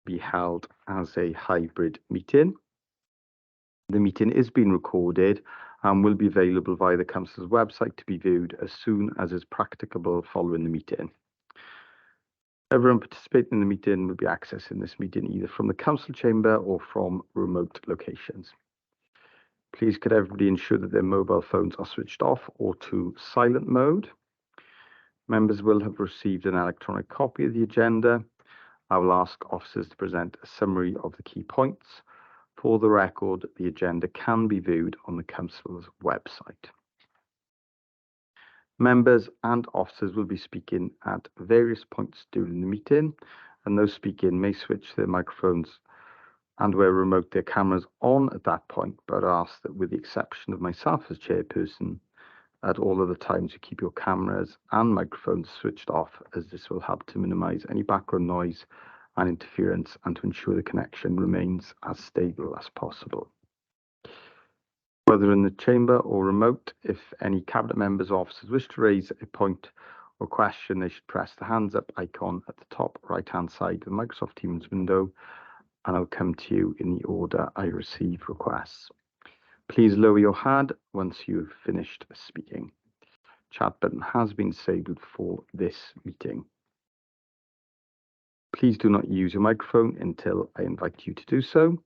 be held as a hybrid meeting. The meeting is being recorded and will be available via the Council's website to be viewed as soon as is practicable following the meeting. Everyone participating in the meeting will be accessing this meeting either from the Council chamber or from remote locations. Please could everybody ensure that their mobile phones are switched off or to silent mode. Members will have received an electronic copy of the agenda. I will ask officers to present a summary of the key points. For the record, the agenda can be viewed on the Council's website. Members and officers will be speaking at various points during the meeting, and those speaking may switch their microphones and where remote their cameras on at that point, but ask that with the exception of myself as chairperson, at all other times you keep your cameras and microphones switched off, as this will help to minimise any background noise and interference and to ensure the connection remains as stable as possible. Whether in the chamber or remote, if any Cabinet members or officers wish to raise a point or question, they should press the hands up icon at the top right hand side of the Microsoft Teams window, and I'll come to you in the order I receive requests. Please lower your hand once you've finished speaking. Chat button has been disabled for this meeting. Please do not use your microphone until I invite you to do so.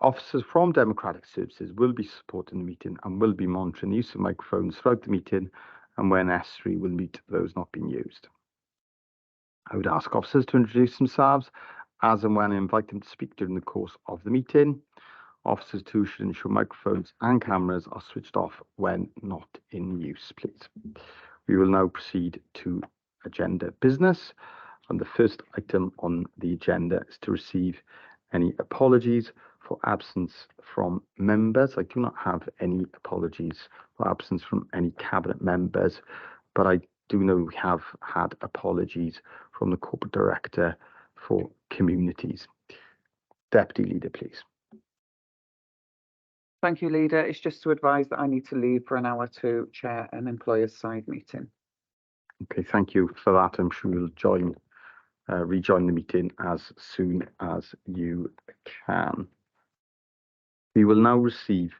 Officers from Democratic Services will be supporting the meeting and will be monitoring the use of microphones throughout the meeting, and where necessary will mute those not being used. I would ask officers to introduce themselves as and when I invite them to speak during the course of the meeting. Officers too should ensure microphones and cameras are switched off when not in use, please. We will now proceed to agenda business, and the first item on the agenda is to receive any apologies for absence from members. I do not have any apologies for absence from any Cabinet members, but I do know we have had apologies from the Corporate Director for Communities. Deputy Leader, please. Thank you, Leader. It's just to advise that I need to leave for an hour to chair an employers' side meeting. Okay, thank you for that. I'm sure you'll rejoin the meeting as soon as you can. We will now receive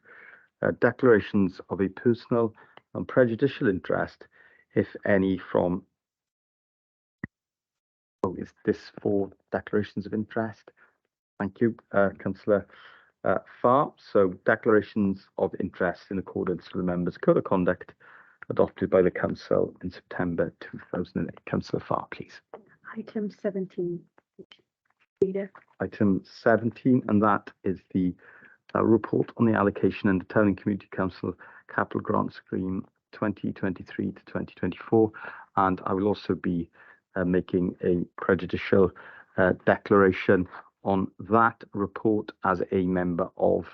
declarations of a personal and prejudicial interest, if any, from. Oh, is this for declarations of interest? Thank you, Councillor Farr. So, declarations of interest in accordance with the Members' Code of Conduct adopted by the Council in September 2008. Councillor Farr, please. Item 17, Leader. Item 17, and that is the report on the allocation and Towning Community Council Capital Grant Scheme 2023 to 2024, and I will also be making a prejudicial declaration on that report as a member of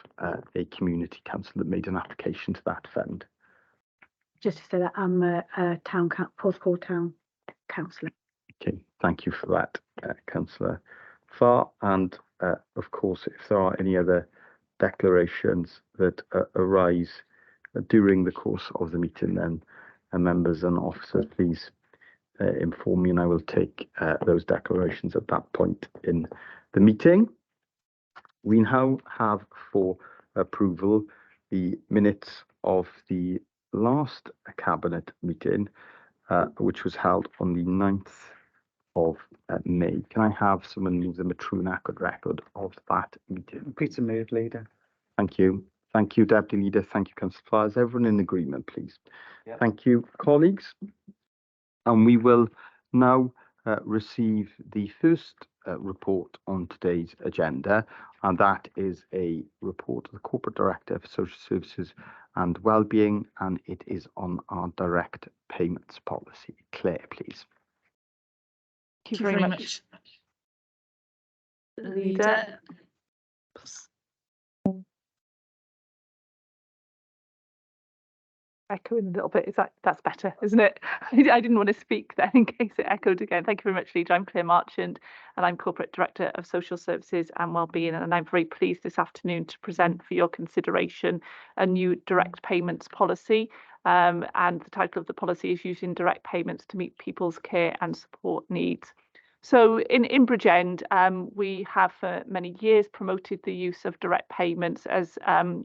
a community council that made an application to that fund. Just to say that I'm a Porthcawl Town councillor. Okay, thank you for that, Councillor Farr. And of course, if there are any other declarations that arise during the course of the meeting, then members and officers, please inform me, and I will take those declarations at that point in the meeting. We now have for approval the minutes of the last Cabinet meeting, which was held on the 9th of May. Can I have someone leave them a true and accurate record of that meeting? Peter moved, Leader. Thank you. Thank you, Deputy Leader. Thank you, Councillor Farr. Is everyone in agreement, please? Yeah. Thank you, colleagues. And we will now receive the first report on today's agenda, and that is a report of the Corporate Director for Social Services and Wellbeing, and it is on our direct payments policy. Claire, please. Thank you very much, Leader. Echoing a little bit. That's better, isn't it? I didn't want to speak then in case it echoed again. Thank you very much, Leader. I'm Claire Marchant, and I'm Corporate Director of Social Services and Wellbeing, and I'm very pleased this afternoon to present for your consideration a new direct payments policy. And the title of the policy is Using Direct Payments to Meet People's Care and Support Needs. So in Bridgend, we have for many years promoted the use of direct payments as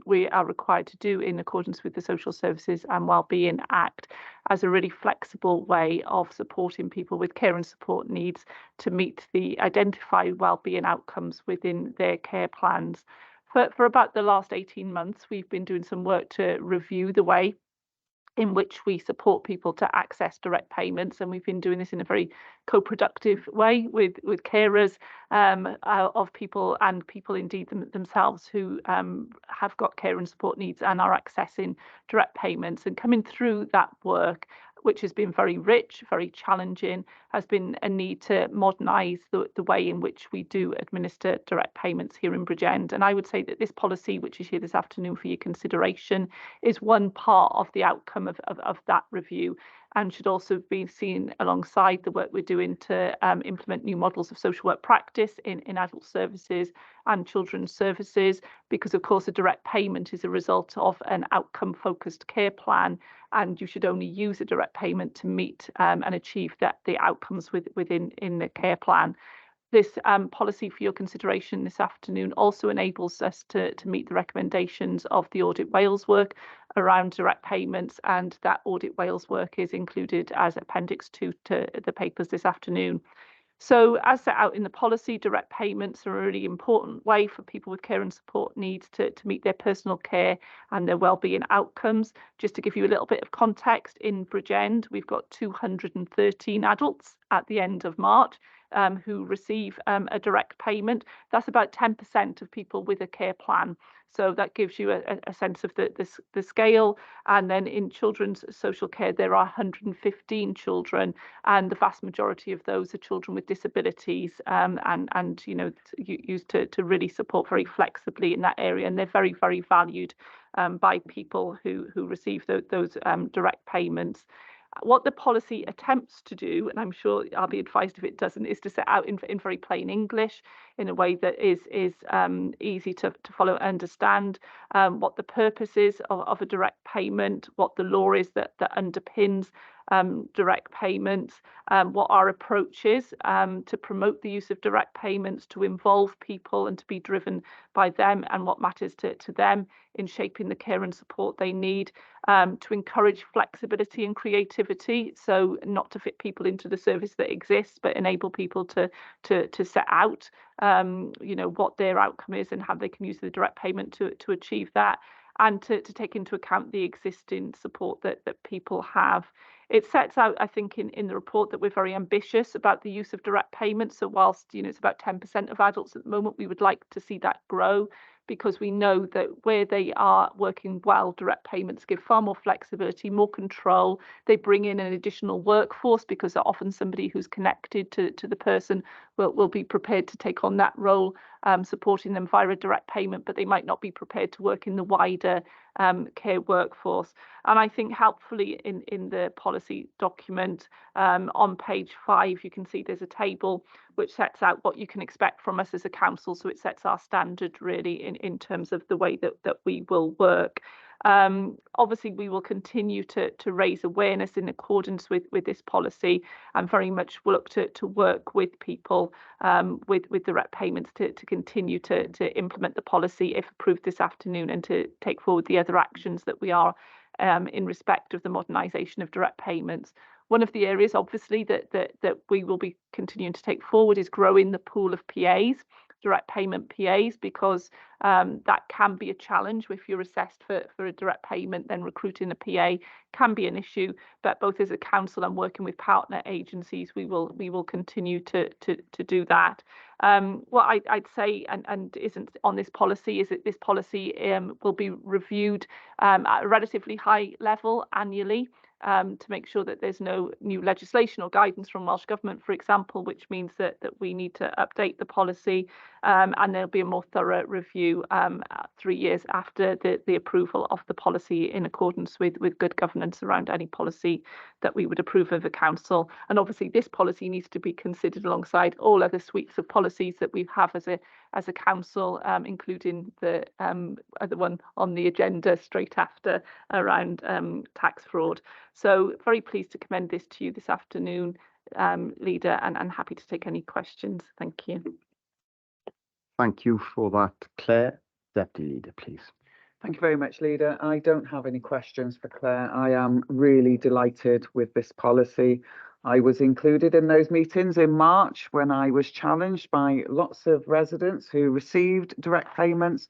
we are required to do in accordance with the Social Services and Wellbeing Act as a really flexible way of supporting people with care and support needs to meet the identified wellbeing outcomes within their care plans. For about the last 18 months, we've been doing some work to review the way in which we support people to access direct payments, and we've been doing this in a very co-productive way with carers of people and people indeed themselves who have got care and support needs and are accessing direct payments. And coming through that work, which has been very rich, very challenging, has been a need to modernise the way in which we do administer direct payments here in Bridgend. And I would say that this policy, which is here this afternoon for your consideration, is one part of the outcome of that review, and should also be seen alongside the work we're doing to implement new models of social work practice in adult services and children's services, because of course a direct payment is a result of an outcome focused care plan, and you should only use a direct payment to meet and achieve the outcomes within the care plan. This policy for your consideration this afternoon also enables us to meet the recommendations of the Audit Wales work around direct payments, and that Audit Wales work is included as Appendix 2 to the papers this afternoon. So as set out in the policy, direct payments are a really important way for people with care and support needs to meet their personal care and their wellbeing outcomes. Just to give you a little bit of context, in Bridgend, we've got 213 adults at the end of March who receive a direct payment. That's about 10% of people with a care plan. So that gives you a sense of the scale. And then in children's social care, there are 115 children, and the vast majority of those are children with disabilities, and you know, used to really support very flexibly in that area. And they're very, very valued by people who receive those direct payments. What the policy attempts to do, and I'm sure I'll be advised if it doesn't, is to set out in very plain English, in a way that is easy to follow and understand, what the purpose is of a direct payment, what the law is that underpins direct payments, what our approach is to promote the use of direct payments, to involve people and to be driven by them and what matters to them in shaping the care and support they need, to encourage flexibility and creativity, so not to fit people into the service that exists, but enable people to set out you know, what their outcome is and how they can use the direct payment to achieve that, and to take into account the existing support that people have. It sets out, I think, in the report that we're very ambitious about the use of direct payments. So whilst, you know, it's about 10% of adults at the moment, we would like to see that grow, because we know that where they are working well, direct payments give far more flexibility, more control. They bring in an additional workforce, because they're often somebody who's connected to the person will be prepared to take on that role, supporting them via a direct payment, but they might not be prepared to work in the wider care workforce. And I think helpfully in the policy document, on page 5, you can see there's a table which sets out what you can expect from us as a council. So it sets our standard really in terms of the way that we will work. Obviously, we will continue to raise awareness in accordance with this policy, and very much look to work with people with direct payments to continue to implement the policy if approved this afternoon, and to take forward the other actions that we are in respect of the modernisation of direct payments. One of the areas, obviously, that we will be continuing to take forward is growing the pool of PAs, direct payment PAs, because that can be a challenge. If you're assessed for a direct payment, then recruiting a PA can be an issue. But both as a council and working with partner agencies, we will continue to do that. What I'd say, and isn't on this policy, is that this policy will be reviewed at a relatively high level annually, to make sure that there's no new legislation or guidance from Welsh Government, for example, which means that we need to update the policy, and there'll be a more thorough review 3 years after the approval of the policy, in accordance with good governance around any policy that we would approve of the council. And obviously this policy needs to be considered alongside all other suites of policies that we have as a council, including the other one on the agenda straight after around tax fraud. So very pleased to commend this to you this afternoon. Leader, and happy to take any questions. Thank you. Thank you for that, Claire. Deputy Leader, please. Thank you very much, Leader. I don't have any questions for Claire. I am really delighted with this policy. I was included in those meetings in March when I was challenged by lots of residents who received direct payments,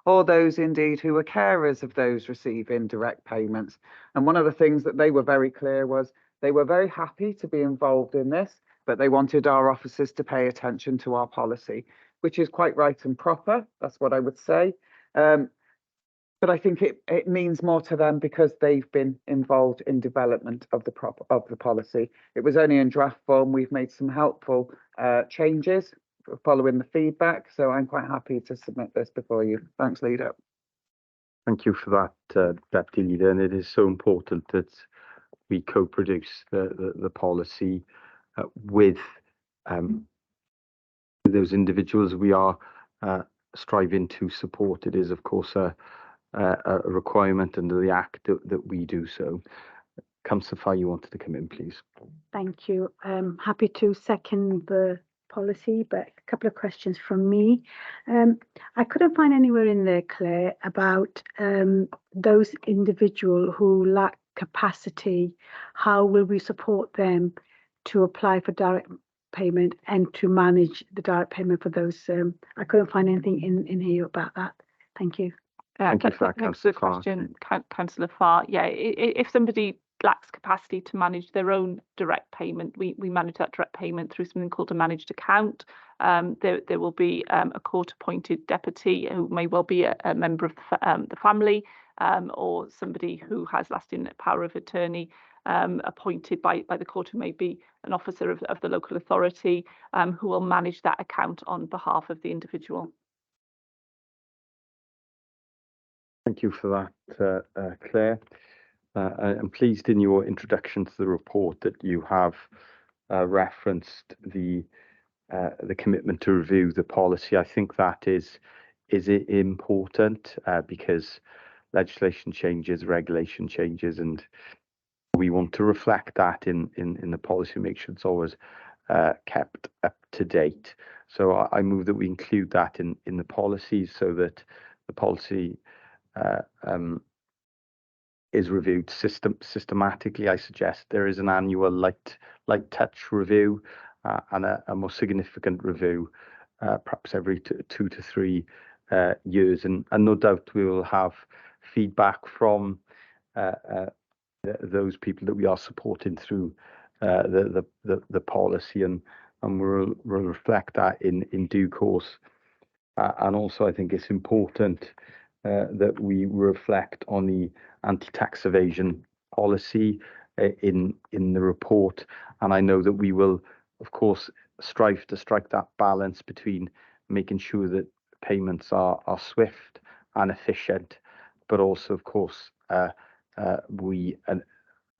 or those indeed who were carers of those receiving direct payments. And one of the things that they were very clear was they were very happy to be involved in this, but they wanted our officers to pay attention to our policy, which is quite right and proper. That's what I would say. But I think it means more to them because they've been involved in development of the policy. It was only in draft form. We've made some helpful changes following the feedback, so I'm quite happy to submit this before you. Thanks, Leader. Thank you for that, Deputy Leader, and it is so important that we co-produce the policy with those individuals we are striving to support. It is, of course, a requirement under the Act that we do so. Councillor Fire, you wanted to come in, please. Thank you. Happy to second the policy, but a couple of questions from me. I couldn't find anywhere in there, Claire, about those individuals who lack capacity. How will we support them to apply for direct payment and to manage the direct payment for those? I couldn't find anything in here about that. Thank you. Thank you for that, Thanks for the Councillor Farr. question, Councillor Farr. Yeah, if somebody lacks capacity to manage their own direct payment, we manage that direct payment through something called a managed account. There will be a court-appointed deputy who may well be a member of the family, or somebody who has lasting power of attorney appointed by the court, who may be an officer of the local authority, who will manage that account on behalf of the individual. Thank you for that, Claire. I'm pleased in your introduction to the report that you have referenced the commitment to review the policy. I think that is important because legislation changes, regulation changes, and we want to reflect that in the policy, make sure it's always kept up to date. So I move that we include that in the policy so that the policy is reviewed systematically. I suggest there is an annual light touch review and a more significant review, perhaps every 2 to 3 years, and no doubt we will have feedback from those people that we are supporting through the policy, and we'll reflect that in due course. And also, I think it's important that we reflect on the anti-tax evasion policy in the report, and I know that we will, of course, strive to strike that balance between making sure that payments are swift and efficient, but also, of course, we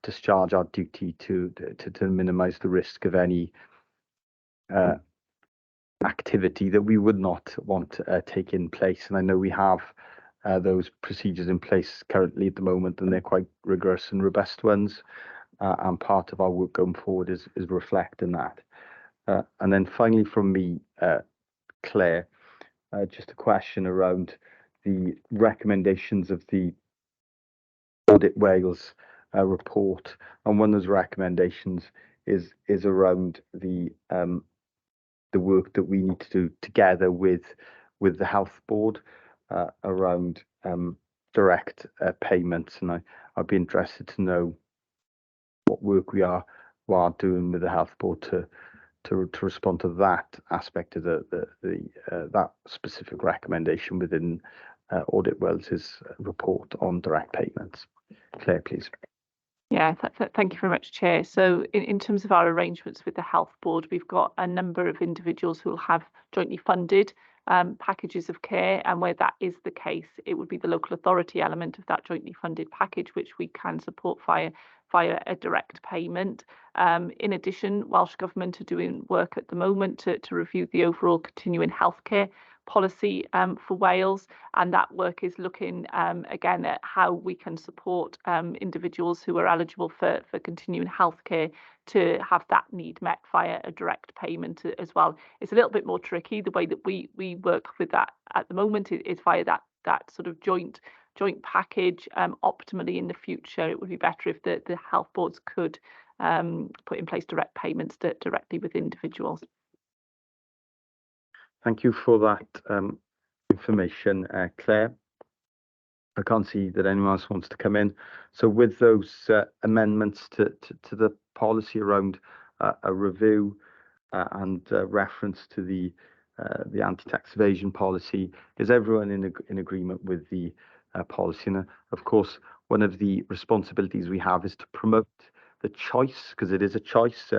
discharge our duty to minimise the risk of any activity that we would not want taking place. And I know we have those procedures in place currently at the moment, and they're quite rigorous and robust ones. And part of our work going forward is reflecting that. And then finally from me, Claire, just a question around the recommendations of the Audit Wales report. And one of those recommendations is around the work that we need to do together with the Health Board around direct payments, and I'd be interested to know what work we are doing with the Health Board to respond to that aspect of that specific recommendation within Audit Wales's report on direct payments. Claire, please. Yeah, thank you very much, Chair. So in terms of our arrangements with the Health Board, we've got a number of individuals who will have jointly funded packages of care, and where that is the case, it would be the local authority element of that jointly funded package which we can support via a direct payment. In addition, Welsh Government are doing work at the moment to review the overall continuing healthcare policy for Wales, and that work is looking again at how we can support individuals who are eligible for continuing healthcare to have that need met via a direct payment as well. It's a little bit more tricky. The way that we work with that at the moment is via that sort of joint package. Optimally in the future, it would be better if the health boards could put in place direct payments directly with individuals. Thank you for that information, Claire. I can't see that anyone else wants to come in. So with those amendments to the policy around a review and reference to the anti-tax evasion policy, is everyone in agreement with the policy? And of course, one of the responsibilities we have is to promote the choice, because it is a choice.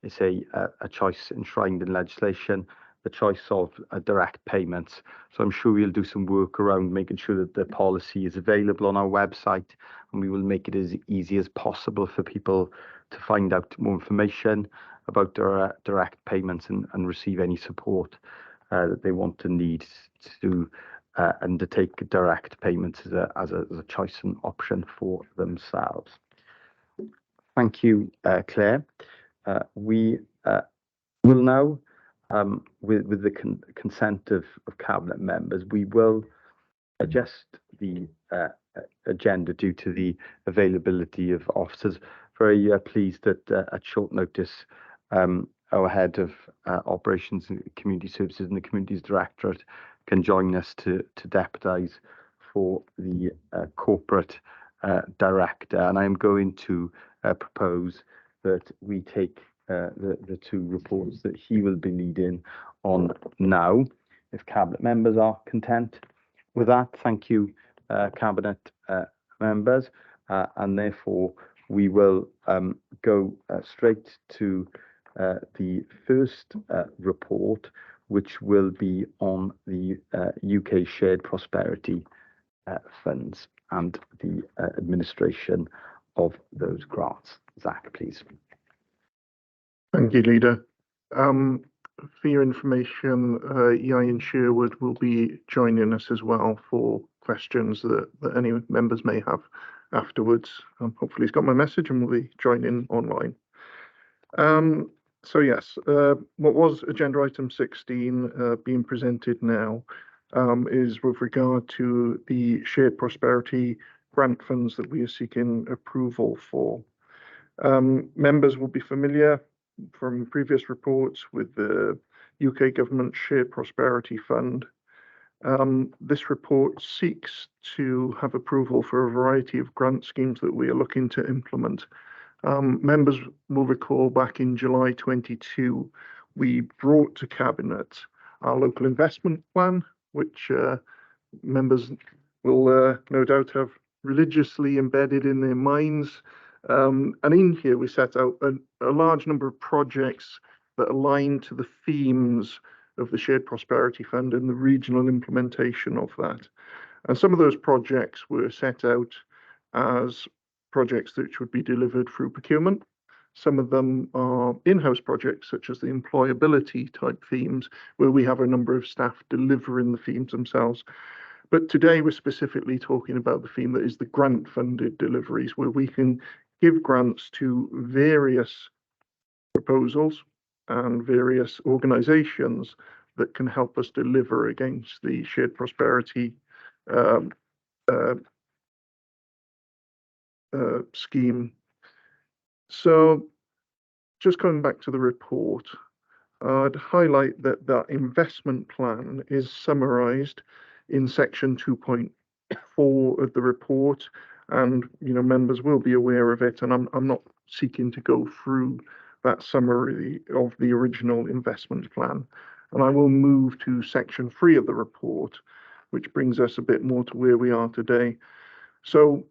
It's a choice enshrined in legislation, the choice of direct payments. So I'm sure we'll do some work around making sure that the policy is available on our website, and we will make it as easy as possible for people to find out more information about direct payments and receive any support that they want to need to undertake direct payments as a choice and option for themselves. Thank you, Claire. We will now, with the consent of Cabinet members, we will adjust the agenda due to the availability of officers. Very pleased that at short notice, our head of operations and community services and the communities directorate can join us to deputise for the corporate director, and I am going to propose that we take the two reports that he will be leading on now, if Cabinet members are content with that. Thank you, Cabinet members, and therefore we will go straight to the first report, which will be on the UK Shared Prosperity Funds and the administration of those grants. Zach, please. Thank you, Leader. For your information, Ian Sherwood will be joining us as well for questions that any members may have afterwards. Hopefully he's got my message and will be joining online. So yes, what was agenda item 16 being presented now is with regard to the Shared Prosperity grant funds that we are seeking approval for. Members will be familiar from previous reports with the UK Government Shared Prosperity Fund. This report seeks to have approval for a variety of grant schemes that we are looking to implement. Members will recall back in July 22, we brought to Cabinet our local investment plan, which members will no doubt have religiously embedded in their minds. And in here, we set out a large number of projects that align to the themes of the Shared Prosperity Fund and the regional implementation of that. And some of those projects were set out as projects that would be delivered through procurement. Some of them are in-house projects, such as the employability type themes, where we have a number of staff delivering the themes themselves. But today we're specifically talking about the theme that is the grant-funded deliveries, where we can give grants to various proposals and various organisations that can help us deliver against the shared prosperity scheme. So just coming back to the report, I'd highlight that that investment plan is summarised in section 2.4 of the report, and members will be aware of it, and I'm not seeking to go through that summary of the original investment plan. And I will move to section 3 of the report, which brings us a bit more to where we are today. So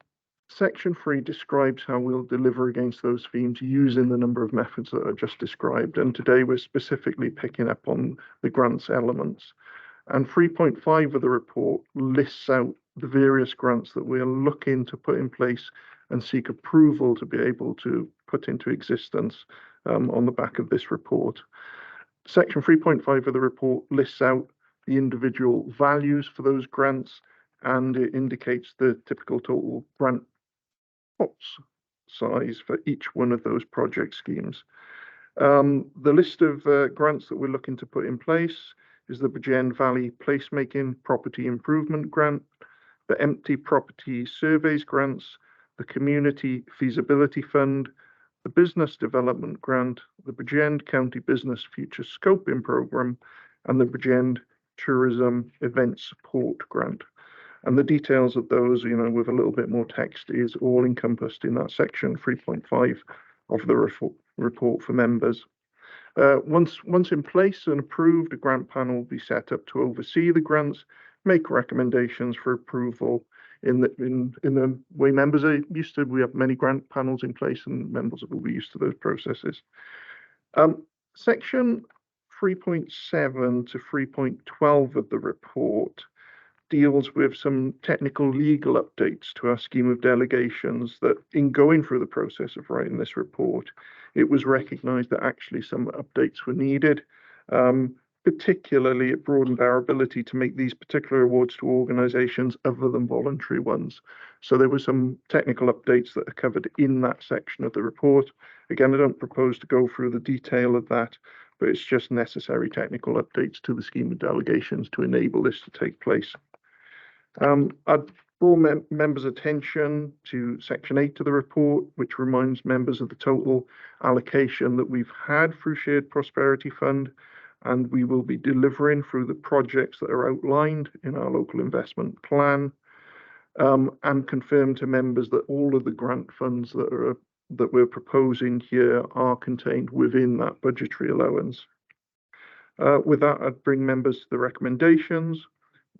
section 3 describes how we'll deliver against those themes using the number of methods that I just described, and today we're specifically picking up on the grants elements. And 3.5 of the report lists out the various grants that we're looking to put in place and seek approval to be able to put into existence on the back of this report. Section 3.5 of the report lists out the individual values for those grants, and it indicates the typical total grant pots size for each one of those project schemes. The list of grants that we're looking to put in place is the Bridgend Valley Placemaking Property Improvement Grant, the Empty Property Surveys Grants, the Community Feasibility Fund, the Business Development Grant, the Bridgend County Business Future Scoping Programme, and the Bridgend Tourism Event Support Grant. And the details of those, with a little bit more text, is all encompassed in that section 3.5 of the report for members. Once in place and approved, a grant panel will be set up to oversee the grants, make recommendations for approval in the way members are used to. We have many grant panels in place, and members will be used to those processes. Section 3.7 to 3.12 of the report deals with some technical legal updates to our scheme of delegations that, in going through the process of writing this report, it was recognised that actually some updates were needed. Particularly, it broadened our ability to make these particular awards to organisations other than voluntary ones. So there were some technical updates that are covered in that section of the report. Again, I don't propose to go through the detail of that, but it's just necessary technical updates to the scheme of delegations to enable this to take place. I'd draw members' attention to section 8 of the report, which reminds members of the total allocation that we've had through Shared Prosperity Fund, and we will be delivering through the projects that are outlined in our local investment plan, and confirm to members that all of the grant funds that we're proposing here are contained within that budgetary allowance. With that, I'd bring members to the recommendations,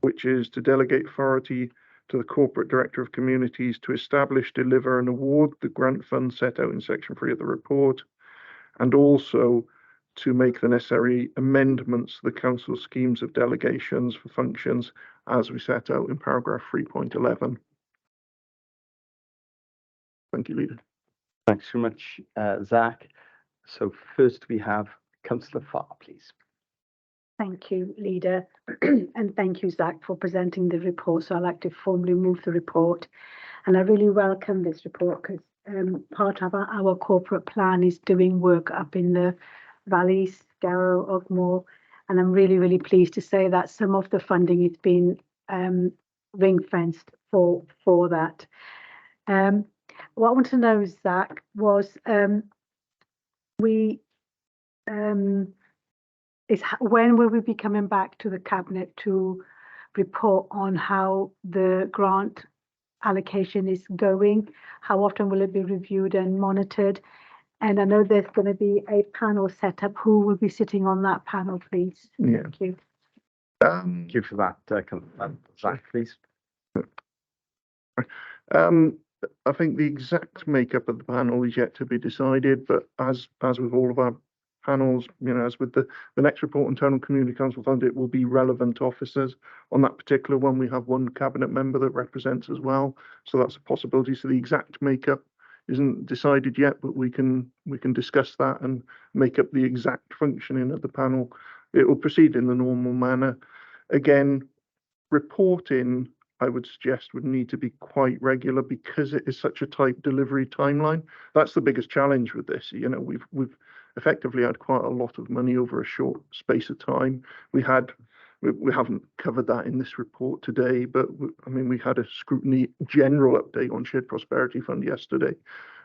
which is to delegate authority to the Corporate Director of Communities to establish, deliver and award the grant fund set out in section 3 of the report, and also to make the necessary amendments to the Council schemes of delegations for functions as we set out in paragraph 3.11. Thank you, Leader. Thanks very much, Zach. So first we have Councillor Farr, please. Thank you, Leader, and thank you, Zach, for presenting the report. So I'd like to formally move the report, and I really welcome this report because part of our corporate plan is doing work up in the valleys, Scarrow, Ogmore, and I'm really, really pleased to say that some of the funding has been ring-fenced for that. What I want to know, Zach, was when will we be coming back to the Cabinet to report on how the grant allocation is going? How often will it be reviewed and monitored? And I know there's going to be a panel set up. Who will be sitting on that panel, please? Yeah. Thank you. Thank you for that, Zach, please. I think the exact makeup of the panel is yet to be decided, but as with all of our panels, as with the next report on Town and Community Council Fund, it will be relevant officers. On that particular one, we have one cabinet member that represents as well, so that's a possibility. So the exact makeup isn't decided yet, but we can discuss that and make up the exact functioning of the panel. It will proceed in the normal manner. Again, reporting, I would suggest, would need to be quite regular because it is such a tight delivery timeline. That's the biggest challenge with this. We've effectively had quite a lot of money over a short space of time. We haven't covered that in this report today, but we had a scrutiny general update on Shared Prosperity Fund yesterday,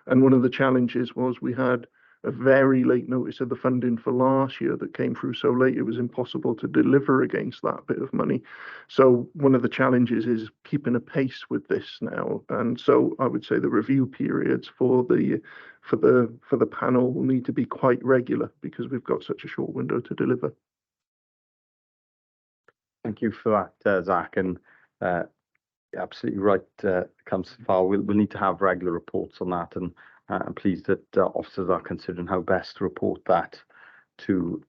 and one of the challenges was we had a very late notice of the funding for last year that came through so late it was impossible to deliver against that bit of money. So one of the challenges is keeping a pace with this now, and so I would say the review periods for the panel will need to be quite regular because we've got such a short window to deliver. Thank you for that, Zach, and absolutely right, Councillor Farr. We'll need to have regular reports on that, and I'm pleased that officers are considering how best to report that to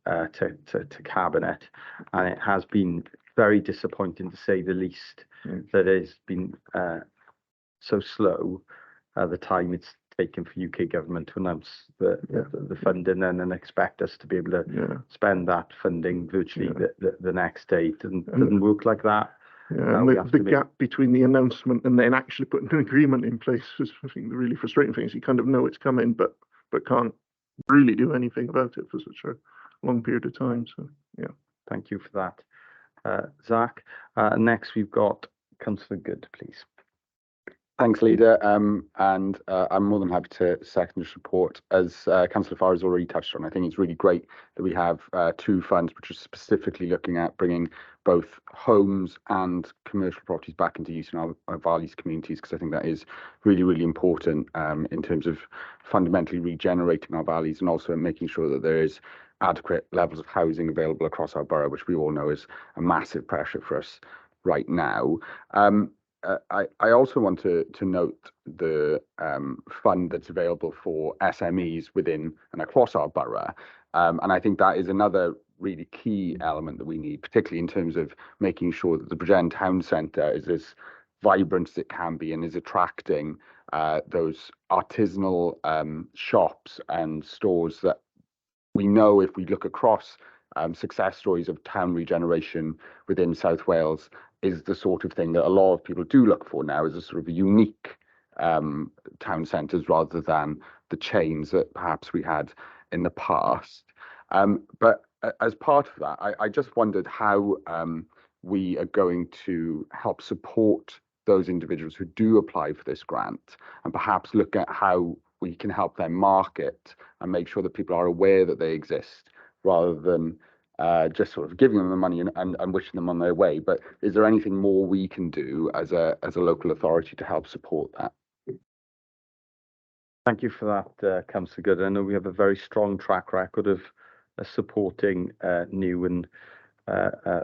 Cabinet. And it has been very disappointing, to say the least, that it's been so slow the time it's taken for UK government to announce the funding and expect us to be able to spend that funding virtually the next day. It doesn't work like that. Yeah, and we the have to make- gap between the announcement and then actually putting an agreement in place is, I think, the really frustrating thing is you kind of know it's coming, but can't really do anything about it for such a long period of time. So, yeah. Thank you for that, Zach. Next, we've got Councillor Good, please. Thanks, Leader. And I'm more than happy to second this report. As Councillor Farr has already touched on, I think it's really great that we have two funds which are specifically looking at bringing both homes and commercial properties back into use in our Valleys communities, because I think that is really, really important in terms of fundamentally regenerating our valleys and also making sure that there is adequate levels of housing available across our borough, which we all know is a massive pressure for us right now. I also want to note the fund that's available for SMEs within and across our borough. And I think that is another really key element that we need, particularly in terms of making sure that the Bridgend Town Centre is as vibrant as it can be and is attracting those artisanal shops and stores that we know, if we look across success stories of town regeneration within South Wales, is the sort of thing that a lot of people do look for now, as a sort of unique town centres rather than the chains that perhaps we had in the past. But as part of that, I just wondered how we are going to help support those individuals who do apply for this grant, and perhaps look at how we can help them market and make sure that people are aware that they exist, rather than just sort of giving them the money and wishing them on their way. But is there anything more we can do as a local authority to help support that? Thank you for that, Councillor Good. I know we have a very strong track record of supporting new and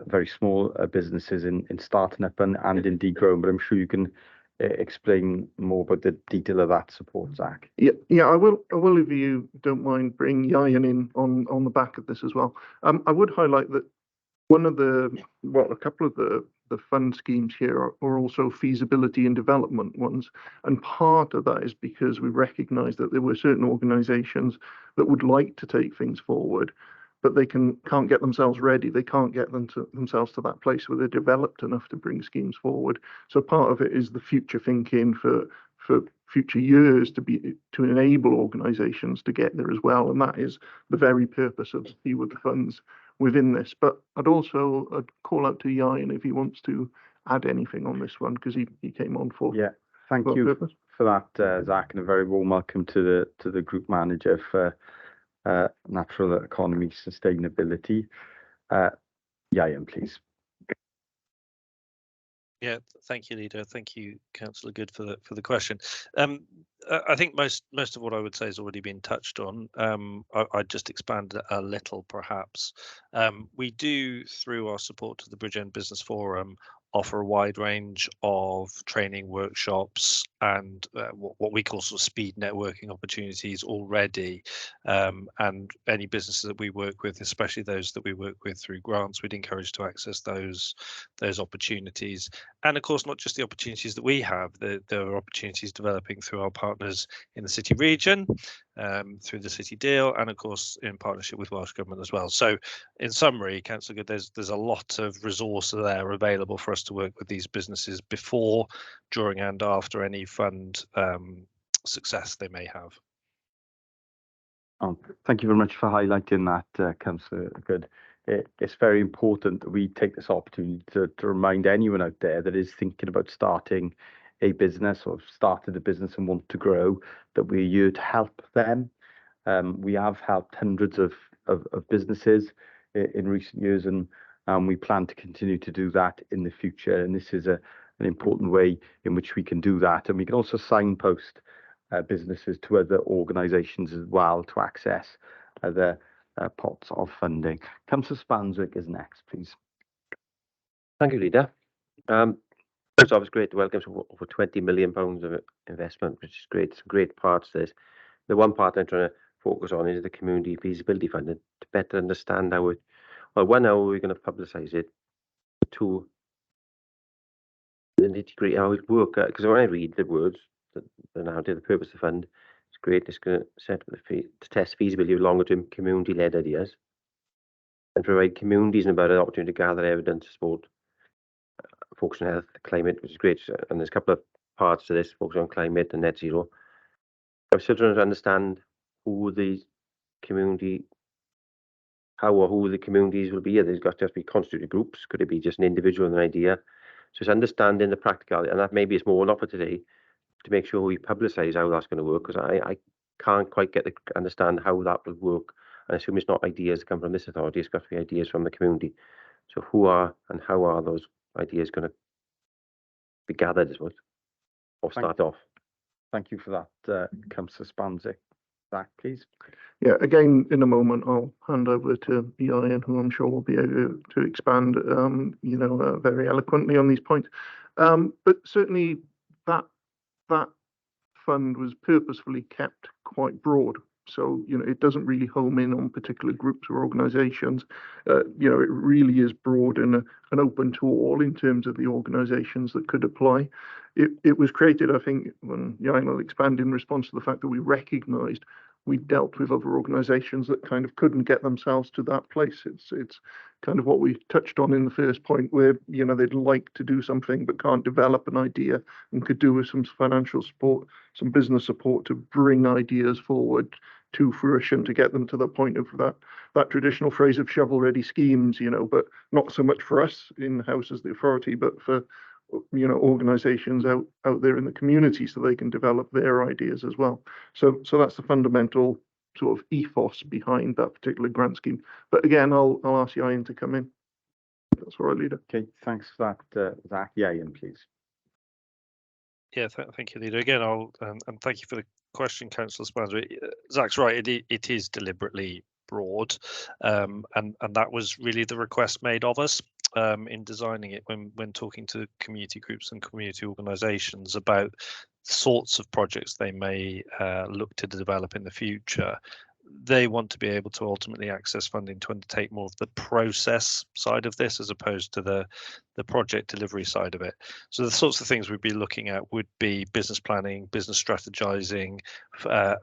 very small businesses in starting up and indeed growing, but I'm sure you can explain more about the detail of that support, Zach. Yeah, I will, if you don't mind, bring Yayan in on the back of this as well. I would highlight that a couple of the fund schemes here are also feasibility and development ones, and part of that is because we recognise that there were certain organisations that would like to take things forward, but they can't get themselves ready. They can't get themselves to that place where they're developed enough to bring schemes forward. So part of it is the future thinking for future years to enable organisations to get there as well, and that is the very purpose of a few of the funds within this. But I'd call out to Yayan if he wants to add anything on this one, because he came on for thank you purpose. for that, Zach, and a very warm welcome to the group manager for natural economy sustainability. Yayan, please. Yeah, thank you, Leader. Thank you, Councillor Good, for the question. I think most of what I would say has already been touched on. I'd just expand a little, perhaps. We do, through our support to the Bridgend Business Forum, offer a wide range of training workshops and what we call sort of speed networking opportunities already. And any businesses that we work with, especially those that we work with through grants, we'd encourage to access those opportunities. And of course, not just the opportunities that we have, there are opportunities developing through our partners in the city region, through the city deal, and of course in partnership with Welsh Government as well. So in summary, Councillor Good, there's a lot of resource there available for us to work with these businesses before, during and after any fund success they may have. Thank you very much for highlighting that, Councillor Good. It's very important that we take this opportunity to remind anyone out there that is thinking about starting a business or started a business and want to grow, that we're here to help them. We have helped hundreds of businesses in recent years, and we plan to continue to do that in the future. And this is an important way in which we can do that. And we can also signpost businesses to other organisations as well to access other pots of funding. Councillor Spanswick is next, please. Thank you, Leader. It's always great to welcome over £20 million of investment, which is great. Some great parts of this. The one part I'm trying to focus on is the Community Feasibility Fund, and to better understand how how we're going to publicise it, two, the nitty-gritty how it works. Because when I read the words and how the purpose of the fund, it's great. It's going to set up to test feasibility of longer-term community-led ideas and provide communities and about an opportunity to gather evidence to support focus on health, climate, which is great. And there's a couple of parts to this, focus on climate and net zero. I'm still trying to understand who the community, how or who the communities will be. There's got to be constituted groups. Could it be just an individual with an idea? So it's understanding the practicality, and that maybe is more not for today, to make sure we publicise how that's going to work, because I can't quite understand how that will work. And I assume it's not ideas that come from this authority, it's got to be ideas from the community. So who are and how are those ideas going to be gathered, I suppose, or start off? Thank you for that, Councillor Spanzik. Zach, please. Yeah, again, in a moment, I'll hand over to Ian, who I'm sure will be able to expand, very eloquently on these points. But certainly that fund was purposefully kept quite broad. So, it doesn't really home in on particular groups or organisations. It really is broad and open to all in terms of the organisations that could apply. It was created, I think, when Ian will expand, in response to the fact that we recognised we dealt with other organisations that kind of couldn't get themselves to that place. It's kind of what we touched on in the first point, where they'd like to do something but can't develop an idea, and could do with some financial support, some business support to bring ideas forward to fruition, to get them to the point of that traditional phrase of shovel-ready schemes, but not so much for us in-house as the authority, but for organisations out there in the community, so they can develop their ideas as well. So that's the fundamental sort of ethos behind that particular grant scheme. But again, I'll ask Ian to come in. That's all right, Leader. Okay, thanks for that, Zach. Ian, please. Yeah, thank you, Leader. Again, and thank you for the question, Councillor Spanzer. Zach's right. It is deliberately broad, and that was really the request made of us in designing it when talking to community groups and community organisations about sorts of projects they may look to develop in the future. They want to be able to ultimately access funding to undertake more of the process side of this, as opposed to the project delivery side of it. So the sorts of things we'd be looking at would be business planning, business strategizing,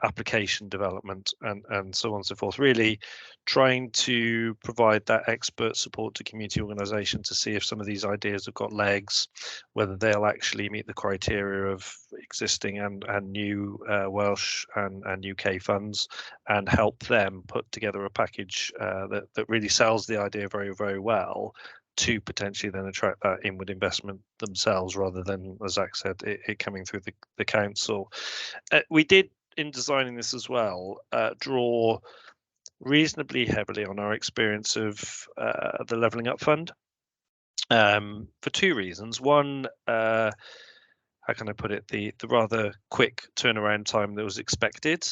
application development, and so on and so forth. Really trying to provide that expert support to community organisations to see if some of these ideas have got legs, whether they'll actually meet the criteria of existing and new Welsh and UK funds, and help them put together a package that really sells the idea very, very well, to potentially then attract that inward investment themselves, rather than, as Zach said, it coming through the council. We did, in designing this as well, draw reasonably heavily on our experience of the Levelling Up Fund, for two reasons. One, how can I put it, the rather quick turnaround time that was expected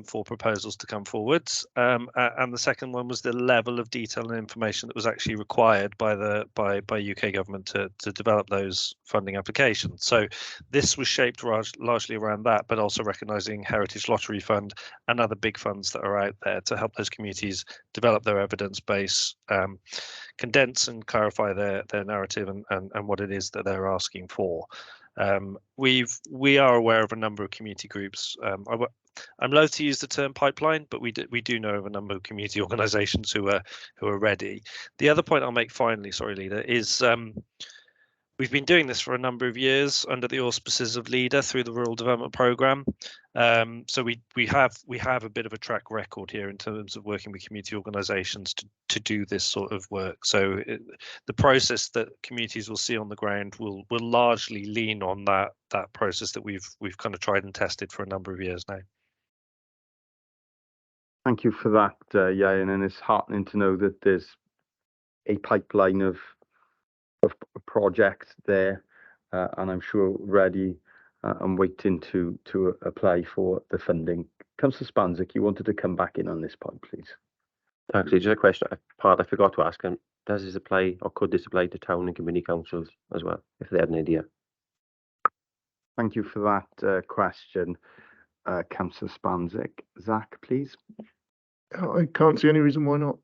for proposals to come forwards, and the second one was the level of detail and information that was actually required by UK government to develop those funding applications. So this was shaped largely around that, but also recognising Heritage Lottery Fund and other big funds that are out there to help those communities develop their evidence base, condense and clarify their narrative and what it is that they're asking for. We are aware of a number of community groups. I'm loath to use the term pipeline, but we do know of a number of community organisations who are ready. The other point I'll make finally, sorry, Leader, is we've been doing this for a number of years under the auspices of Leader through the Rural Development Programme. So we have a bit of a track record here in terms of working with community organisations to do this sort of work. So the process that communities will see on the ground will largely lean on that process that we've kind of tried and tested for a number of years now. Thank you for that, Ian, and it's heartening to know that there's a pipeline of projects there, and I'm sure ready and waiting to apply for the funding. Councillor Spanzik, you wanted to come back in on this point, please. Thanks. Just a question, a part I forgot to ask, and does this apply, or could this apply to town and community councils as well, if they had an idea? Thank you for that question, Councillor Spanzik. Zach, please. I can't see any reason why not.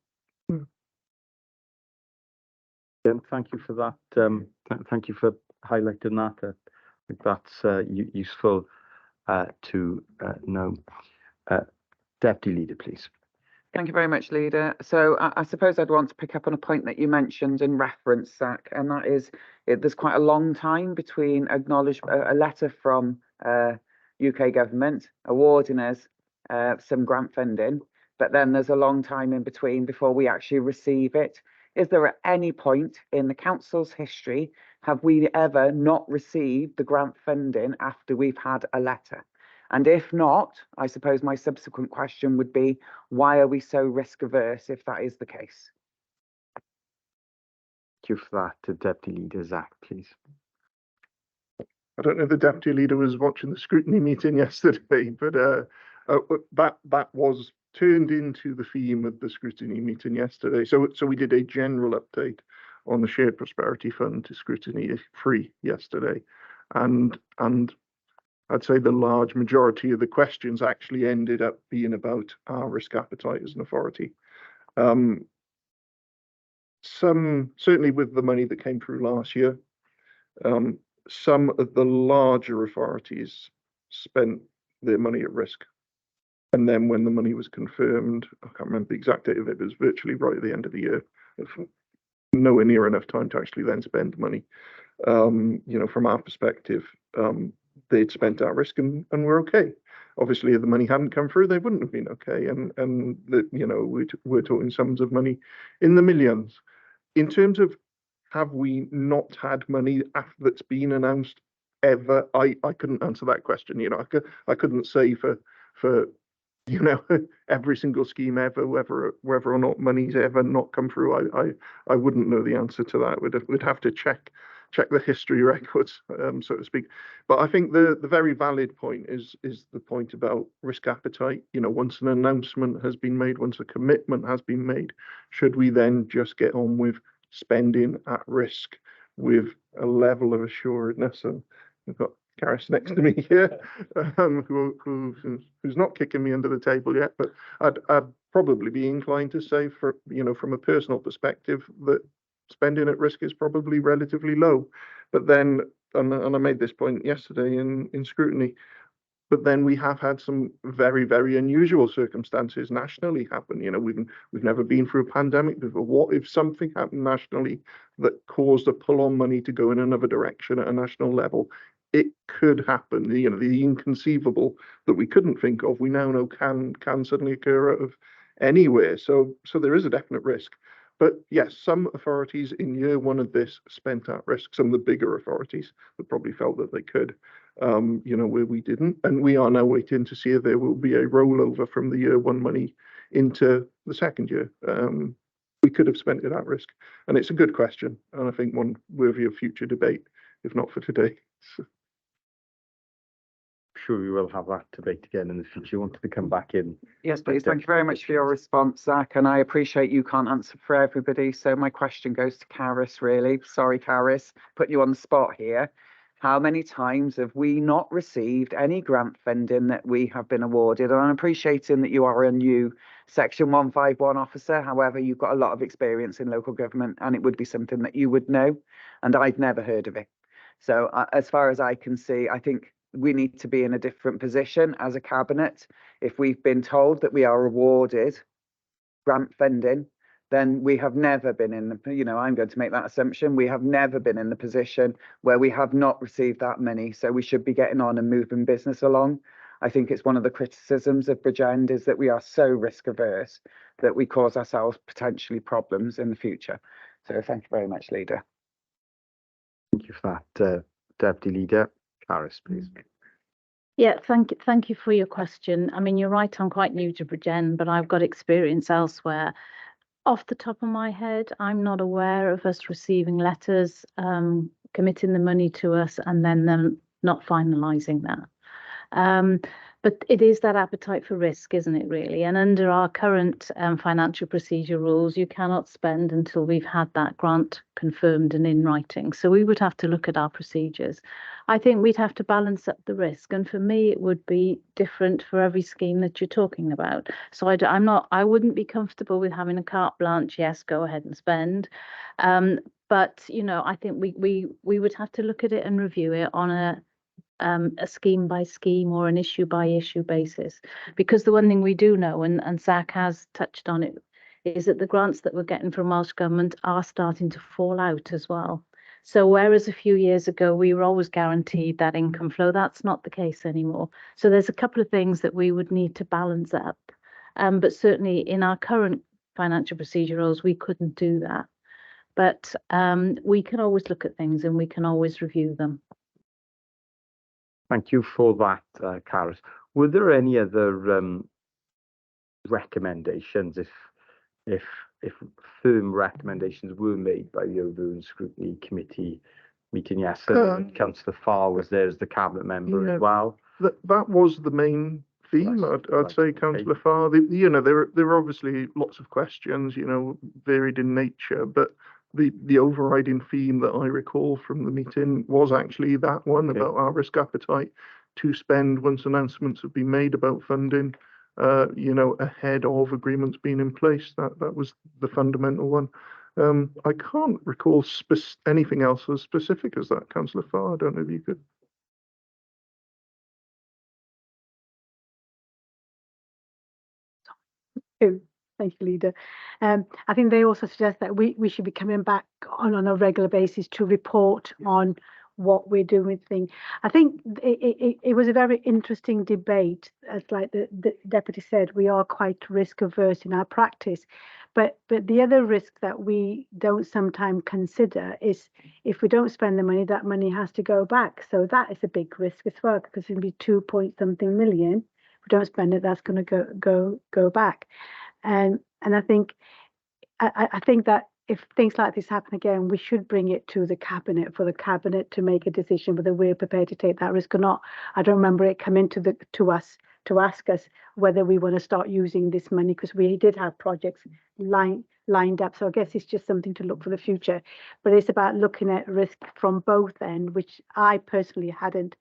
Thank you for that. Thank you for highlighting that. I think that's useful to know. Deputy Leader, please. Thank you very much, Leader. So I suppose I'd want to pick up on a point that you mentioned and reference, Zach, and that is there's quite a long time between a letter from UK government awarding us some grant funding, but then there's a long time in between before we actually receive it. Is there at any point in the council's history have we ever not received the grant funding after we've had a letter? And if not, I suppose my subsequent question would be, why are we so risk averse if that is the case? Thank you for that, Deputy Leader Zach, please. I don't know if the Deputy Leader was watching the scrutiny meeting yesterday, but that was turned into the theme of the scrutiny meeting yesterday. So we did a general update on the Shared Prosperity Fund to Scrutiny 3 yesterday, and I'd say the large majority of the questions actually ended up being about our risk appetite as an authority. Some, certainly with the money that came through last year, some of the larger authorities spent their money at risk. And then when the money was confirmed, I can't remember the exact date of it, but it was virtually right at the end of the year. Nowhere near enough time to actually then spend money. You know, from our perspective, they'd spent at risk and we're okay. Obviously, if the money hadn't come through, they wouldn't have been okay. And that, you know, we're talking sums of money in the millions. In terms of have we not had money that's been announced ever? I couldn't answer that question. You know, I couldn't say for you know every single scheme ever, whether or not money's ever not come through. I wouldn't know the answer to that. We'd have to check the history records, so to speak. But I think the very valid point is the point about risk appetite. You know, once an announcement has been made, once a commitment has been made, should we then just get on with spending at risk with a level of assuredness? And we've got Karis next to me here, who's not kicking me under the table yet, but I'd probably be inclined to say, for you know, from a personal perspective, that spending at risk is probably relatively low. But then, and I made this point yesterday in scrutiny, but then we have had some very, very unusual circumstances nationally happen. You know, we've never been through a pandemic before. What if something happened nationally that caused a pull on money to go in another direction at a national level? It could happen. You know, the inconceivable that we couldn't think of, we now know can suddenly occur out of anywhere. So there is a definite risk. But yes, some authorities in year one of this spent at risk, some of the bigger authorities that probably felt that they could, you know, where we didn't. And we are now waiting to see if there will be a rollover from the year one money into the second year. We could have spent it at risk. And it's a good question, and I think one worthy of future debate, if not for today. Sure we will have that debate again in the future. You wanted to come back in? Yes, please. Thank you very much for your response, Zach. And I appreciate you can't answer for everybody. So my question goes to Karis, really. Sorry, Karis, put you on the spot here. How many times have we not received any grant funding that we have been awarded? And I'm appreciating that you are a new Section 151 officer. However, you've got a lot of experience in local government and it would be something that you would know. And I've never heard of it. So as far as I can see, I think we need to be in a different position as a cabinet. If we've been told that we are awarded grant funding, then we have never been in the, you know, I'm going to make that assumption. We have never been in the position where we have not received that money. So we should be getting on and moving business along. I think it's one of the criticisms of Bridgend is that we are so risk averse that we cause ourselves potentially problems in the future. So thank you very much, Leader. Thank you for that, Deputy Leader. Karis, please. Yeah, thank you for your question. I mean, you're right, I'm quite new to Bridgend, but I've got experience elsewhere. Off the top of my head, I'm not aware of us receiving letters committing the money to us and then them not finalising that. But it is that appetite for risk, isn't it, really? And under our current financial procedure rules, you cannot spend until we've had that grant confirmed and in writing. So we would have to look at our procedures. I think we'd have to balance up the risk. And for me, it would be different for every scheme that you're talking about. So I wouldn't be comfortable with having a carte blanche, yes, go ahead and spend. But, you know, I think we would have to look at it and review it on a scheme by scheme or an issue by issue basis. Because the one thing we do know, and Zach has touched on it, is that the grants that we're getting from Welsh Government are starting to fall out as well. So whereas a few years ago we were always guaranteed that income flow, that's not the case anymore. So there's a couple of things that we would need to balance up. But certainly in our current financial procedure rules, we couldn't do that. But we can always look at things and we can always review them. Thank you for that, Carys. Were there any other recommendations, if firm recommendations were made by the Overall Scrutiny Committee meeting yesterday? Councillor Farr was there as the cabinet member as well. That was the main theme. I'd say, Councillor Farr. There are obviously lots of questions, varied in nature, but the overriding theme that I recall from the meeting was actually that one about our risk appetite to spend once announcements have been made about funding, ahead of agreements being in place. That was the fundamental one. I can't recall anything else as specific as that, Councillor Farr. I don't know if you could. Thank you, Leader. I think they also suggest that we should be coming back on a regular basis to report on what we're doing with things. I think it was a very interesting debate. As like the Deputy said, we are quite risk averse in our practice. But the other risk that we don't sometimes consider is if we don't spend the money, that money has to go back. So that is a big risk as well, because it'll be 2-point-something million. If we don't spend it, that's going to go back. And I think that if things like this happen again, we should bring it to the cabinet for the cabinet to make a decision whether we're prepared to take that risk or not. I don't remember it coming to us to ask us whether we want to start using this money, because we did have projects lined up. So I guess it's just something to look for the future. But it's about looking at risk from both ends, which I personally hadn't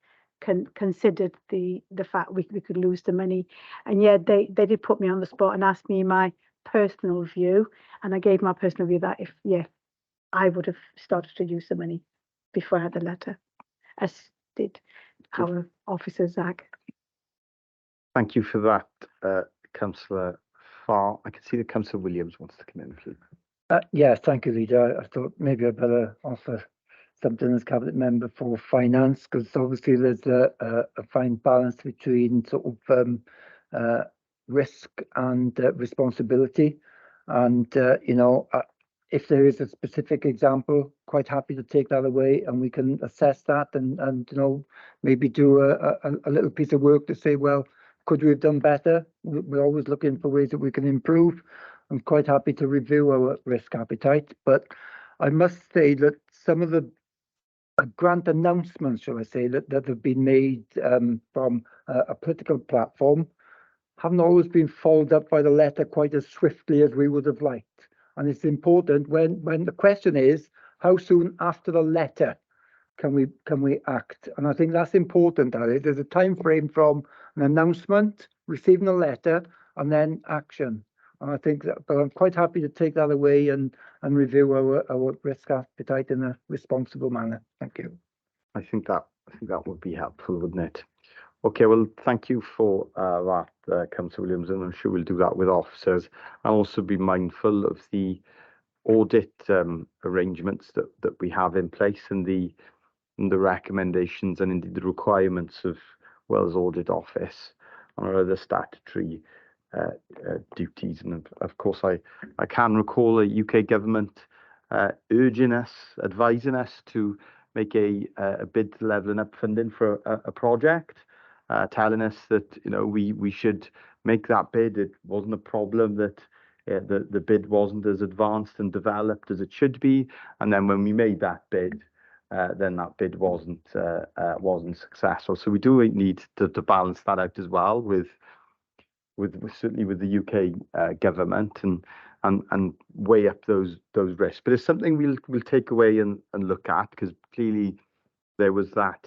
considered the fact we could lose the money. And yeah, they did put me on the spot and asked me my personal view, and I gave my personal view that if I would have started to use the money before I had the letter, as did our officer Zach. Thank you for that, Councillor Farr. I can see that Councillor Williams wants to come in, please. Yeah, thank you, Leader. I thought maybe I'd better offer something as cabinet member for finance, because obviously there's a fine balance between sort of risk and responsibility. And if there is a specific example, quite happy to take that away and we can assess that and maybe do a little piece of work to say, well, could we have done better? We're always looking for ways that we can improve. I'm quite happy to review our risk appetite, but I must say that some of the grant announcements, shall I say, that have been made from a political platform haven't always been followed up by the letter quite as swiftly as we would have liked. And it's important when the question is, how soon after the letter can we act? And I think that's important. There's a time frame from an announcement, receiving a letter, and then action. And I think that, but I'm quite happy to take that away and review our risk appetite in a responsible manner. Thank you. I think that would be helpful, wouldn't it? Okay, well, thank you for that, Councillor Williams, and I'm sure we'll do that with officers. I'll also be mindful of the audit arrangements that we have in place and the recommendations and indeed the requirements of Wales Audit Office and our other statutory duties. And of course, I can recall a UK government urging us, advising us to make a bid to levelling up funding for a project, telling us that we should make that bid. It wasn't a problem that the bid wasn't as advanced and developed as it should be, and then when we made that bid, then that bid wasn't successful. So we do need to balance that out as well with certainly with the UK government and weigh up those risks. But it's something we'll take away and look at, because clearly there was that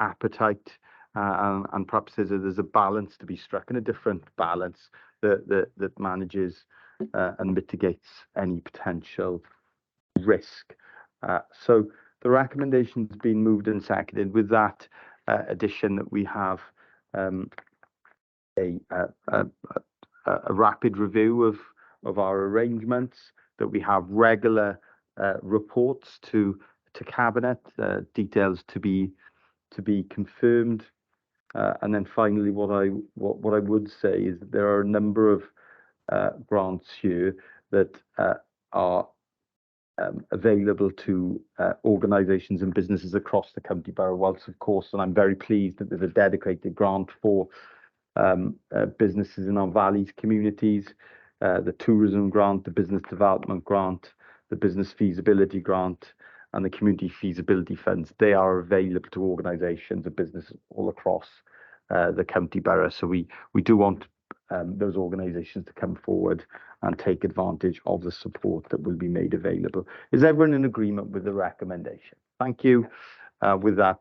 appetite and perhaps there's a balance to be struck, and a different balance that manages and mitigates any potential risk. So The recommendation's been moved and seconded with that addition that we have a rapid review of our arrangements, that we have regular reports to Cabinet, details to be confirmed. And then finally, what I would say is that there are a number of grants here that are available to organisations and businesses across the County Borough, whilst of course, and I'm very pleased that there's a dedicated grant for businesses in our valleys communities, the tourism grant, the business development grant, the business feasibility grant, and the community feasibility funds. They are available to organisations and businesses all across the County Borough. So we do want those organisations to come forward and take advantage of the support that will be made available. Is everyone in agreement with the recommendation? Thank you. With that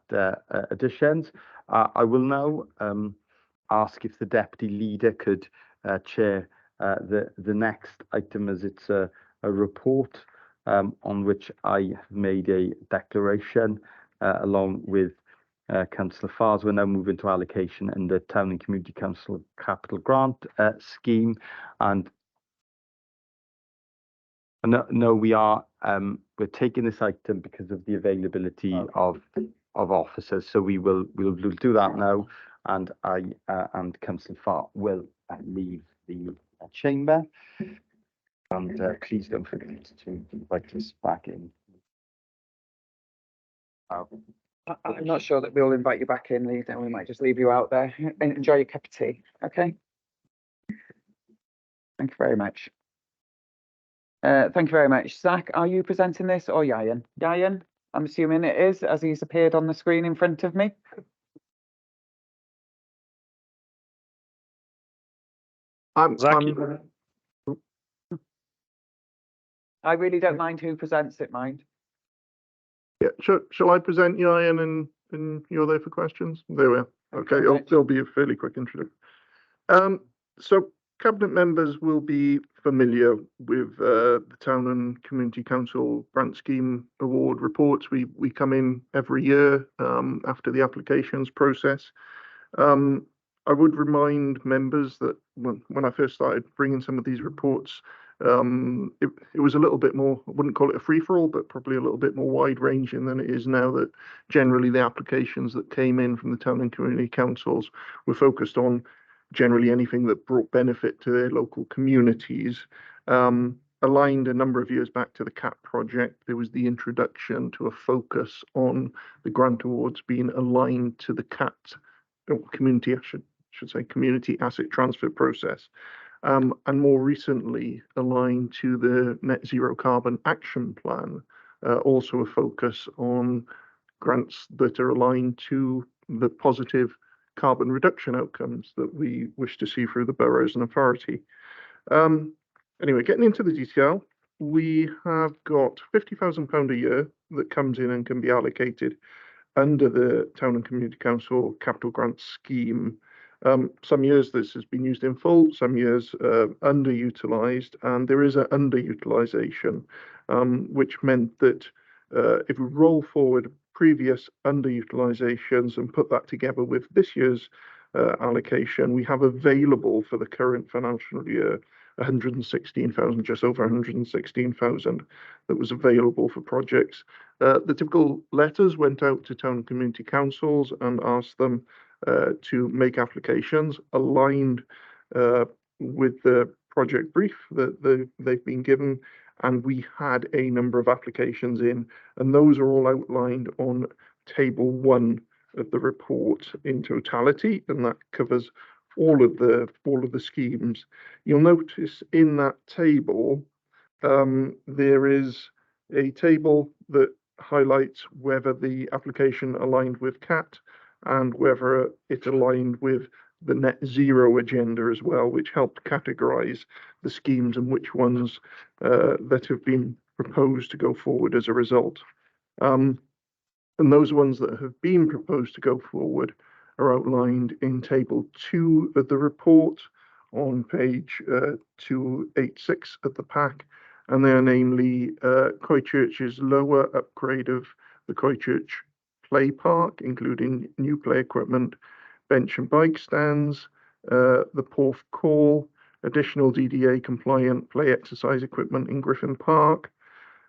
additions, I will now ask if the Deputy Leader could chair the next item, as it's a report on which I have made a declaration along with Councillor Fars. We're now moving to allocation in the Town and Community Council Capital Grant Scheme. And no, we're taking this item because of the availability of officers. So we'll do that now, and I and Councillor Farr will leave the chamber. And please don't forget to invite us back in. I'm not sure that we'll invite you back in, Leader. We might just leave you out there. Enjoy your cup of tea, okay? Thank you very much. Thank you very much. Zach, are you presenting this or Yayan? Yayan, I'm assuming it is, as he's appeared on the screen in front of me. I really don't mind who presents it, mind. Yeah, shall I present Yayan and you're there for questions? There we are. Okay, it'll be a fairly quick introduction. So Cabinet members will be familiar with the Town and Community Council Grant Scheme Award reports. We come in every year after the applications process. I would remind members that when I first started bringing some of these reports, it was a little bit more, I wouldn't call it a free-for-all, but probably a little bit more wide-ranging than it is now, that generally the applications that came in from the Town and Community Councils were focused on generally anything that brought benefit to their local communities. Aligned a number of years back to the CAT project, there was the introduction to a focus on the grant awards being aligned to the CAT, or community, I should say, community asset transfer process. And more recently aligned to the Net Zero Carbon Action Plan, also a focus on grants that are aligned to the positive carbon reduction outcomes that we wish to see through the borough as an authority. Anyway, getting into the detail, we have got £50,000 a year that comes in and can be allocated under the Town and Community Council Capital Grant Scheme. Some years this has been used in full, some years underutilised, and there is an underutilisation, which meant that if we roll forward previous underutilisations and put that together with this year's allocation, we have available for the current financial year 116,000, just over 116,000 that was available for projects. The typical letters went out to town and community councils and asked them to make applications aligned with the project brief that they've been given, and we had a number of applications in, and those are all outlined on table 1 of the report in totality, and that covers all of the schemes. You'll notice in that table there is a table that highlights whether the application aligned with CAT and whether it aligned with the net zero agenda as well, which helped categorize the schemes and which ones that have been proposed to go forward as a result. And those ones that have been proposed to go forward are outlined in table 2 of the report on page 286 of the pack, and they are namely Christchurch's lower upgrade of the Christchurch Play Park, including new play equipment, bench and bike stands, the Porth Call, additional DDA compliant play exercise equipment in Griffin Park.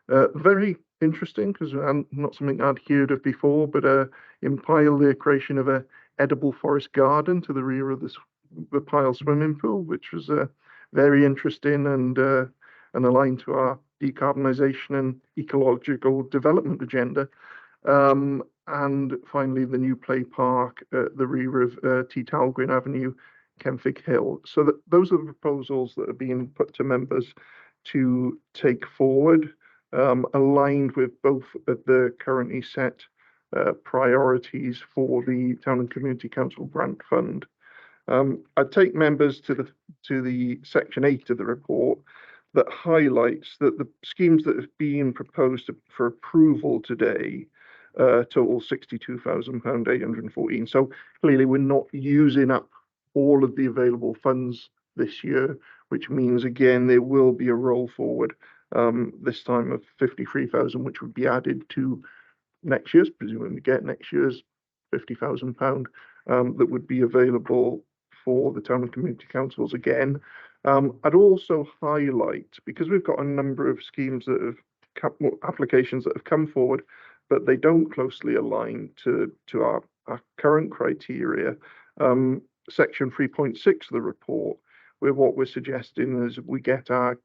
Very interesting, because not something I'd heard of before, but in Pyle, the creation of a edible forest garden to the rear of the Pyle swimming pool, which was very interesting and aligned to our decarbonisation and ecological development agenda. And finally, the new play park at the rear of T. Talgwyn Avenue, Kenfig Hill. So those are the proposals that are being put to members to take forward, aligned with both of the currently set priorities for the Town and Community Council Grant Fund. I'd take members to the section 8 of the report that highlights that the schemes that have been proposed for approval today total £62,814. So clearly we're not using up all of the available funds this year, which means again there will be a roll forward this time of 53,000, which would be added to next year's, presumably get next year's £50,000 that would be available for the town and community councils again. I'd also highlight, because we've got a number of schemes that have applications that have come forward, but they don't closely align to our current criteria. Section 3.6 of the report, where what we're suggesting is we get our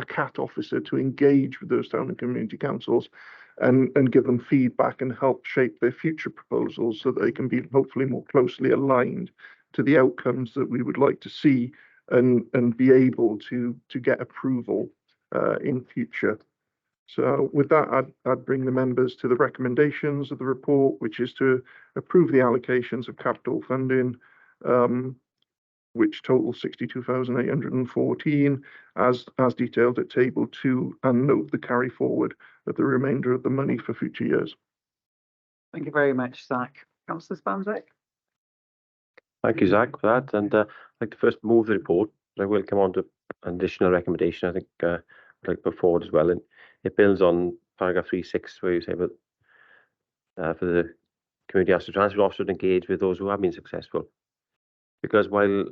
CAT officer to engage with those town and community councils and give them feedback and help shape their future proposals so that they can be hopefully more closely aligned to the outcomes that we would like to see and be able to get approval in future. So with that, I'd bring the members to the recommendations of the report, which is to approve the allocations of capital funding, which total 62,814 as detailed at table 2, and note the carry forward of the remainder of the money for future years. Thank you very much, Zach. Councillor Spanswick. Thank you, Zach, for that. And I'd like to first move the report. I will come on to an additional recommendation I think I'd like to put forward as well. And it builds on paragraph 3.6, where you say, but for the community asset transfer officer to engage with those who have been successful. Because while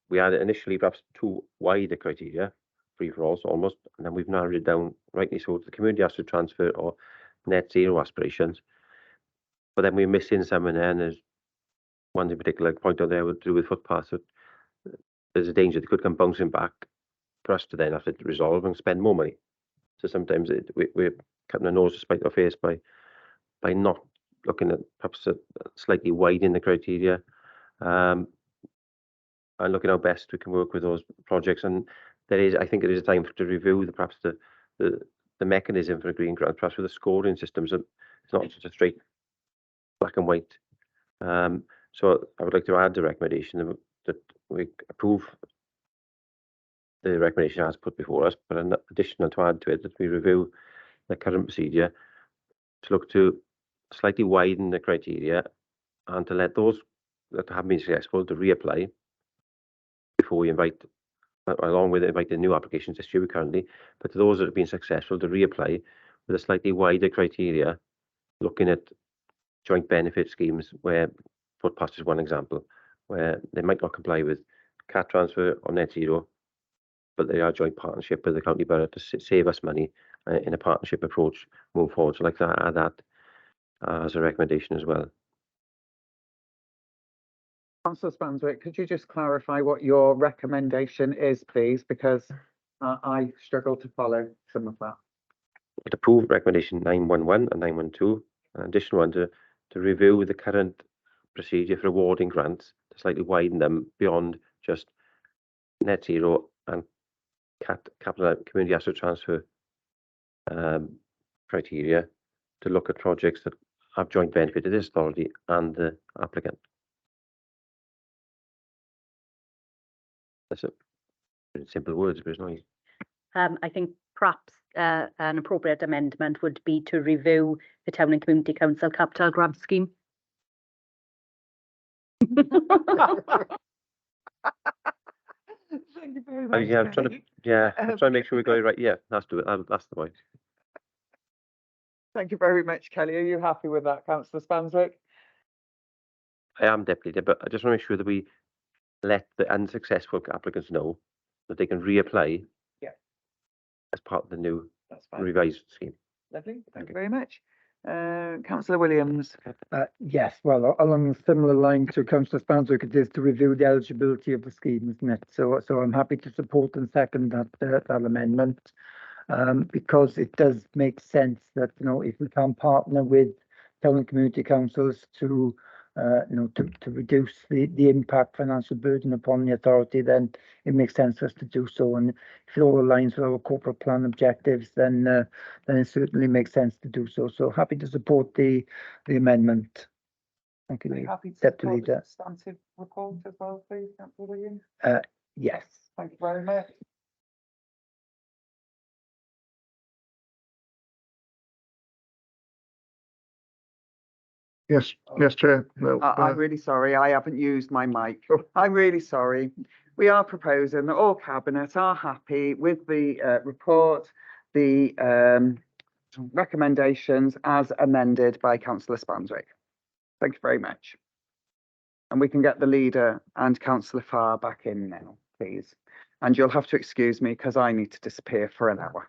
we had initially perhaps too wide a criteria, free for all almost, and then we've narrowed it down, rightly so, to the community asset transfer or net zero aspirations. But then we're missing some in there, and there's one in particular point out there to do with footpaths. So there's a danger they could come bouncing back for us to then have to resolve and spend more money. So sometimes we're cutting our nose to spite our face by not looking at perhaps slightly widening the criteria. And looking how best we can work with those projects. And I think it is a time to review perhaps the mechanism for a green grant, perhaps with the scoring systems. It's not just a straight black and white. So I would like to add the recommendation that we approve the recommendation as put before us, but an additional to add to it, that we review the current procedure to look to slightly widen the criteria and to let those that have been successful to reapply before we invite, along with inviting new applications this year currently, but to those that have been successful to reapply with a slightly wider criteria, looking at joint benefit schemes where footpaths is one example, where they might not comply with CAT transfer or net zero, but they are joint partnership with the county borough to save us money in a partnership approach moving forward. So I'd like to add that as a recommendation as well. Councillor Spanswick, could you just clarify what your recommendation is, please? Because I struggle to follow some of that. To approve recommendation 911 and 912, an additional one to review the current procedure for awarding grants, to slightly widen them beyond just net zero and capital community asset transfer criteria, to look at projects that have joint benefit to this authority and the applicant. That's it. Simple words, but it's not easy. I think perhaps an appropriate amendment would be to review the Town and Community Council Capital Grant Scheme. Thank you very much. Yeah, I'm trying to make sure we got it right. Yeah, that's the point. Thank you very much, Kelly. Are you happy with that, Councillor Spanswick? I am, Deputy Leader, but I just want to make sure that we let the unsuccessful applicants know that they can reapply. Yeah. As part of the new That's fine. revised scheme. Lovely. Thank you very much. Councillor Williams. Yes, well, along a similar line to Councillor Spanswick, it is to review the eligibility of the scheme, isn't it? So I'm happy to support and second that amendment, because it does make sense that, you know, if we can partner with town and community councils to to reduce the impact financial burden upon the authority, then it makes sense for us to do so. And if it all aligns with our corporate plan objectives, then it certainly makes sense to do so. So happy to support the amendment. Thank you, Happy to Deputy support the Leader. substantive report as well, please, Councillor Williams. Yes. Thank you very much. Yes, Chair. No, I'm really sorry, I haven't used my mic. I'm really sorry. We are proposing that all Cabinet are happy with the report, the recommendations as amended by Councillor Spanswick. Thank you very much. And we can get the leader and Councillor Farr back in now, please. And you'll have to excuse me because I need to disappear for an hour.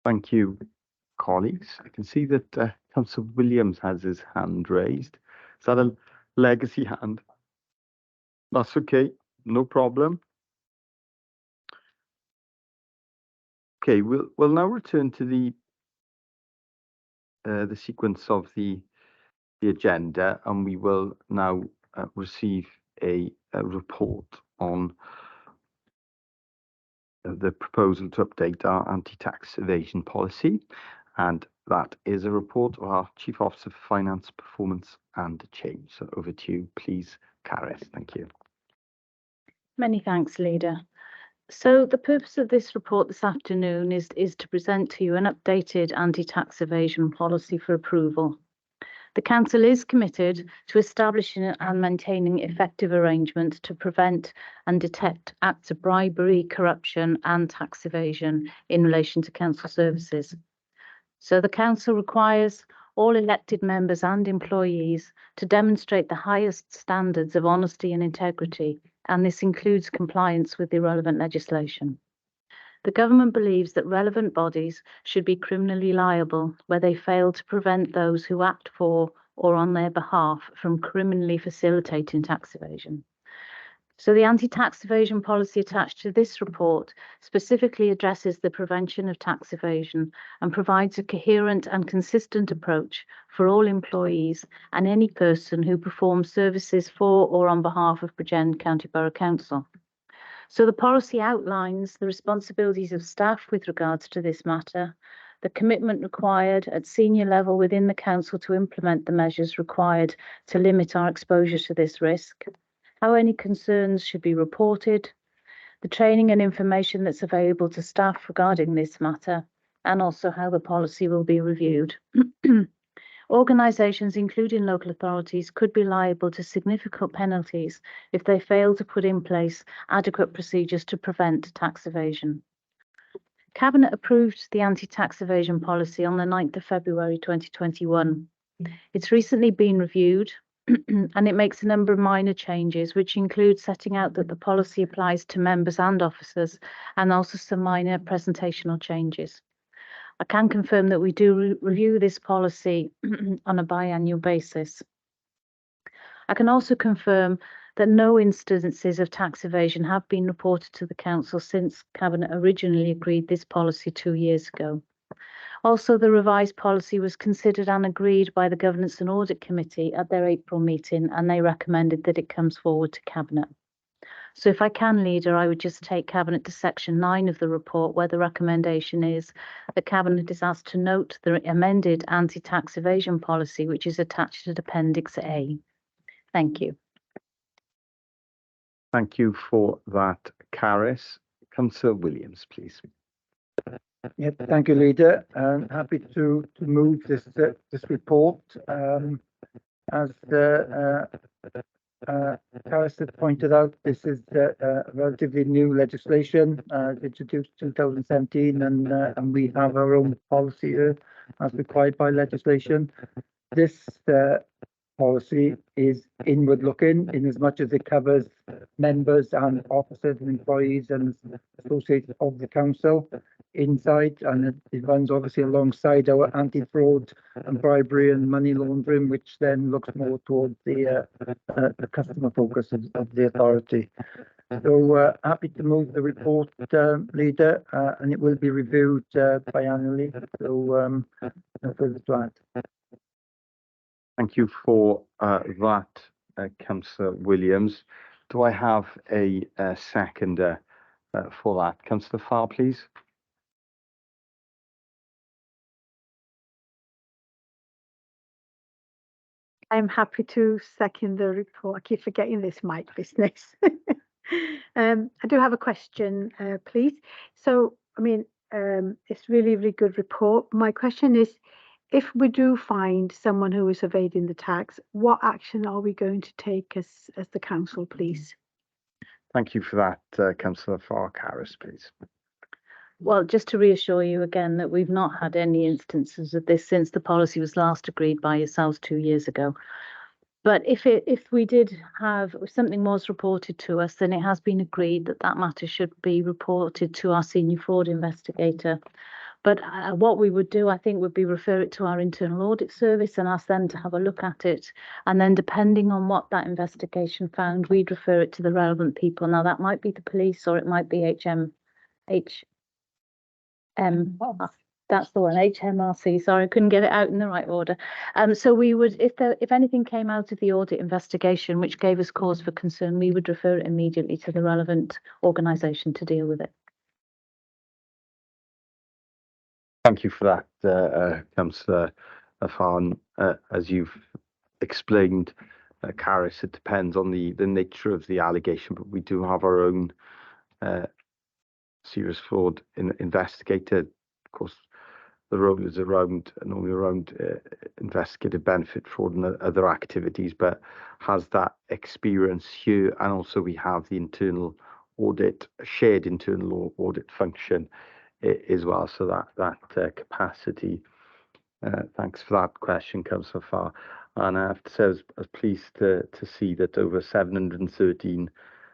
Thank you, colleagues. I can see that Councillor Williams has his hand raised. Is that a legacy hand? That's okay, no problem. Okay, we'll now return to the sequence of the agenda, and we will now receive a report on the proposal to update our anti-tax evasion policy, and that is a report of our Chief Officer for Finance, Performance and Change. So over to you, please, Carys. Thank you. Many thanks, Leader. So the purpose of this report this afternoon is to present to you an updated anti-tax evasion policy for approval. The Council is committed to establishing and maintaining effective arrangements to prevent and detect acts of bribery, corruption and tax evasion in relation to council services. So the Council requires all elected members and employees to demonstrate the highest standards of honesty and integrity, and this includes compliance with the relevant legislation. The government believes that relevant bodies should be criminally liable where they fail to prevent those who act for or on their behalf from criminally facilitating tax evasion. So the anti-tax evasion policy attached to this report specifically addresses the prevention of tax evasion and provides a coherent and consistent approach for all employees and any person who performs services for or on behalf of Bridgend County Borough Council. So the policy outlines the responsibilities of staff with regards to this matter, the commitment required at senior level within the council to implement the measures required to limit our exposure to this risk, how any concerns should be reported, the training and information that's available to staff regarding this matter, and also how the policy will be reviewed. Organisations, including local authorities, could be liable to significant penalties if they fail to put in place adequate procedures to prevent tax evasion. Cabinet approved the anti-tax evasion policy on the 9th of February 2021. It's recently been reviewed and it makes a number of minor changes, which include setting out that the policy applies to members and officers, and also some minor presentational changes. I can confirm that we do review this policy on a biannual basis. I can also confirm that no instances of tax evasion have been reported to the council since Cabinet originally agreed this policy 2 years ago. Also, the revised policy was considered and agreed by the Governance and Audit Committee at their April meeting, and they recommended that it comes forward to Cabinet. So if I can, Leader, I would just take Cabinet to section 9 of the report, where the recommendation is that Cabinet is asked to note the amended anti-tax evasion policy, which is attached to Appendix A. Thank you. Thank you for that, Caris. Councillor Williams, please. Yeah, thank you, Leader. Happy to move this report. As Caris had pointed out, this is relatively new legislation introduced 2017, and we have our own policy here as required by legislation. This policy is inward looking in as much as it covers members and officers and employees and associates of the council inside, and it runs obviously alongside our anti-fraud and bribery and money laundering, which then looks more towards the customer focus of the authority. So happy to move the report, Leader, and it will be reviewed biannually. So no further to add. Thank you for that, Councillor Williams. Do I have a seconder for that? Councillor Farr, please. I'm happy to second the report. I keep forgetting this mic business. I do have a question, please. So, I mean, it's really, really good report. My question is, if we do find someone who is evading the tax, what action are we going to take as the council, please? Thank you for that, Councillor Farr. Caris, please. Well, just to reassure you again that we've not had any instances of this since the policy was last agreed by yourselves 2 years ago. But if we did have, if something was reported to us, then it has been agreed that that matter should be reported to our senior fraud investigator. But what we would do, I think, would be refer it to our internal audit service and ask them to have a look at it. And then depending on what that investigation found, we'd refer it to the relevant people. Now, that might be the police or it might be that's the one, HMRC. Sorry, I couldn't get it out in the right order. So we would, if anything came out of the audit investigation which gave us cause for concern, we would refer it immediately to the relevant organisation to deal with it. Thank you for that, Councillor Farr. As you've explained, Caris, it depends on the nature of the allegation, but we do have our own serious fraud investigator. Of course, the role is normally around investigative benefit fraud and other activities, but has that experience here. And also we have the internal audit, shared internal audit function as well. So that capacity. Thanks for that question, Councillor Farr. And I have to say, I was pleased to see that over 713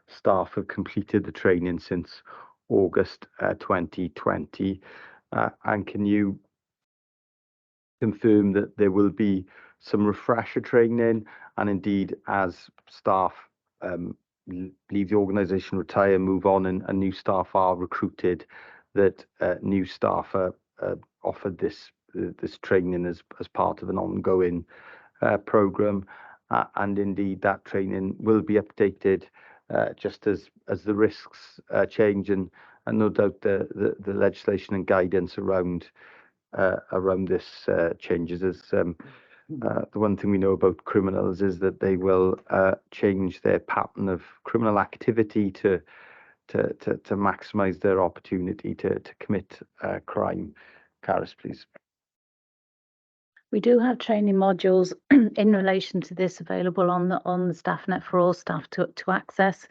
staff have completed the training since August 2020. And can you confirm that there will be some refresher training, and indeed as staff leave the organisation, retire, move on, and new staff are recruited, that new staff are offered this training as part of an ongoing programme, and indeed that training will be updated just as the risks change, and no doubt the legislation and guidance around this changes. As the one thing we know about criminals is that they will change their pattern of criminal activity to maximise their opportunity to commit crime. Caris, please. We do have training modules in relation to this available on the StaffNet for all staff to access,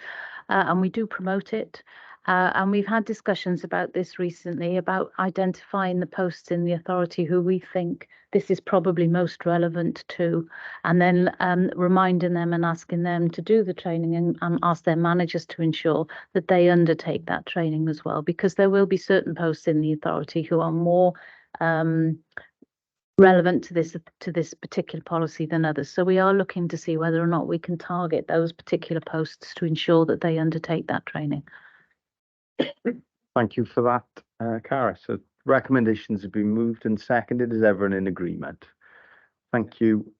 and we do promote it. And we've had discussions about this recently, about identifying the posts in the authority who we think this is probably most relevant to, and then reminding them and asking them to do the training, and ask their managers to ensure that they undertake that training as well, because there will be certain posts in the authority who are more relevant to this particular policy than others. So we are looking to see whether or not we can target those particular posts to ensure that they undertake that training. Thank you for that, Cara. So recommendations have been moved and seconded. Is everyone in agreement? Thank you,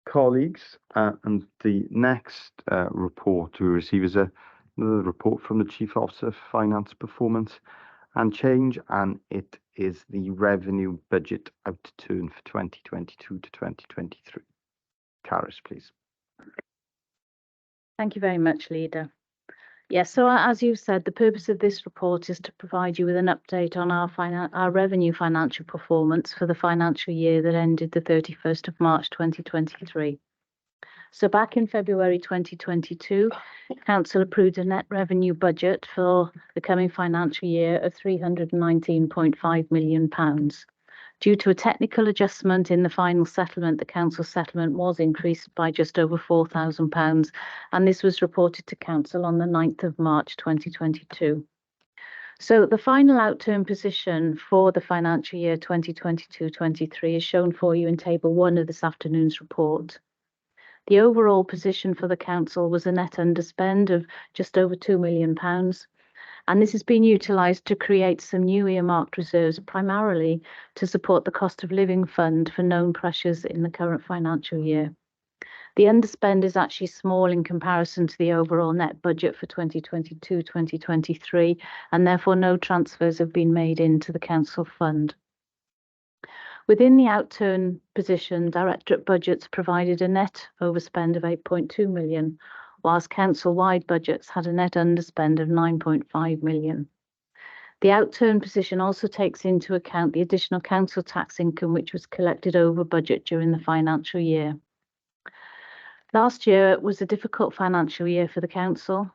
colleagues. And the next report we receive is another report from the Chief Officer for Finance Performance and Change, and it is the revenue budget outturn for 2022 to 2023. Caris, please. Thank you very much, Leader. Yes, so as you said, the purpose of this report is to provide you with an update on our revenue financial performance for the financial year that ended the 31st of March 2023. So back in February 2022, Council approved a net revenue budget for the coming financial year of £319.5 million. Due to a technical adjustment in the final settlement, the Council settlement was increased by just over £4,000, and this was reported to Council on the 9th of March 2022. So the final outturn position for the financial year 2022-23 is shown for you in Table 1 of this afternoon's report. The overall position for the Council was a net underspend of just over £2 million, and this has been utilised to create some new earmarked reserves, primarily to support the cost of living fund for known pressures in the current financial year. The underspend is actually small in comparison to the overall net budget for 2022-2023, and therefore no transfers have been made into the Council fund. Within the outturn position, Directorate budgets provided a net overspend of £8.2 million, whilst council-wide budgets had a net underspend of £9.5 million. The outturn position also takes into account the additional council tax income which was collected over budget during the financial year. Last year was a difficult financial year for the council.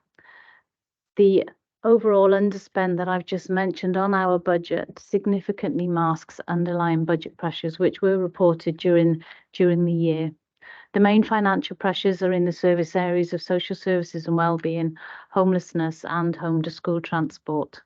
The overall underspend that I've just mentioned on our budget significantly masks underlying budget pressures which were reported during the year. The main financial pressures are in the service areas of social services and wellbeing, homelessness and home to school transport.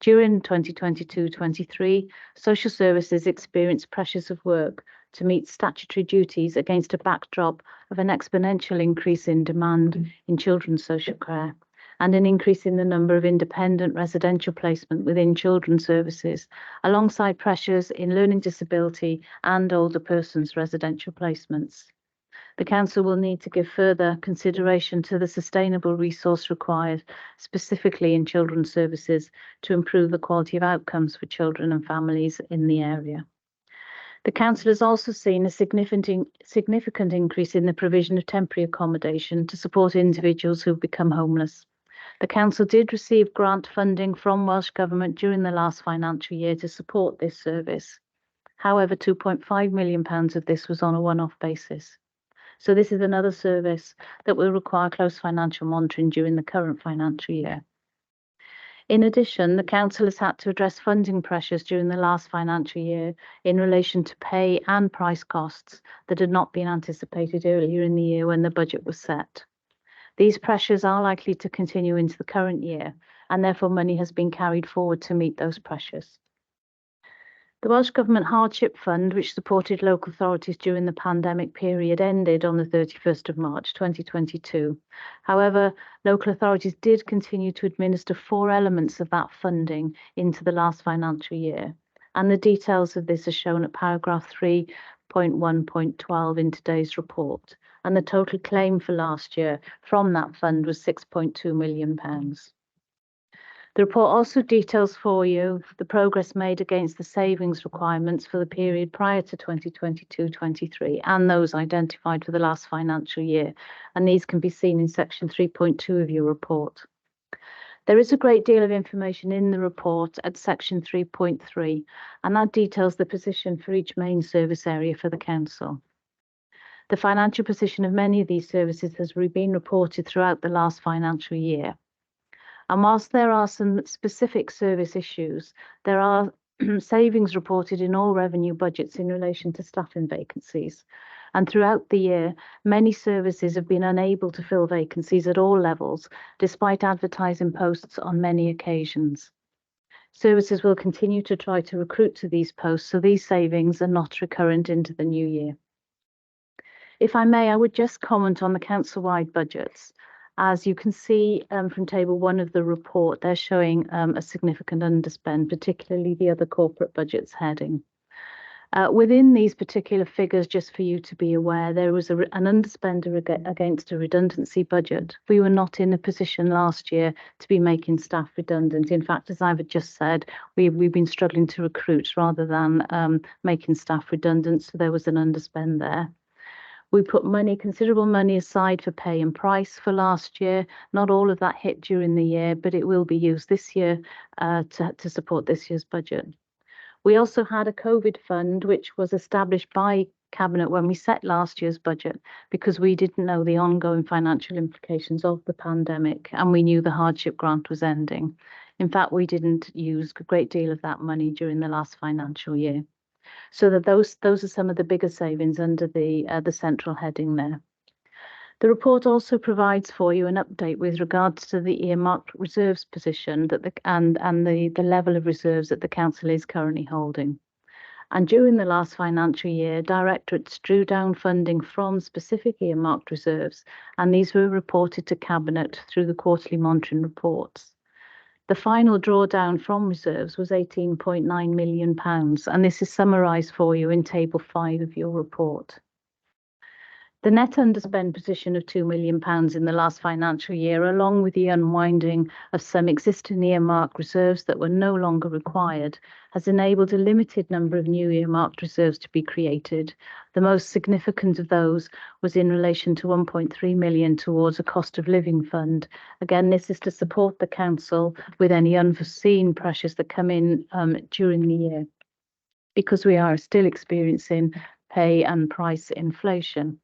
During 2022-23, social services experienced pressures of work to meet statutory duties against a backdrop of an exponential increase in demand in children's social care and an increase in the number of independent residential placement within children's services, alongside pressures in learning disability and older persons residential placements. The Council will need to give further consideration to the sustainable resource required, specifically in children's services, to improve the quality of outcomes for children and families in the area. The Council has also seen a significant increase in the provision of temporary accommodation to support individuals who have become homeless. The Council did receive grant funding from Welsh Government during the last financial year to support this service. However, £2.5 million of this was on a one-off basis. So this is another service that will require close financial monitoring during the current financial year. In addition, the Council has had to address funding pressures during the last financial year in relation to pay and price costs that had not been anticipated earlier in the year when the budget was set. These pressures are likely to continue into the current year, and therefore money has been carried forward to meet those pressures. The Welsh Government Hardship Fund, which supported local authorities during the pandemic period, ended on the 31st of March 2022. However, local authorities did continue to administer 4 elements of that funding into the last financial year, and the details of this are shown at paragraph 3.1.12 in today's report, and the total claim for last year from that fund was £6.2 million. The report also details for you the progress made against the savings requirements for the period prior to 2022-23 and those identified for the last financial year, and these can be seen in section 3.2 of your report. There is a great deal of information in the report at section 3.3, and that details the position for each main service area for the Council. The financial position of many of these services has been reported throughout the last financial year. And whilst there are some specific service issues, there are savings reported in all revenue budgets in relation to staffing vacancies. And throughout the year, many services have been unable to fill vacancies at all levels, despite advertising posts on many occasions. Services will continue to try to recruit to these posts, so these savings are not recurrent into the new year. If I may, I would just comment on the council-wide budgets. As you can see from table 1 of the report, they're showing a significant underspend, particularly the other corporate budgets heading. Within these particular figures, just for you to be aware, there was an underspend against a redundancy budget. We were not in a position last year to be making staff redundant. In fact, as I've just said, we've been struggling to recruit rather than making staff redundant, so there was an underspend there. We put considerable money aside for pay and price for last year. Not all of that hit during the year, but it will be used this year to support this year's budget. We also had a COVID fund, which was established by Cabinet when we set last year's budget, because we didn't know the ongoing financial implications of the pandemic, and we knew the hardship grant was ending. In fact, we didn't use a great deal of that money during the last financial year. So that those are some of the bigger savings under the central heading there. The report also provides for you an update with regards to the earmarked reserves position and the level of reserves that the council is currently holding. And during the last financial year, directorates drew down funding from specific earmarked reserves, and these were reported to Cabinet through the quarterly monitoring reports. The final drawdown from reserves was £18.9 million, and this is summarised for you in table 5 of your report. The net underspend position of £2 million in the last financial year, along with the unwinding of some existing earmarked reserves that were no longer required, has enabled a limited number of new earmarked reserves to be created. The most significant of those was in relation to £1.3 million towards a cost of living fund. Again, this is to support the council with any unforeseen pressures that come in during the year, because we are still experiencing pay and price inflation.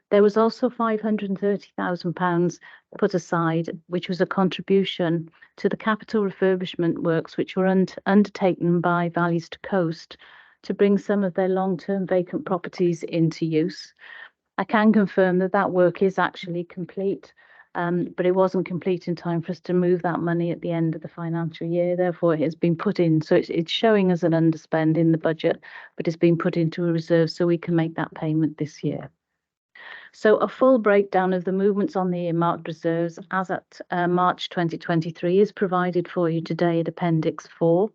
There was also £530,000 put aside, which was a contribution to the capital refurbishment works which were undertaken by Valleys to Coast to bring some of their long-term vacant properties into use. I can confirm that that work is actually complete, but it wasn't complete in time for us to move that money at the end of the financial year. Therefore, it has been put in. So it's showing as an underspend in the budget, but it's been put into a reserve so we can make that payment this year. So a full breakdown of the movements on the earmarked reserves as at March 2023 is provided for you today at Appendix 4.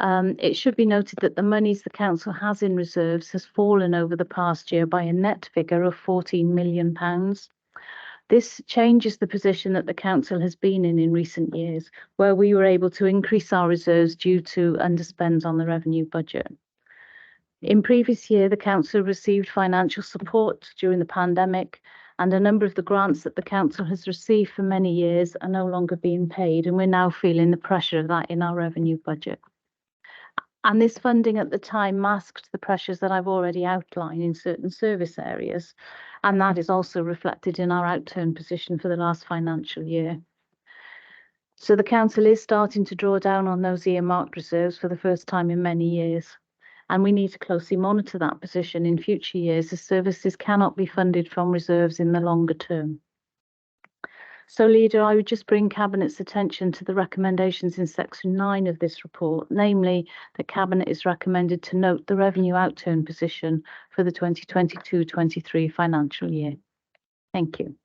It should be noted that the monies the council has in reserves has fallen over the past year by a net figure of £14 million. This changes the position that the council has been in recent years, where we were able to increase our reserves due to underspends on the revenue budget. In previous year, the council received financial support during the pandemic, and a number of the grants that the council has received for many years are no longer being paid, and we're now feeling the pressure of that in our revenue budget. And this funding at the time masked the pressures that I've already outlined in certain service areas, and that is also reflected in our outturn position for the last financial year. So the council is starting to draw down on those earmarked reserves for the first time in many years. And we need to closely monitor that position in future years, as services cannot be funded from reserves in the longer term. So, Leader, I would just bring Cabinet's attention to the recommendations in section 9 of this report, namely that Cabinet is recommended to note the revenue outturn position for the 2022-23 financial year. Thank you.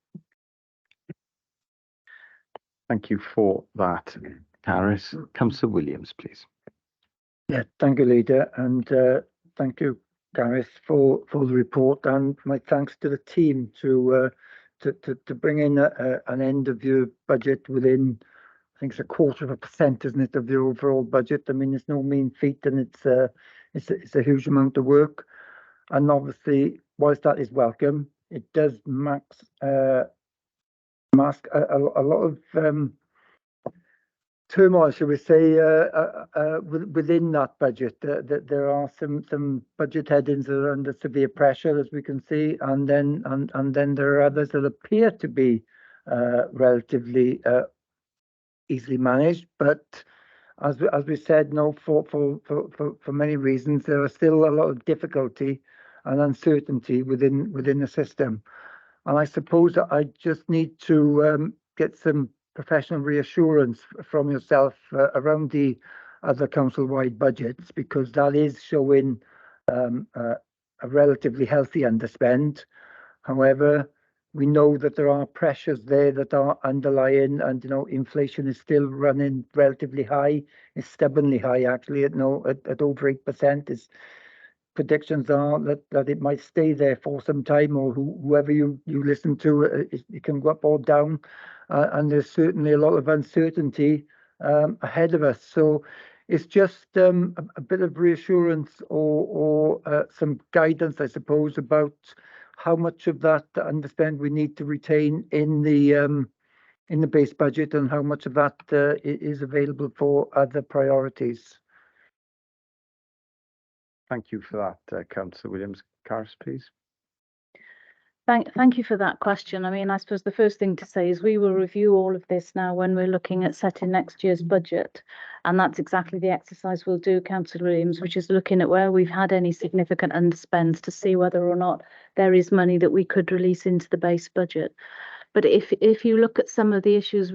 Thank you for that, Carys. Councillor Williams, please. Yeah, thank you, Leader, and thank you, Gareth, for the report, and my thanks to the team to bring in an end of year budget within, I think it's 0.25%, isn't it, of the overall budget. I mean, it's no mean feat, and it's a huge amount of work. And obviously, whilst that is welcome, it does mask a lot of turmoil, shall we say, within that budget. That there are some budget headings that are under severe pressure, as we can see, and then there are others that appear to be relatively easily managed. But as we said, no, for many reasons, there are still a lot of difficulty and uncertainty within the system. And I suppose that I just need to get some professional reassurance from yourself around the other council-wide budgets, because that is showing a relatively healthy underspend. However, we know that there are pressures there that are underlying, and inflation is still running relatively high. It's stubbornly high, actually, at over 8%. Predictions are that it might stay there for some time, or whoever you listen to, it can go up or down, and there's certainly a lot of uncertainty ahead of us. So it's just a bit of reassurance or some guidance, I suppose, about how much of that underspend we need to retain in the base budget, and how much of that is available for other priorities. Thank you for that, Councillor Williams. Caris, please. Thank you for that question. I mean, I suppose the first thing to say is we will review all of this now when we're looking at setting next year's budget. And that's exactly the exercise we'll do, Councillor Williams, which is looking at where we've had any significant underspends to see whether or not there is money that we could release into the base budget. But if you look at some of the issues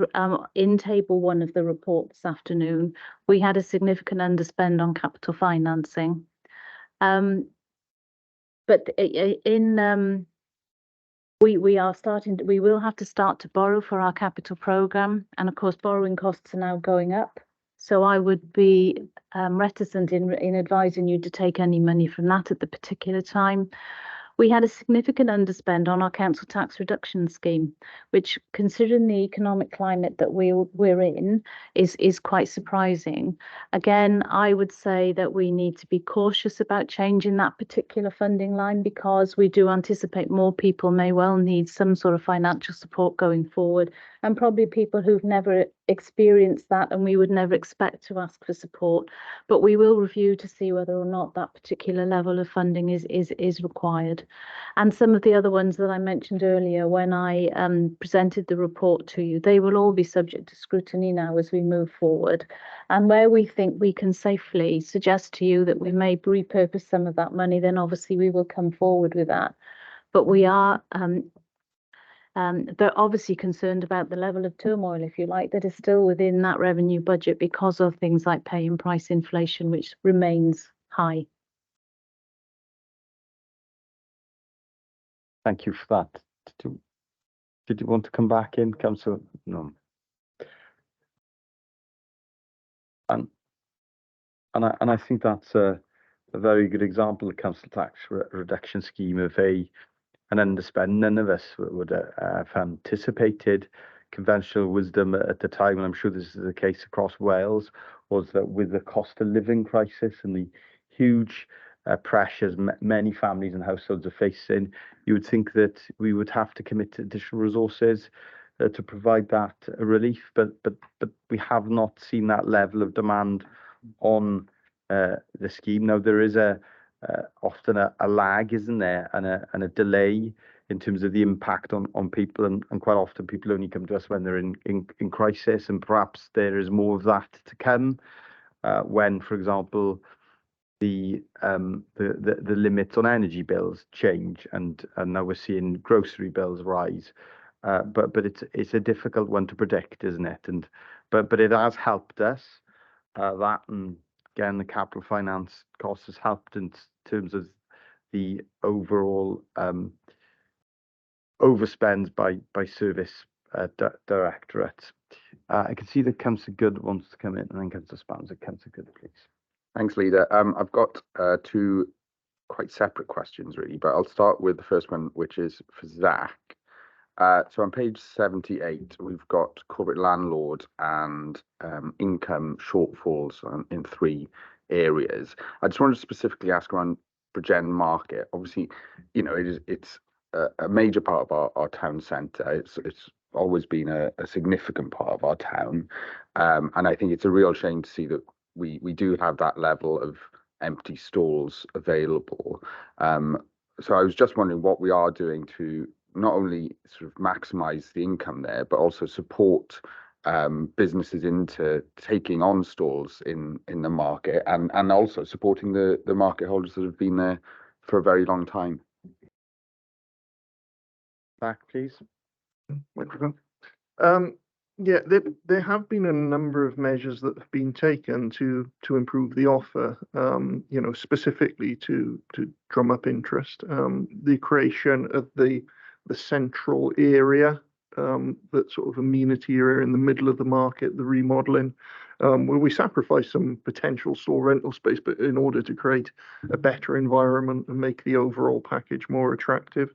in table 1 of the report this afternoon, we had a significant underspend on capital financing. But we will have to start to borrow for our capital programme, and of course borrowing costs are now going up. So I would be reticent in advising you to take any money from that at the particular time. We had a significant underspend on our council tax reduction scheme, which, considering the economic climate that we're in, is quite surprising. Again, I would say that we need to be cautious about changing that particular funding line, because we do anticipate more people may well need some sort of financial support going forward, and probably people who've never experienced that, and we would never expect to ask for support. But we will review to see whether or not that particular level of funding is required. And some of the other ones that I mentioned earlier when I presented the report to you, they will all be subject to scrutiny now as we move forward. And where we think we can safely suggest to you that we may repurpose some of that money, then obviously we will come forward with that. But we are they're obviously concerned about the level of turmoil, if you like, that is still within that revenue budget because of things like pay and price inflation, which remains high. Thank you for that. Did you want to come back in, Councillor? No. And I think that's a very good example of council tax reduction scheme of an underspend. None of us would have anticipated. Conventional wisdom at the time, and I'm sure this is the case across Wales, was that with the cost of living crisis and the huge pressures many families and households are facing, you would think that we would have to commit to additional resources to provide that relief, but we have not seen that level of demand on the scheme. Now there is often a lag, isn't there, and a delay in terms of the impact on people, and quite often people only come to us when they're in crisis, and perhaps there is more of that to come when, for example, the limits on energy bills change, and now we're seeing grocery bills rise. But it's a difficult one to predict, isn't it? But it has helped us. That, and again, the capital finance cost has helped in terms of the overall overspends by service directorates. I can see that Councillor Good wants to come in, and then Councillor Spancer. Councillor Good, please. Thanks, Leader. I've got two quite separate questions, really, but I'll start with the first one, which is for Zach. So on page 78, we've got corporate landlord and income shortfalls in 3 areas. I just wanted to specifically ask around Bridgend Market. Obviously, it's a major part of our town centre. It's always been a significant part of our town, and I think it's a real shame to see that we do have that level of empty stalls available. So I was just wondering what we are doing to not only sort of maximise the income there, but also support businesses into taking on stalls in the market, and also supporting the market holders that have been there for a very long time. Back, please. Yeah, there have been a number of measures that have been taken to improve the offer, specifically to drum up interest. The creation of the central area, that sort of amenity area in the middle of the market, the remodeling, where we sacrifice some potential store rental space, but in order to create a better environment and make the overall package more attractive.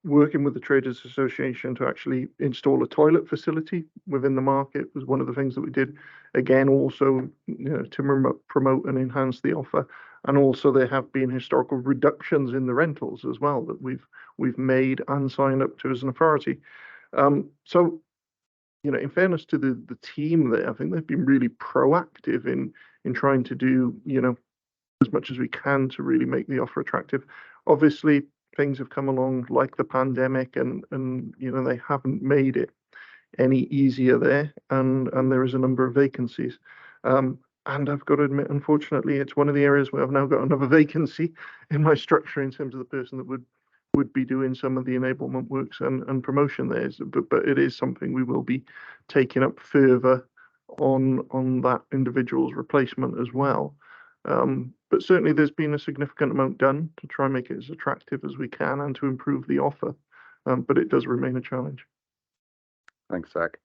Working with the Traders Association to actually install a toilet facility within the market was one of the things that we did. Again, also to promote and enhance the offer. And also there have been historical reductions in the rentals as well that we've made and signed up to as an authority. So, in fairness to the team there, I think they've been really proactive in trying to do, as much as we can to really make the offer attractive. Obviously, things have come along like the pandemic and they haven't made it any easier there, and there is a number of vacancies. And I've got to admit, unfortunately, it's one of the areas where I've now got another vacancy in my structure in terms of the person that would be doing some of the enablement works and promotion there. But it is something we will be taking up further on that individual's replacement as well. But certainly there's been a significant amount done to try and make it as attractive as we can and to improve the offer. But it does remain a challenge. Thanks, Zach.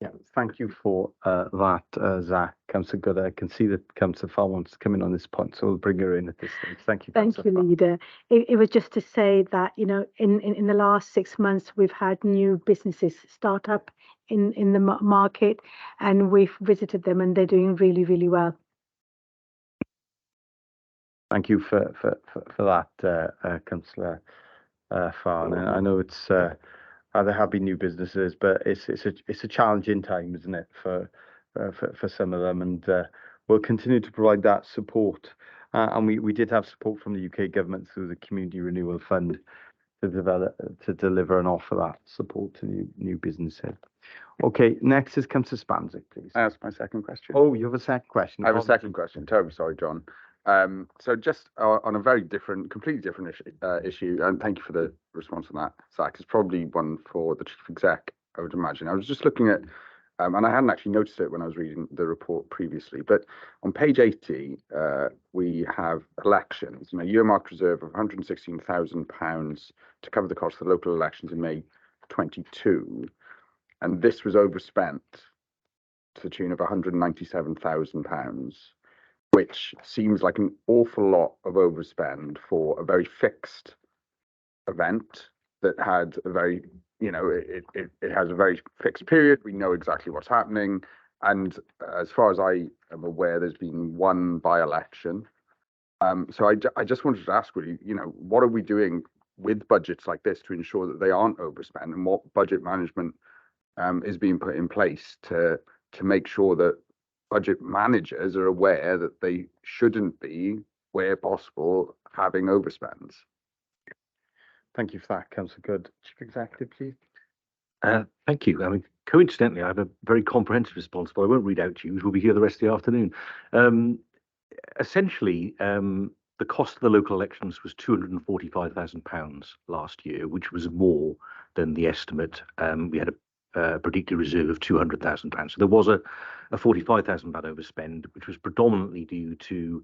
Yeah, thank you for that, Zach. Councillor Good, I can see that Councillor Farr wants to come in on this point, so we'll bring her in at this stage. Thank you, Thank Councillor you, Farr. Leader. It was just to say that, in the last 6 months, we've had new businesses start up in the market, and we've visited them, and they're doing really, really well. Thank you for that, Councillor Farr. And I know it's there have been new businesses, but it's a challenging time, isn't it, for some of them, and we'll continue to provide that support. And we did have support from the UK government through the Community Renewal Fund to deliver and offer that support to new businesses. Okay, next is Councillor Spanzik, please. That's my second question. Oh, you have a second question. I have a second question. Terribly sorry, John. So just on a very completely different issue, and thank you for the response on that, Zach. It's probably one for the Chief Exec, I would imagine. I was just looking at, and I hadn't actually noticed it when I was reading the report previously, but on page 80, we have elections, and a year-marked reserve of £116,000 to cover the cost of the local elections in May 22, and this was overspent to the tune of £197,000. Which seems like an awful lot of overspend for a very fixed event that had a very, it has a very fixed period. We know exactly what's happening. And as far as I am aware, there's been one by-election. So I just wanted to ask really, what are we doing with budgets like this to ensure that they aren't overspent, and what budget management is being put in place to make sure that budget managers are aware that they shouldn't be, where possible, having overspends. Thank you for that, Councillor Good. Chief Executive, please. Thank you. I mean, coincidentally, I have a very comprehensive response, but I won't read out to you. We'll be here the rest of the afternoon. Essentially, the cost of the local elections was £245,000 last year, which was more than the estimate. We had a predicted reserve of £200,000. So there was a £45,000 overspend, which was predominantly due to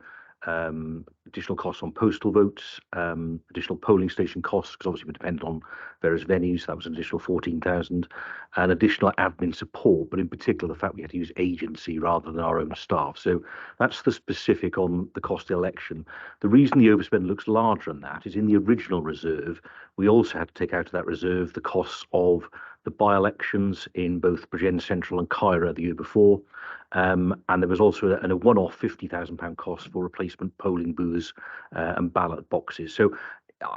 additional costs on postal votes, additional polling station costs, because obviously we depend on various venues. That was an additional 14,000, and additional admin support, but in particular the fact we had to use agency rather than our own staff. So that's the specific on the cost of the election. The reason the overspend looks larger than that is in the original reserve, we also had to take out of that reserve the costs of the by-elections in both Bridgend Central and Caira the year before. And there was also a one-off £50,000 cost for replacement polling booths and ballot boxes. So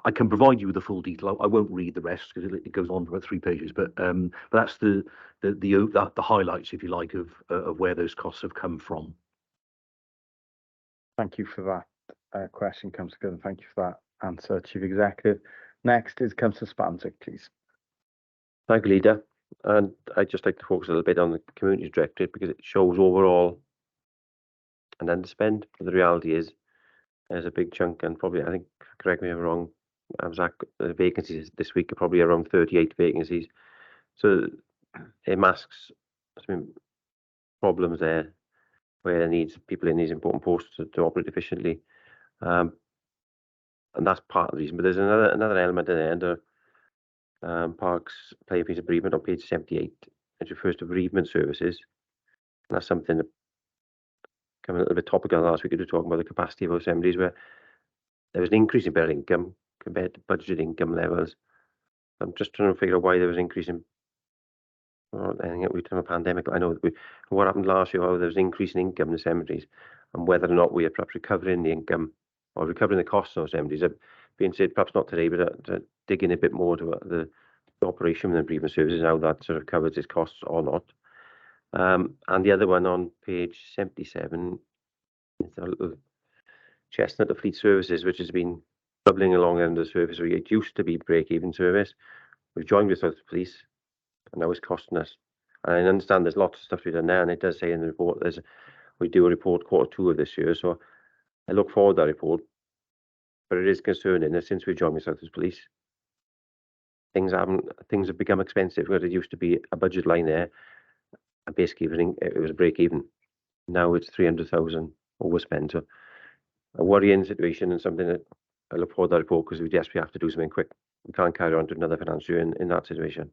I can provide you with the full detail. I won't read the rest because it goes on for about 3 pages. But that's the highlights, if you like, of where those costs have come from. Thank you for that question, Councillor Good, and thank you for that answer, Chief Executive. Next is Councillor Spanzik, please. Thank you, Leader. And I'd just like to focus a little bit on the Communities Directorate because it shows overall an underspend. But the reality is there's a big chunk, and probably, I think, correct me if I'm wrong, Zach, the vacancies this week are probably around 38 vacancies. So it masks some problems there where it needs people in these important posts to operate efficiently. And that's part of the reason. But there's another element at the end of Parks playing piece of bereavement on page 78, which refers to bereavement services. And that's something that came a little bit topical last week. We were talking about the capacity of assemblies where there was an increase in better income compared to budgeted income levels. I'm just trying to figure out why there was an increase in. I think we have a pandemic. I know what happened last year. How there was an increase in income in the cemeteries, and whether or not we are perhaps recovering the income or recovering the costs of cemeteries. Being said, perhaps not today, but to dig in a bit more to the operation of the bereavement services, how that sort of covers its costs or not. And the other one on page 77 is a little chestnut of fleet services, which has been bubbling along under the surface. It used to be break-even service. We've joined with South Police, and now it's costing us. And I understand there's lots of stuff we've done now, and it does say in the report we do a report Q2 of this year, so I look forward to that report. But it is concerning that since we joined with South Police, things have become expensive. Where it used to be a budget line there, and basically everything it was a break even. Now it's 300,000 overspent. So a worrying situation, and something that I look forward to that report, because we desperately have to do something quick. We can't carry on to another financial year in that situation.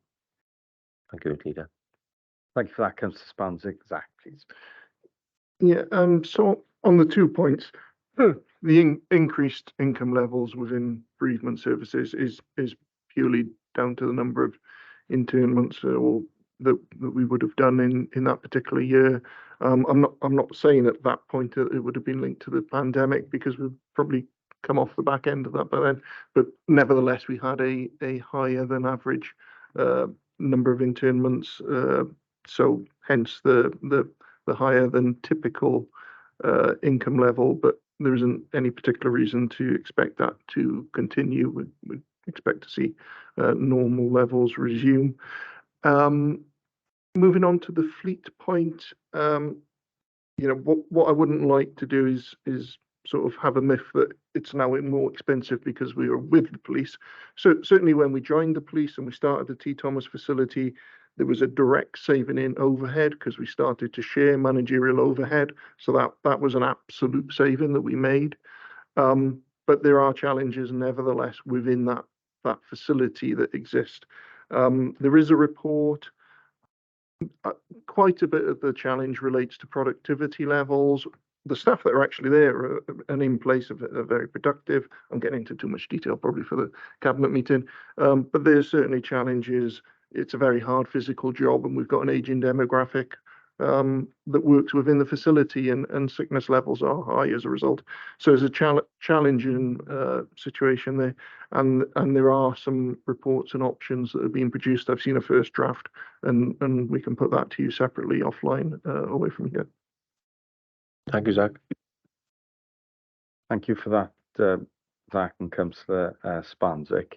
Thank you, Leader. Thank you for that, Councillor Spanzik. Zach, please. Yeah, so on the 2 points, the increased income levels within bereavement services is purely down to the number of internments or that we would have done in that particular year. I'm not saying at that point that it would have been linked to the pandemic, because we've probably come off the back end of that by then. But nevertheless, we had a higher than average number of internments, so hence the higher than typical income level. But there isn't any particular reason to expect that to continue. We expect to see normal levels resume. Moving on to the fleet point, what I wouldn't like to do is sort of have a myth that it's now more expensive because we were with the police. So certainly when we joined the police and we started the T. Thomas facility, there was a direct saving in overhead because we started to share managerial overhead. So that was an absolute saving that we made. But there are challenges nevertheless within that facility that exist. There is a report. Quite a bit of the challenge relates to productivity levels. The staff that are actually there and in place are very productive. I'm getting into too much detail probably for the cabinet meeting, but there's certainly challenges. It's a very hard physical job, and we've got an aging demographic that works within the facility, and sickness levels are high as a result. So it's a challenging situation there, and there are some reports and options that are being produced. I've seen a first draft, and we can put that to you separately offline away from here. Thank you, Zach. Thank you for that, Zach and Councillor Spanzik.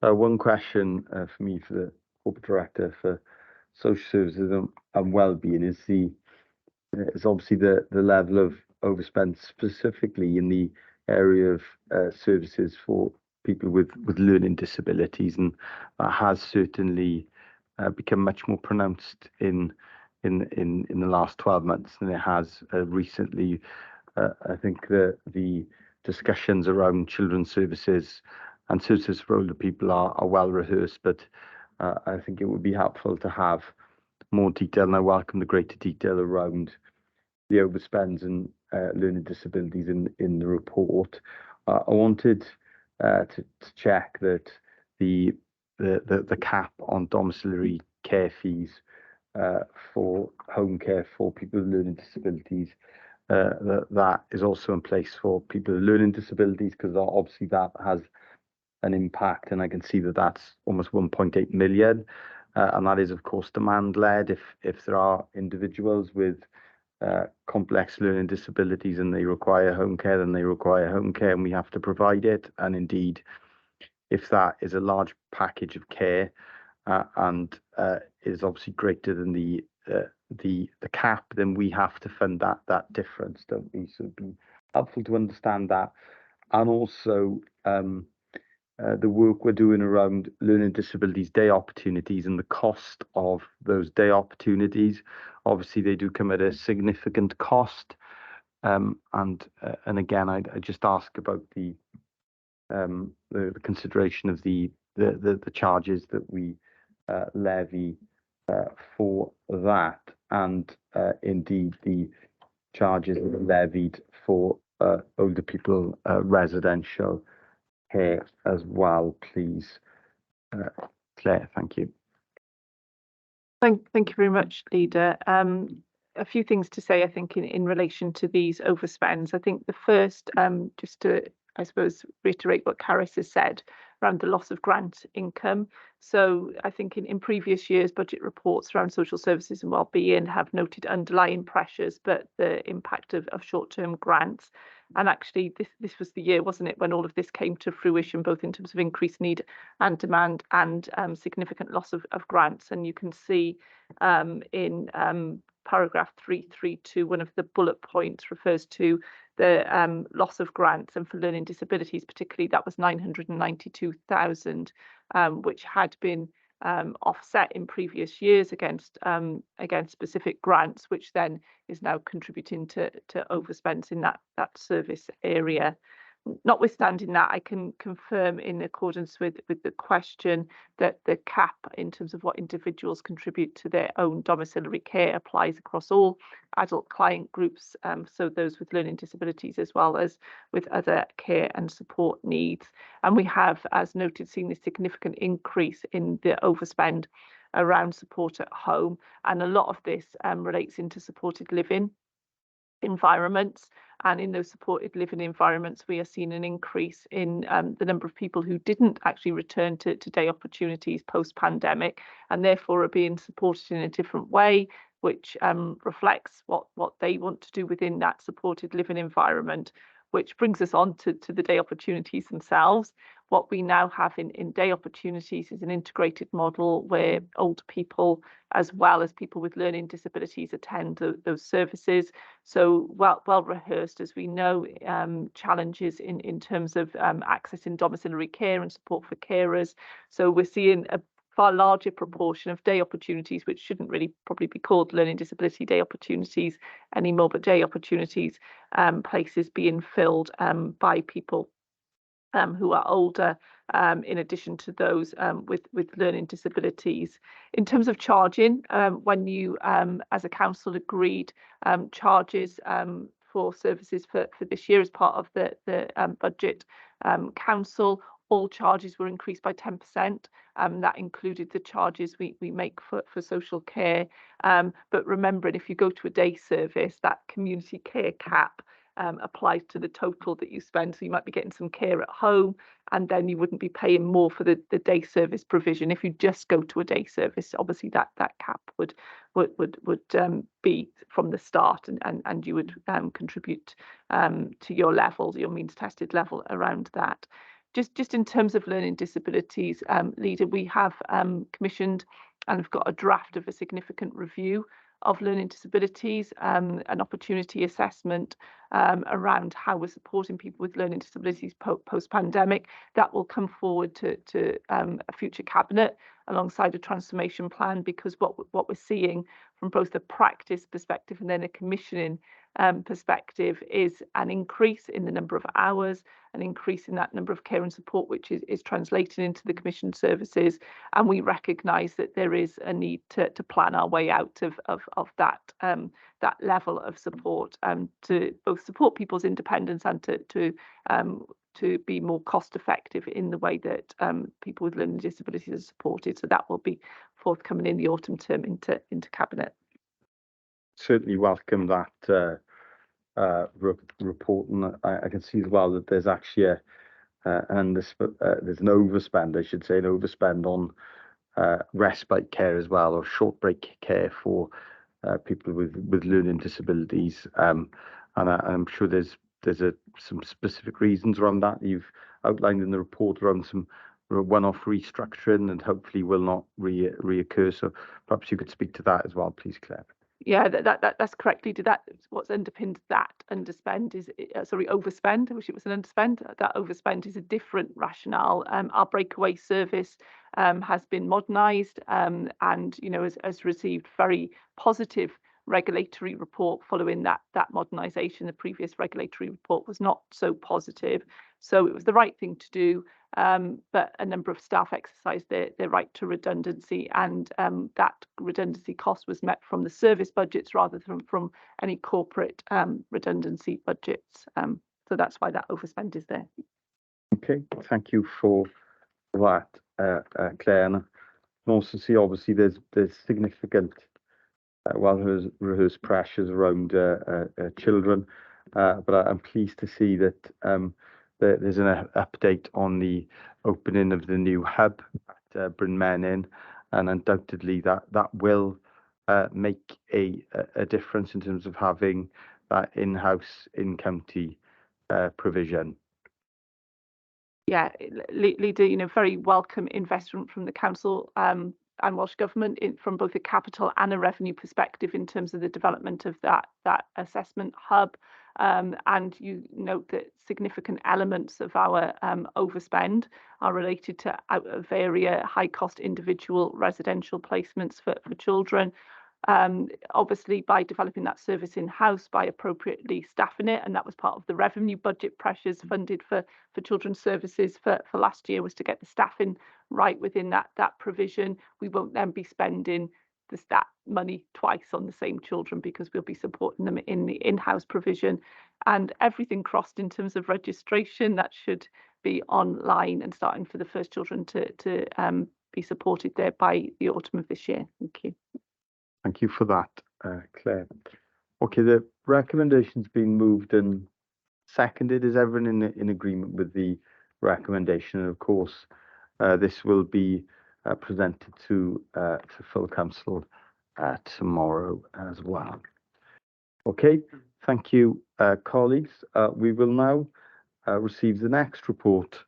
One question for me, for the Corporate Director for Social Services and Wellbeing, is obviously the level of overspend, specifically in the area of services for people with learning disabilities, and that has certainly become much more pronounced in the last 12 months than it has recently. I think the discussions around children's services and services for older people are well rehearsed, but I think it would be helpful to have more detail, and I welcome the greater detail around the overspends and learning disabilities in the report. I wanted to check that the cap on domiciliary care fees for home care for people with learning disabilities, that is also in place for people with learning disabilities, because obviously that has an impact, and I can see that that's almost 1.8 million, and that is of course demand led. If there are individuals with complex learning disabilities and they require home care, then they require home care, and we have to provide it. And indeed, if that is a large package of care and is obviously greater than the cap, then we have to fund that difference, don't we? So it'd be helpful to understand that. And also the work we're doing around learning disabilities day opportunities and the cost of those day opportunities. Obviously, they do come at a significant cost. And again, I just ask about the consideration of the charges that we levy for that, and indeed the charges that are levied for older people residential care as well, please. Claire, thank you. Thank you very much, Leader. A few things to say, I think, in relation to these overspends. I think the first, just to, I suppose, reiterate what Carys has said around the loss of grant income. So I think in previous years, budget reports around social services and wellbeing have noted underlying pressures, but the impact of short-term grants. And actually, this was the year, wasn't it, when all of this came to fruition, both in terms of increased need and demand and significant loss of grants. And you can see in paragraph 332, one of the bullet points refers to the loss of grants, and for learning disabilities particularly, that was 992,000, which had been offset in previous years against specific grants, which then is now contributing to overspends in that service area. Notwithstanding that, I can confirm, in accordance with the question, that the cap in terms of what individuals contribute to their own domiciliary care applies across all adult client groups, so those with learning disabilities as well as with other care and support needs. And we have, as noted, seen a significant increase in the overspend around support at home, and a lot of this relates into supported living environments. And in those supported living environments, we are seeing an increase in the number of people who didn't actually return to day opportunities post-pandemic, and therefore are being supported in a different way, which reflects what they want to do within that supported living environment, which brings us on to the day opportunities themselves. What we now have in day opportunities is an integrated model where older people, as well as people with learning disabilities, attend those services. So well rehearsed, as we know, challenges in terms of accessing domiciliary care and support for carers. So we're seeing a far larger proportion of day opportunities, which shouldn't really probably be called learning disability day opportunities anymore, but day opportunities places being filled by people who are older, in addition to those with learning disabilities. In terms of charging, when you as a council agreed charges for services for this year as part of the budget council, all charges were increased by 10%. That included the charges we make for social care. But remembering, if you go to a day service, that community care cap applies to the total that you spend. So you might be getting some care at home, and then you wouldn't be paying more for the day service provision. If you just go to a day service, obviously that cap would be from the start, and you would contribute to your level, your means tested level around that. Just in terms of learning disabilities, Leader, we have commissioned and have got a draft of a significant review of learning disabilities, an opportunity assessment around how we're supporting people with learning disabilities post-pandemic. That will come forward to a future cabinet alongside a transformation plan, because what we're seeing from both a practice perspective and then a commissioning perspective is an increase in the number of hours, an increase in that number of care and support, which is translated into the commissioned services. And we recognise that there is a need to plan our way out of that level of support, to both support people's independence and to be more cost effective in the way that people with learning disabilities are supported. So that will be forthcoming in the autumn term into cabinet. Certainly welcome that report, and I can see as well that there's actually there's an overspend, I should say, an overspend on respite care as well, or short break care for people with learning disabilities, and I'm sure there's some specific reasons around that you've outlined in the report around some one-off restructuring and hopefully will not reoccur. So perhaps you could speak to that as well, please, Claire. Yeah, that's correct, Leader. That's what's underpinned that underspend is, overspend. I wish it was an underspend. That overspend is a different rationale. Our breakaway service has been modernised and, has received very positive regulatory report following that modernisation. The previous regulatory report was not so positive, so it was the right thing to do. But a number of staff exercised their right to redundancy, and that redundancy cost was met from the service budgets rather than from any corporate redundancy budgets. So that's why that overspend is there. Okay, thank you for that, Claire. And also see, obviously, there's significant well-rehearsed pressures around children, but I'm pleased to see that there's an update on the opening of the new hub at Bryn Menyn, and undoubtedly that will make a difference in terms of having that in-house, in-county provision. Yeah, Leader, very welcome investment from the council and Welsh Government from both a capital and a revenue perspective in terms of the development of that assessment hub. And you note that significant elements of our overspend are related to out of area high cost individual residential placements for children. Obviously, by developing that service in-house, by appropriately staffing it, and that was part of the revenue budget pressures funded for children's services for last year, was to get the staffing right within that provision. We won't then be spending that money twice on the same children, because we'll be supporting them in the in-house provision. And everything crossed in terms of registration, that should be online and starting for the first children to be supported there by the autumn of this year. Thank you. Thank you for that, Claire. Okay, the recommendation's been moved and seconded. Is everyone in agreement with the recommendation? And of course, this will be presented to full council tomorrow as well. Okay, thank you, colleagues. We will now receive the next report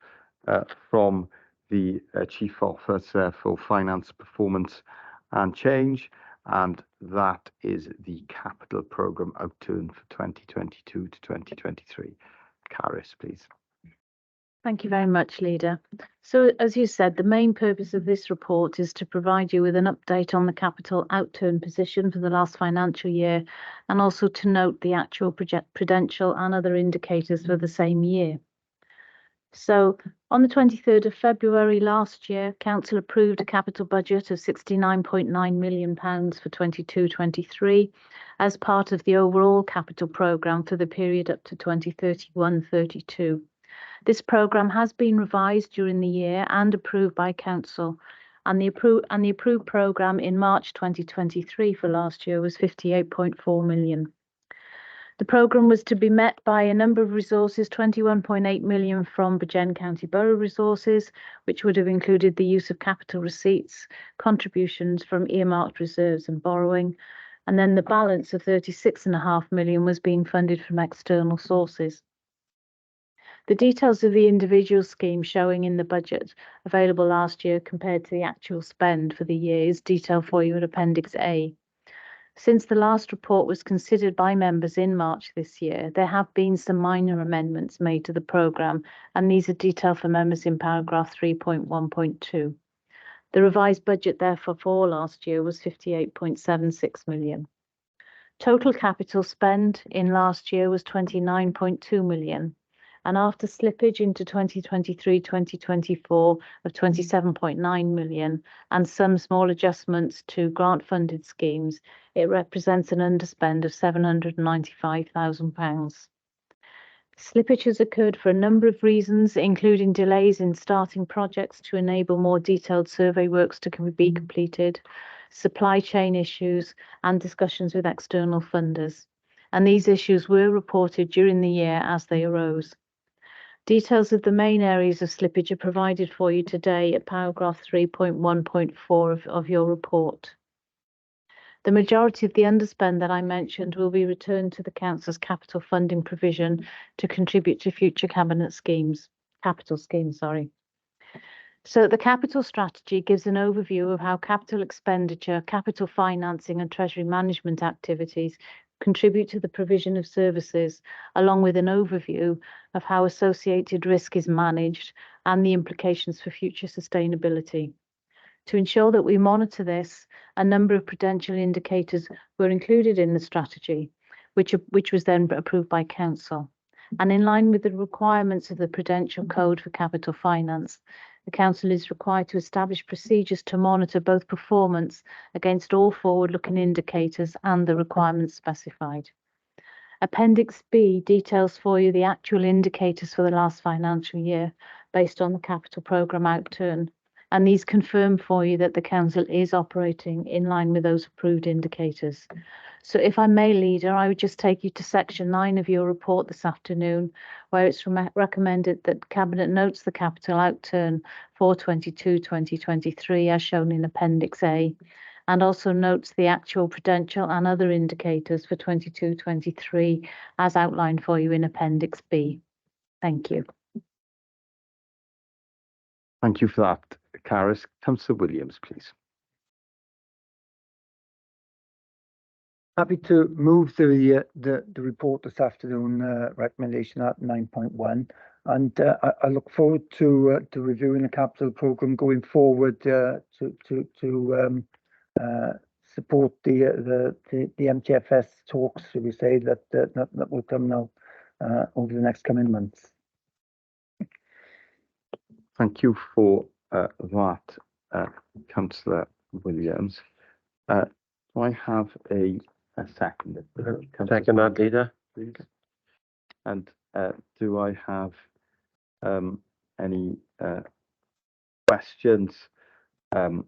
from the Chief Officer for Finance, Performance and Change, and that is the capital programme outturn for 2022 to 2023. Carys, please. Thank you very much, Leader. So, as you said, the main purpose of this report is to provide you with an update on the capital outturn position for the last financial year, and also to note the actual prudential and other indicators for the same year. So, on the 23rd of February last year, Council approved a capital budget of £69.9 million for 22-23 as part of the overall capital programme for the period up to 2031-32. This programme has been revised during the year and approved by Council, and the approved programme in March 2023 for last year was £58.4 million. The programme was to be met by a number of resources, 21.8 million from Bridgend County Borough resources, which would have included the use of capital receipts, contributions from earmarked reserves and borrowing, and then the balance of 36.5 million was being funded from external sources. The details of the individual schemes showing in the budget available last year compared to the actual spend for the year is detailed for you at Appendix A. Since the last report was considered by members in March this year, there have been some minor amendments made to the programme, and these are detailed for members in paragraph 3.1.2. The revised budget, therefore, for last year was 58.76 million. Total capital spend in last year was 29.2 million. And after slippage into 2023-2024 of 27.9 million and some small adjustments to grant-funded schemes, it represents an underspend of £795,000. Slippage has occurred for a number of reasons, including delays in starting projects to enable more detailed survey works to be completed, supply chain issues, and discussions with external funders. And these issues were reported during the year as they arose. Details of the main areas of slippage are provided for you today at paragraph 3.1.4 of your report. The majority of the underspend that I mentioned will be returned to the Council's capital funding provision to contribute to future capital schemes. So the capital strategy gives an overview of how capital expenditure, capital financing and treasury management activities contribute to the provision of services, along with an overview of how associated risk is managed and the implications for future sustainability. To ensure that we monitor this, a number of prudential indicators were included in the strategy, which was then approved by Council. And in line with the requirements of the Prudential Code for Capital Finance, the Council is required to establish procedures to monitor both performance against all forward-looking indicators and the requirements specified. Appendix B details for you the actual indicators for the last financial year based on the capital programme outturn, and these confirm for you that the Council is operating in line with those approved indicators. So if I may, Leader, I would just take you to section 9 of your report this afternoon, where it's recommended that Cabinet notes the capital outturn for 22-2023 as shown in Appendix A, and also notes the actual prudential and other indicators for 22-23 as outlined for you in Appendix B. Thank you. Thank you for that, Carys. Councillor Williams, please. Happy to move the report this afternoon, recommendation at 9.1, and I look forward to reviewing the capital programme going forward to support the MTFS talks, should we say, that will come now over the next coming months. Thank you for that, Councillor Williams. Do I have a second? Second that, Leader. Please. And do I have any questions on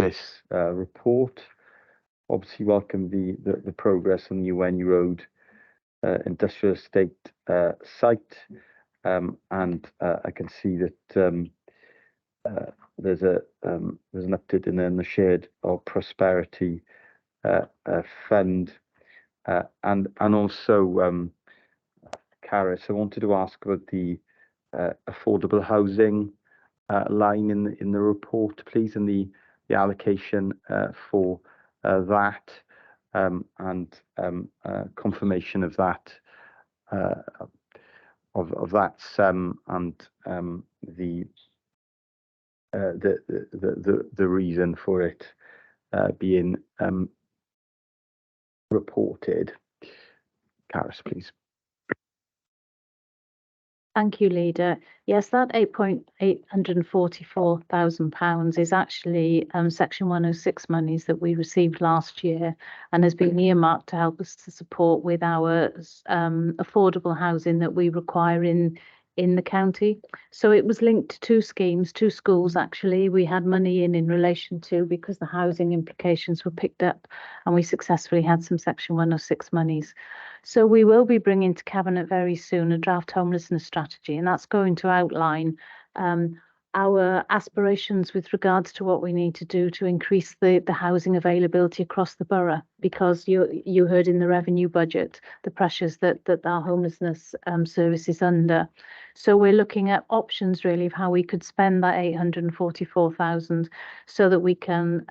this report? Obviously, welcome the progress on the New Road industrial estate site, and I can see that there's an update in the shared of prosperity fund, and also Carys, I wanted to ask about the affordable housing line in the report, please, and the allocation for that, and confirmation of that of that sum, and the reason for it being reported. Carys, please. Thank you, Leader. Yes, that £844,000 is actually Section 106 monies that we received last year and has been earmarked to help us to support with our affordable housing that we require in the county. So it was linked to two schemes, two schools actually. We had money in relation to, because the housing implications were picked up, and we successfully had some Section 106 monies. So we will be bringing to Cabinet very soon a draft homelessness strategy, and that's going to outline our aspirations with regards to what we need to do to increase the housing availability across the borough, because you heard in the revenue budget the pressures that our homelessness service is under. So we're looking at options really of how we could spend that 844,000 so that we can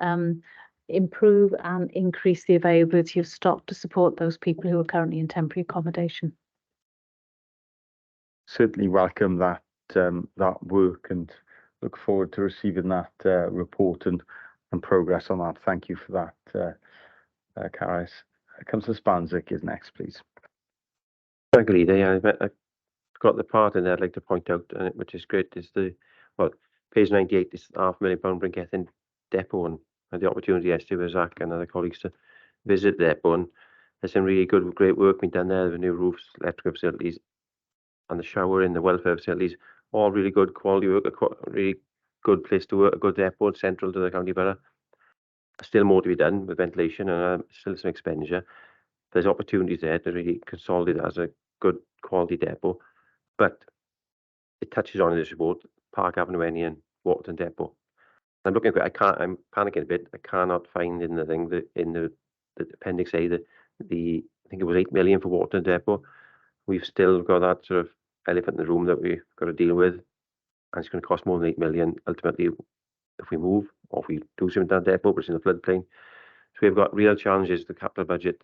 improve and increase the availability of stock to support those people who are currently in temporary accommodation. Certainly welcome that work and look forward to receiving that report and progress on that. Thank you for that, Carys. Councillor Spanzik is next, please. Thank you, Leader. Yeah, I got the part in there I'd like to point out, which is great, is page 98 is £500,000 Bringethin depot, and I had the opportunity yesterday with Zach and other colleagues to visit the depot, and there's some really great work being done there. The new roofs, electrical facilities, and the shower in the welfare facilities, all really good quality work, a really good place to work, a good depot, central to the county borough. Still more to be done with ventilation, and still some expenditure. There's opportunities there to really consolidate as a good quality depot, but it touches on in this report Park Avenue and Waterton depot. I'm looking at it, I'm panicking a bit. I cannot find in the thing that in the Appendix A I think it was 8 million for Waterton depot. We've still got that sort of elephant in the room that we've got to deal with. and it's going to cost more than 8 million ultimately if we move or if we do something to that depot, which is in the floodplain. So we've got real challenges to the capital budget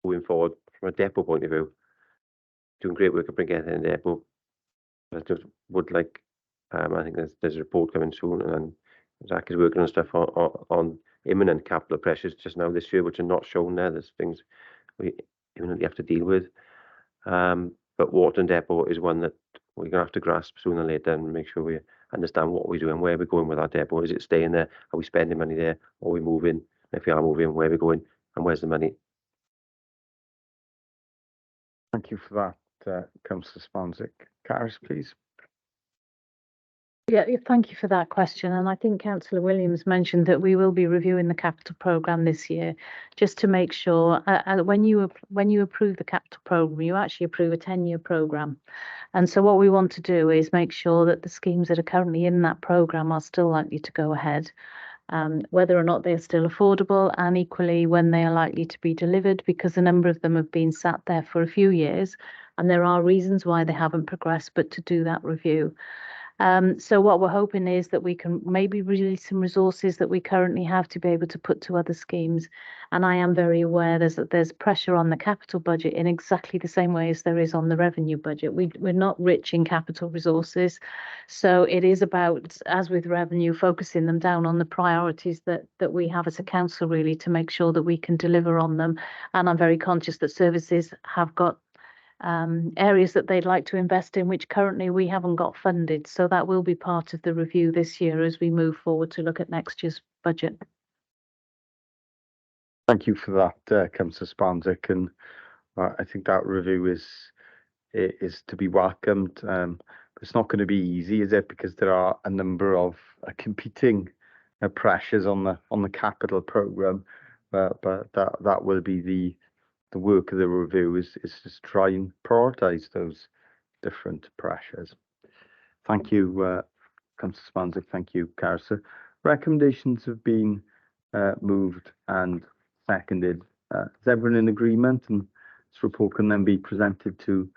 moving forward from a depot point of view. Doing great work at Brinket and depot. I just would like, I think there's a report coming soon, and Zach is working on stuff on imminent capital pressures just now this year, which are not shown there. There's things we imminently have to deal with. But Waterton depot is one that we're going to have to grasp sooner or later and make sure we understand what we're doing, where we're going with our depot. Is it staying there? Are we spending money there? Or are we moving? If we are moving, where are we going? And where's the money? Thank you for that, Councillor Spanzik. Caris, please. Yeah, thank you for that question. And I think Councillor Williams mentioned that we will be reviewing the capital programme this year, just to make sure when you approve the capital programme, you actually approve a 10-year programme. And so what we want to do is make sure that the schemes that are currently in that programme are still likely to go ahead, whether or not they're still affordable, and equally when they are likely to be delivered, because a number of them have been sat there for a few years and there are reasons why they haven't progressed, but to do that review. So what we're hoping is that we can maybe release some resources that we currently have to be able to put to other schemes. And I am very aware there's pressure on the capital budget in exactly the same way as there is on the revenue budget. We're not rich in capital resources. So it is about, as with revenue, focusing them down on the priorities that we have as a council, really, to make sure that we can deliver on them. And I'm very conscious that services have got areas that they'd like to invest in, which currently we haven't got funded. So that will be part of the review this year as we move forward to look at next year's budget. Thank you for that, Councillor Spanzik, and I think that review is to be welcomed. It's not going to be easy, is it? Because there are a number of competing pressures on the capital programme, but that will be the work of the review is to try and prioritise those different pressures. Thank you, Councillor Spanzik. Thank you, Caris. Recommendations have been moved and seconded. Is everyone in agreement? And this report can then be presented to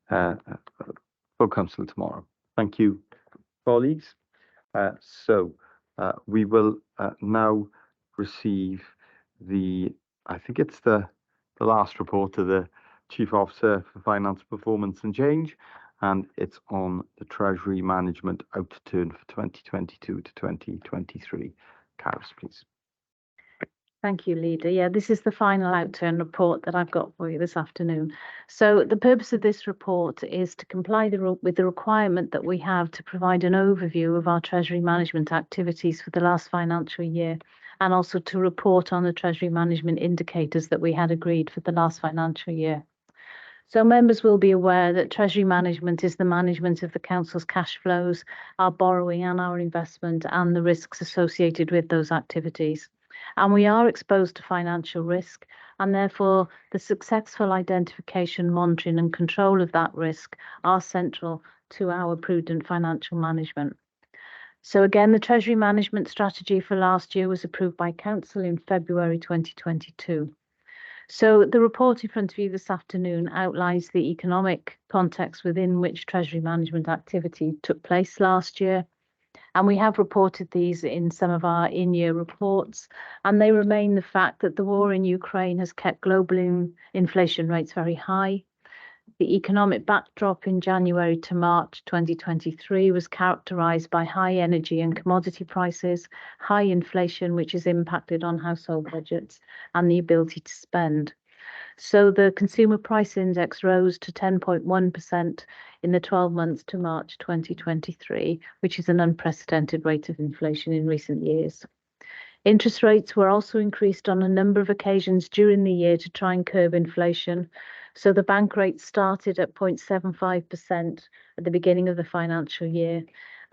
full council tomorrow. Thank you, colleagues. So we will now receive I think it's the last report of the Chief Officer for Finance Performance and Change, and it's on the Treasury Management Outturn for 2022 to 2023. Caris, please. Thank you, Leader. Yeah, this is the final outturn report that I've got for you this afternoon. So the purpose of this report is to comply with the requirement that we have to provide an overview of our Treasury management activities for the last financial year, and also to report on the Treasury management indicators that we had agreed for the last financial year. So members will be aware that Treasury management is the management of the Council's cash flows, our borrowing and our investment, and the risks associated with those activities. And we are exposed to financial risk, and therefore the successful identification, monitoring and control of that risk are central to our prudent financial management. So again, the Treasury management strategy for last year was approved by Council in February 2022. So the report in front of you this afternoon outlines the economic context within which Treasury management activity took place last year. And we have reported these in some of our in-year reports, and they remain the fact that the war in Ukraine has kept global inflation rates very high. The economic backdrop in January to March 2023 was characterised by high energy and commodity prices, high inflation, which has impacted on household budgets and the ability to spend. So the Consumer Price Index rose to 10.1% in the 12 months to March 2023, which is an unprecedented rate of inflation in recent years. Interest rates were also increased on a number of occasions during the year to try and curb inflation. So the bank rate started at 0.75% at the beginning of the financial year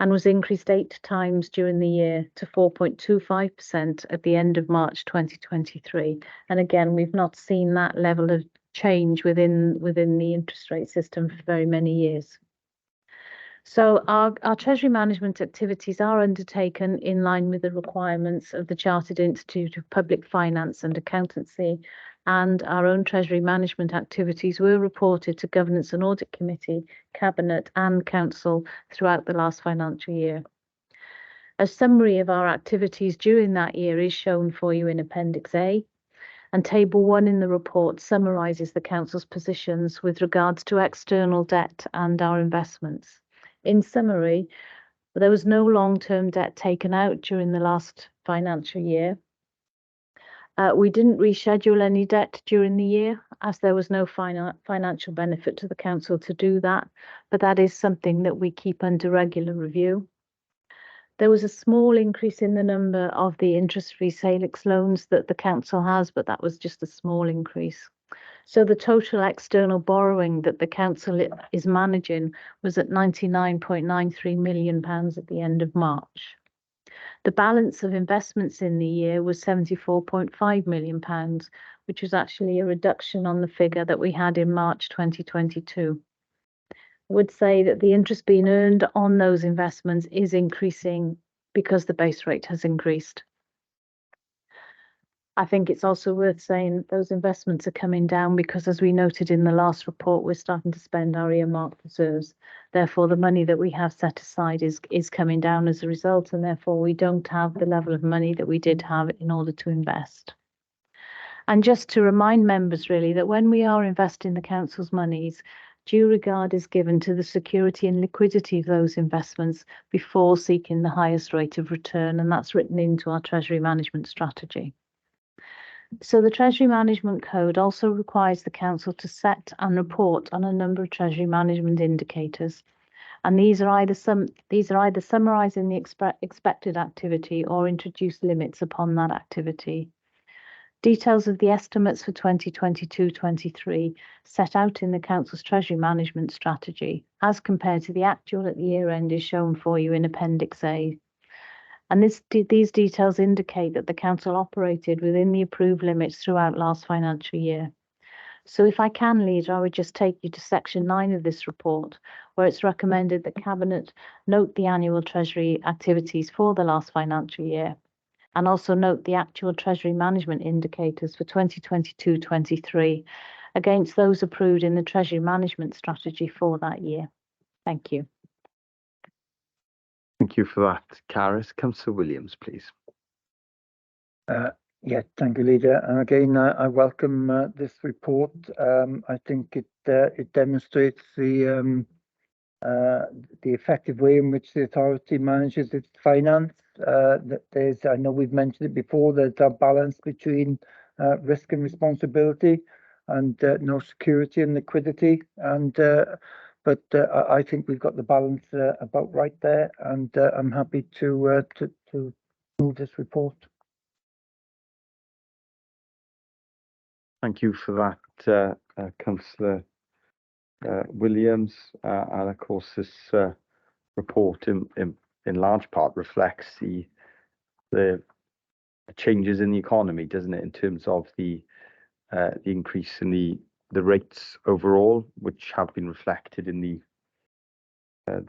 and was increased 8 times during the year to 4.25% at the end of March 2023. And again, we've not seen that level of change within the interest rate system for very many years. So our Treasury management activities are undertaken in line with the requirements of the Chartered Institute of Public Finance and Accountancy and our own Treasury management activities were reported to Governance and Audit Committee, Cabinet and Council throughout the last financial year. A summary of our activities during that year is shown for you in Appendix A, and Table 1 in the report summarises the Council's positions with regards to external debt and our investments. In summary, there was no long-term debt taken out during the last financial year. We didn't reschedule any debt during the year, as there was no financial benefit to the Council to do that, but that is something that we keep under regular review. There was a small increase in the number of the interest-free Salix loans that the Council has, but that was just a small increase. So the total external borrowing that the Council is managing was at £99.93 million at the end of March. The balance of investments in the year was £74.5 million, which was actually a reduction on the figure that we had in March 2022. I would say that the interest being earned on those investments is increasing because the base rate has increased. I think it's also worth saying that those investments are coming down because, as we noted in the last report, we're starting to spend our earmarked reserves. Therefore, the money that we have set aside is coming down as a result, and therefore we don't have the level of money that we did have in order to invest. And just to remind members really that when we are investing the Council's monies, due regard is given to the security and liquidity of those investments before seeking the highest rate of return, and that's written into our Treasury management strategy. So the Treasury Management Code also requires the Council to set and report on a number of Treasury management indicators, and these are either summarising the expected activity or introduce limits upon that activity. Details of the estimates for 2022-23 set out in the Council's Treasury Management Strategy, as compared to the actual at the year end, is shown for you in Appendix A. And these details indicate that the Council operated within the approved limits throughout last financial year. So if I can, Leader, I would just take you to Section 9 of this report, where it's recommended that Cabinet note the annual Treasury activities for the last financial year, and also note the actual Treasury management indicators for 2022-23 against those approved in the Treasury Management Strategy for that year. Thank you. Thank you for that, Carys. Councillor Williams, please. Yeah, thank you, Leader. And again, I welcome this report. I think it demonstrates the effective way in which the authority manages its finance. I know we've mentioned it before, there's a balance between risk and responsibility, and no security and liquidity. But I think we've got the balance about right there, and I'm happy to move this report. Thank you for that, Councillor Williams. And of course, this report in large part reflects the changes in the economy, doesn't it, in terms of the increase in the rates overall, which have been reflected in the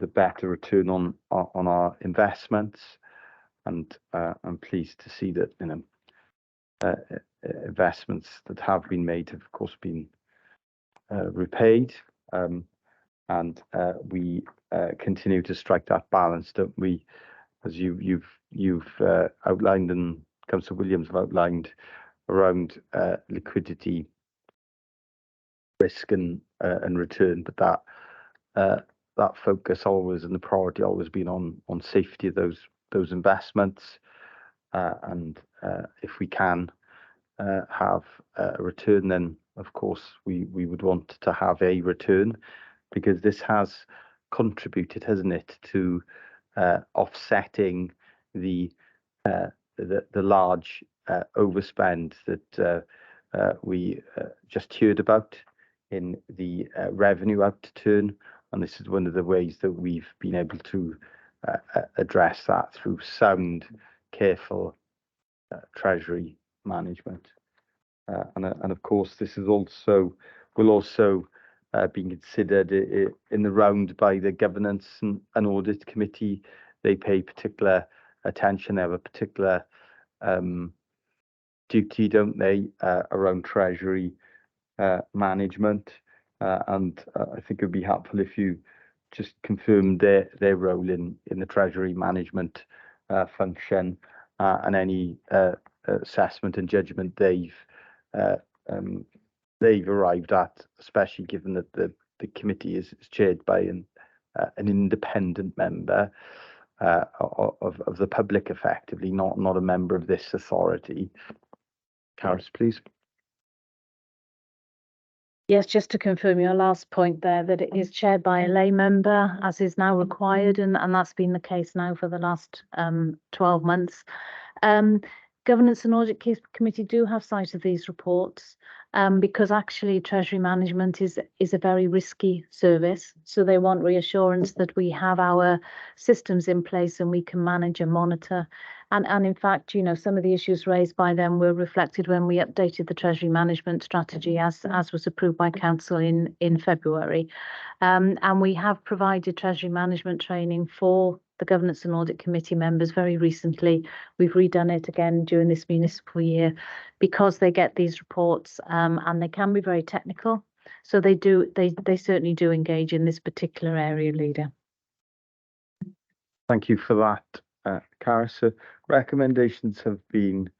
better return on our investments. And I'm pleased to see that investments that have been made have, of course, been repaid, and we continue to strike that balance, don't we, as you've outlined, and Councillor Williams have outlined, around liquidity, risk and return, but that focus always, and the priority always been on safety of those investments, and if we can have a return, then of course we would want to have a return, because this has contributed, hasn't it, to offsetting the large overspend that we just heard about in the revenue outturn. And this is one of the ways that we've been able to address that through sound, careful Treasury management. And of course, this is will also be considered in the round by the Governance and Audit Committee. They pay particular attention. They have a particular duty, don't they, around treasury management, and I think it would be helpful if you just confirm their role in the treasury management function, and any assessment and judgment they've arrived at, especially given that the committee is chaired by an independent member of the public, effectively, not a member of this authority. Carys, please. Yes, just to confirm your last point there, that it is chaired by a lay member, as is now required, and that's been the case now for the last 12 months. Governance and Audit Committee do have sight of these reports, because actually Treasury Management is a very risky service. So they want reassurance that we have our systems in place and we can manage and monitor. And in fact, you know, some of the issues raised by them were reflected when we updated the Treasury Management strategy as was approved by Council in February. And we have provided Treasury Management training for the Governance and Audit Committee members very recently. We've redone it again during this municipal year because they get these reports, and they can be very technical. So they certainly do engage in this particular area, Leader. Thank you for that, Carys. So recommendations have been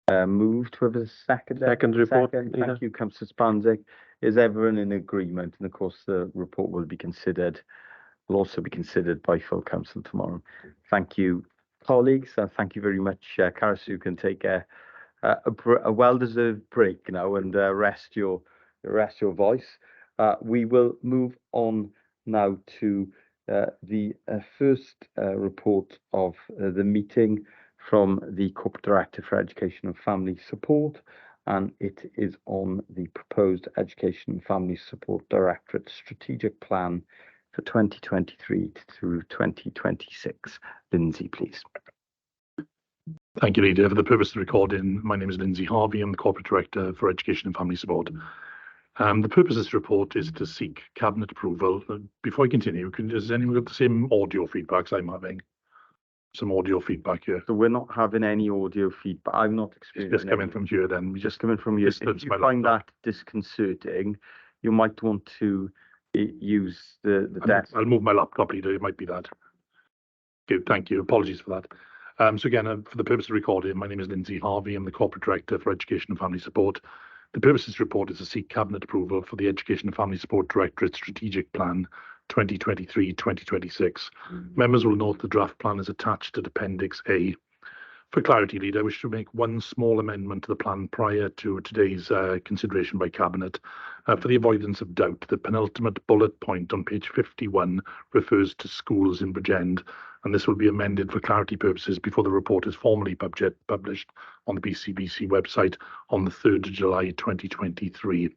moved. To have a second report. Thank you, Councillor Spanzik. Is everyone in agreement? And of course, the report will also be considered by full council tomorrow. Thank you, colleagues. Thank you very much, Carys. You can take a well-deserved break now and rest your voice. We will move on now to the first report of the meeting from the Corporate Director for Education and Family Support, and it is on the proposed Education and Family Support Directorate Strategic Plan for 2023 through 2026. Lindsay, please. Thank you, Leader. For the purpose of the recording, my name is Lindsay Harvey. I'm the Corporate Director for Education and Family Support. The purpose of this report is to seek Cabinet approval. Before I continue, has anyone got the same audio feedback I'm having? Some audio feedback here. So we're not having any audio feedback. I'm not experiencing It's just coming from here then. Just coming from you. If you find that disconcerting, you might want to use the desk. I'll move my laptop, Leader. It might be that. Okay, thank you. Apologies for that. So again, for the purpose of recording, my name is Lindsay Harvey. I'm the Corporate Director for Education and Family Support. The purpose of this report is to seek Cabinet approval for the Education and Family Support Directorate Strategic Plan 2023-2026. Members will note the draft plan is attached to Appendix A. For clarity, Leader, I wish to make one small amendment to the plan prior to today's consideration by Cabinet. For the avoidance of doubt, the penultimate bullet point on page 51 refers to schools in Bridgend, and this will be amended for clarity purposes before the report is formally published on the BCBC website on the 3rd of July 2023.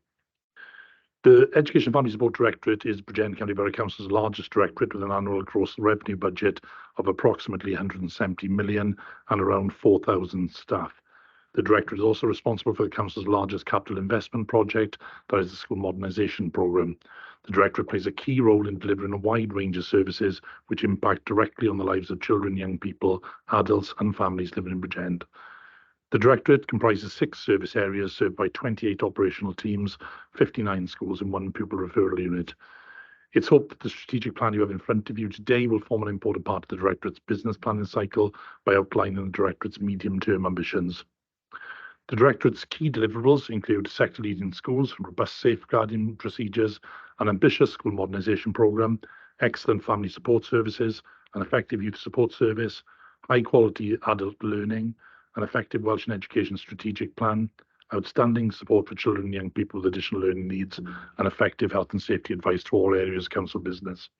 The Education and Family Support Directorate is Bridgend County Borough Council's largest directorate with an annual gross revenue budget of approximately 170 million and around 4,000 staff. The Directorate is also responsible for the Council's largest capital investment project, that is the School Modernisation Programme. The Directorate plays a key role in delivering a wide range of services which impact directly on the lives of children, young people, adults and families living in Bridgend. The Directorate comprises 6 service areas served by 28 operational teams, 59 schools and 1 pupil referral unit. It's hoped that the strategic plan you have in front of you today will form an important part of the Directorate's business planning cycle by outlining the Directorate's medium-term ambitions. The Directorate's key deliverables include sector-leading schools, robust safeguarding procedures, an ambitious school modernisation programme, excellent family support services, an effective youth support service, high-quality adult learning, an effective Welsh and Education strategic plan, outstanding support for children and young people with additional learning needs, and effective health and safety advice to all areas of council business.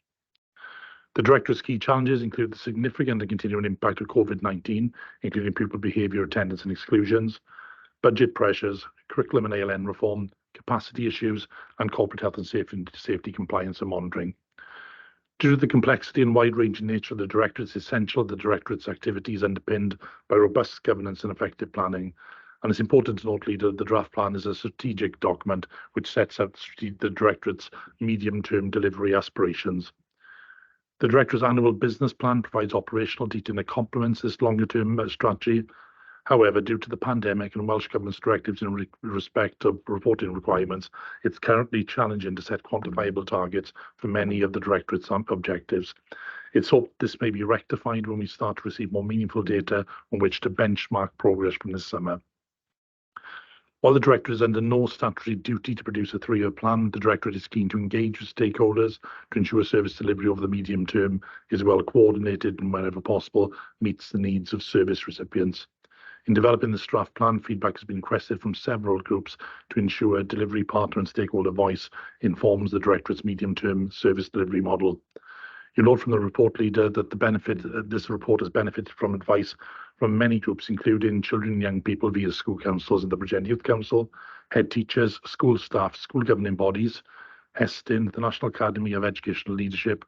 The Directorate's key challenges include the significant and continuing impact of COVID-19, including pupil behaviour, attendance and exclusions, budget pressures, curriculum and ALN reform, capacity issues, and corporate health and safety compliance and monitoring. Due to the complexity and wide-ranging nature of the Directorate, it's essential that the Directorate's activity is underpinned by robust governance and effective planning. And it's important to note, Leader, the draft plan is a strategic document which sets out the Directorate's medium-term delivery aspirations. The Directorate's annual business plan provides operational detail that complements this longer-term strategy. However, due to the pandemic and Welsh Government's directives in respect of reporting requirements, it's currently challenging to set quantifiable targets for many of the Directorate's objectives. It's hoped this may be rectified when we start to receive more meaningful data on which to benchmark progress from this summer. While the Directorate is under no statutory duty to produce a 3-year plan, the Directorate is keen to engage with stakeholders to ensure service delivery over the medium term is well coordinated and wherever possible meets the needs of service recipients. In developing this draft plan, feedback has been requested from several groups to ensure delivery partner and stakeholder voice informs the Directorate's medium-term service delivery model. You'll note from the report, Leader, that this report has benefited from advice from many groups, including children and young people via school councils and the Bridgend Youth Council, head teachers, school staff, school governing bodies, Estyn, the National Academy of Educational Leadership,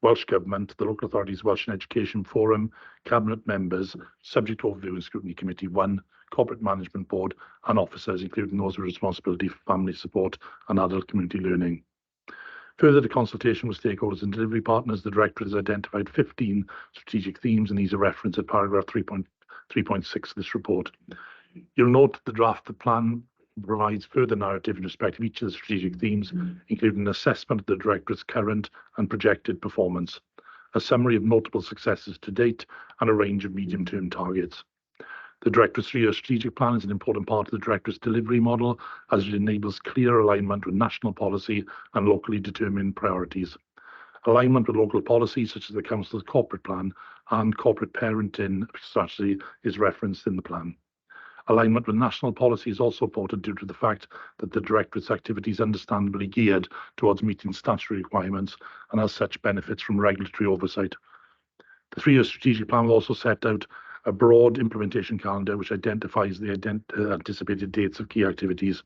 Welsh Government, the Local Authorities Welsh and Education Forum, Cabinet members, Subject Overview and Scrutiny Committee 1, Corporate Management Board, and officers, including those with responsibility for family support and adult community learning. Further to consultation with stakeholders and delivery partners, the Directorate has identified 15 strategic themes, and these are referenced at paragraph 3.6 of this report. You'll note the draft plan provides further narrative in respect of each of the strategic themes, including an assessment of the Directorate's current and projected performance, a summary of notable successes to date, and a range of medium-term targets. The Directorate's 3-year strategic plan is an important part of the Directorate's delivery model, as it enables clear alignment with national policy and locally determined priorities. Alignment with local policies, such as the Council's corporate plan and corporate parenting strategy, is referenced in the plan. Alignment with national policy is also important due to the fact that the Directorate's activity is understandably geared towards meeting statutory requirements and as such benefits from regulatory oversight. The 3-year strategic plan will also set out a broad implementation calendar which identifies the anticipated dates of key activities.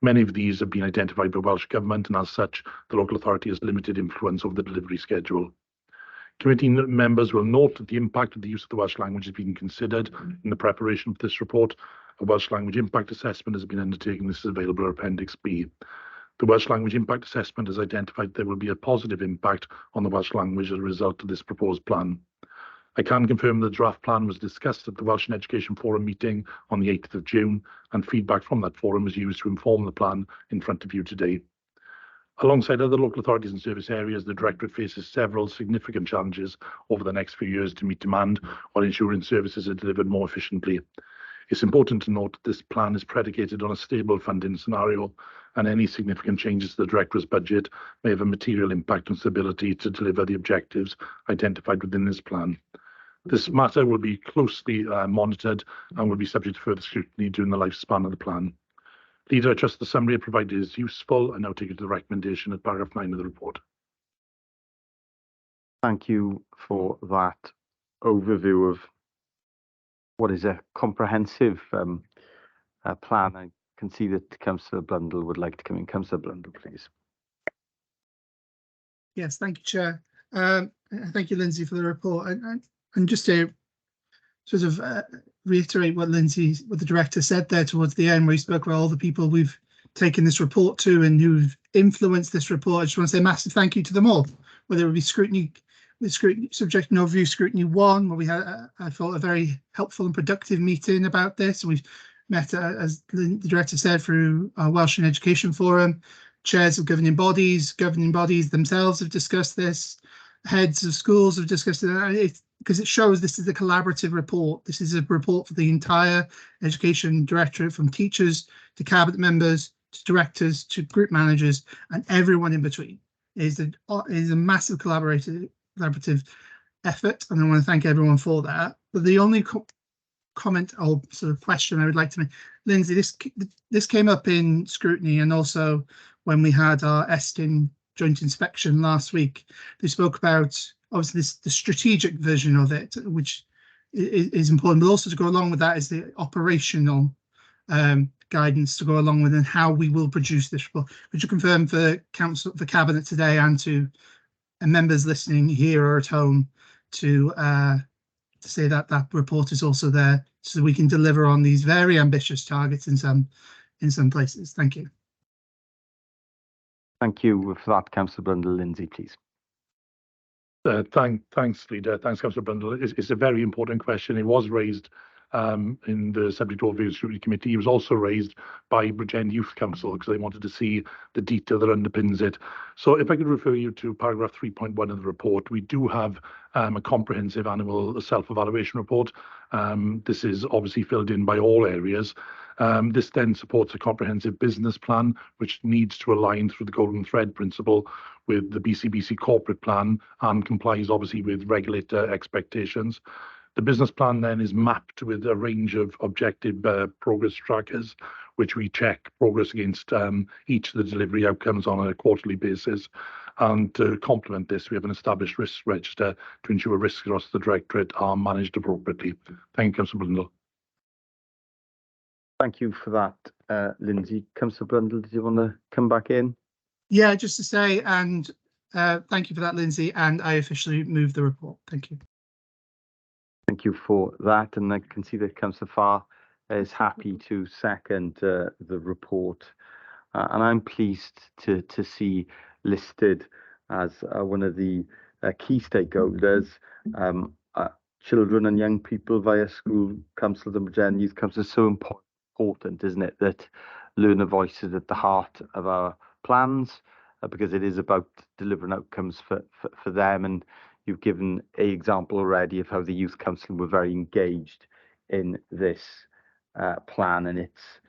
Many of these have been identified by Welsh Government, and as such, the local authority has limited influence over the delivery schedule. Committee members will note that the impact of the use of the Welsh language is being considered in the preparation of this report. A Welsh language impact assessment has been undertaken. This is available in Appendix B. The Welsh language impact assessment has identified there will be a positive impact on the Welsh language as a result of this proposed plan. I can confirm the draft plan was discussed at the Welsh and Education Forum meeting on the 8th of June, and feedback from that forum was used to inform the plan in front of you today. Alongside other local authorities and service areas, the Directorate faces several significant challenges over the next few years to meet demand while ensuring services are delivered more efficiently. It's important to note that this plan is predicated on a stable funding scenario, and any significant changes to the Directorate's budget may have a material impact on its ability to deliver the objectives identified within this plan. This matter will be closely monitored and will be subject to further scrutiny during the lifespan of the plan. Leader, I trust the summary provided is useful, and now take it to the recommendation at paragraph 9 of the report. Thank you for that overview of what is a comprehensive plan. I can see that Councillor Blundell would like to come in. Councillor Blundell, please. Yes, thank you, Chair. Thank you, Lindsay, for the report. And just to sort of reiterate what the Director said there towards the end, where he spoke about all the people we've taken this report to and who've influenced this report, I just want to say a massive thank you to them all, whether it be scrutiny, subject and overview scrutiny 1, where we had, I thought, a very helpful and productive meeting about this. We've met, as the Director said, through our Welsh and Education Forum. Chairs of governing bodies themselves have discussed this. Heads of schools have discussed it, because it shows this is a collaborative report. This is a report for the entire Education Directorate, from teachers to cabinet members to directors to group managers and everyone in between. It is a massive collaborative effort, and I want to thank everyone for that. But the only comment or sort of question I would like to make, Lindsay, this came up in scrutiny and also when we had our Estyn joint inspection last week. They spoke about obviously the strategic vision of it, which is important, but also to go along with that is the operational guidance to go along with and how we will produce this report. Could you confirm for Council, for Cabinet today, and to members listening here or at home to say that that report is also there so we can deliver on these very ambitious targets in some places? Thank you. Thank you for that, Councillor Blundell. Lindsay, please. Thanks, Leader. Thanks, Councillor Blundell. It's a very important question. It was raised in the Subject Overview Scrutiny Committee. It was also raised by Bridgend Youth Council because they wanted to see the detail that underpins it. So if I could refer you to paragraph 3.1 of the report, we do have a comprehensive annual self-evaluation report. This is obviously filled in by all areas. This then supports a comprehensive business plan, which needs to align through the golden thread principle with the BCBC corporate plan and complies obviously with regulator expectations. The business plan then is mapped with a range of objective progress trackers, which we check progress against each of the delivery outcomes on a quarterly basis. And to complement this, we have an established risk register to ensure risks across the directorate are managed appropriately. Thank you, Councillor Brundle. Thank you for that, Lindsay. Councillor Brundle, did you want to come back in? Yeah, just to say, and thank you for that, Lindsay, and I officially move the report. Thank you. Thank you for that, and I can see that Councillor Farr is happy to second the report, and I'm pleased to see listed as one of the key stakeholders children and young people via school councils and Bridgend Youth Council. Is so important, isn't it, that learner voice is at the heart of our plans, because it is about delivering outcomes for them. And you've given an example already of how the Youth Council were very engaged in this plan and its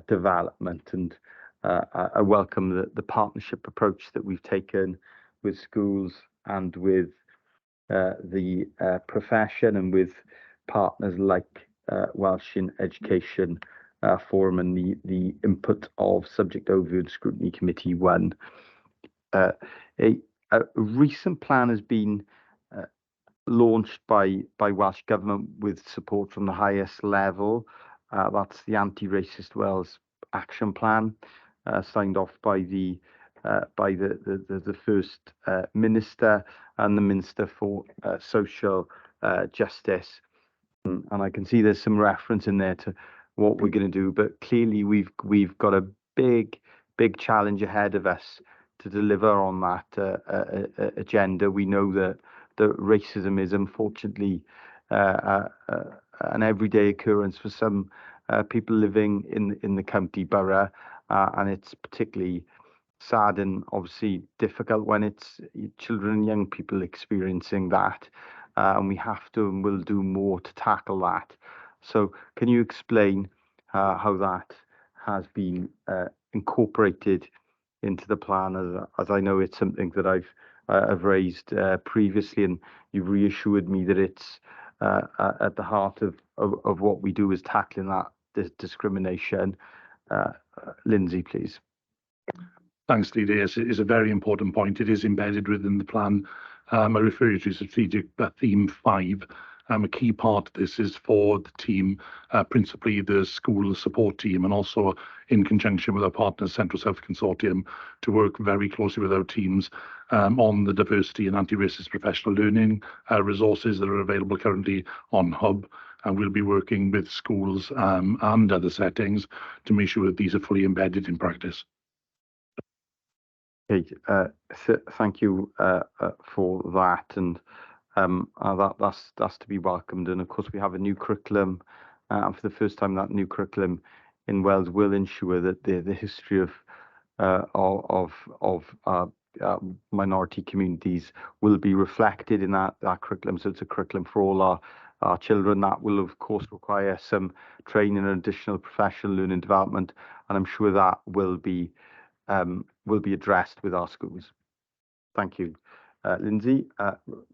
development. And I welcome the partnership approach that we've taken with schools and with the profession and with partners like Welsh in Education Forum and the input of Subject Overview and Scrutiny Committee 1. A recent plan has been launched by Welsh Government with support from the highest level. That's the Anti-Racist Wales Action Plan, signed off by the First Minister and the Minister for Social Justice. And I can see there's some reference in there to what we're going to do, but clearly we've got a big challenge ahead of us to deliver on that agenda. We know that racism is unfortunately an everyday occurrence for some people living in the county borough, and it's particularly sad and obviously difficult when it's children and young people experiencing that, and we have to and will do more to tackle that. So can you explain how that has been incorporated into the plan, as I know it's something that I've raised previously, and you've reassured me that it's at the heart of what we do is tackling that discrimination. Lindsay, please. Thanks, Leader. Yes, it is a very important point. It is embedded within the plan. I refer you to strategic theme 5. A key part of this is for the team, principally the school support team, and also in conjunction with our partners, Central South Consortium, to work very closely with our teams on the diversity and anti-racist professional learning resources that are available currently on Hub. And we'll be working with schools and other settings to make sure that these are fully embedded in practice. Okay, thank you for that, and that's to be welcomed. And of course, we have a new curriculum, and for the first time, that new curriculum in Wales will ensure that the history of minority communities will be reflected in that curriculum. So it's a curriculum for all our children. That will of course require some training and additional professional learning development, and I'm sure that will be addressed with our schools. Thank you, Lindsay.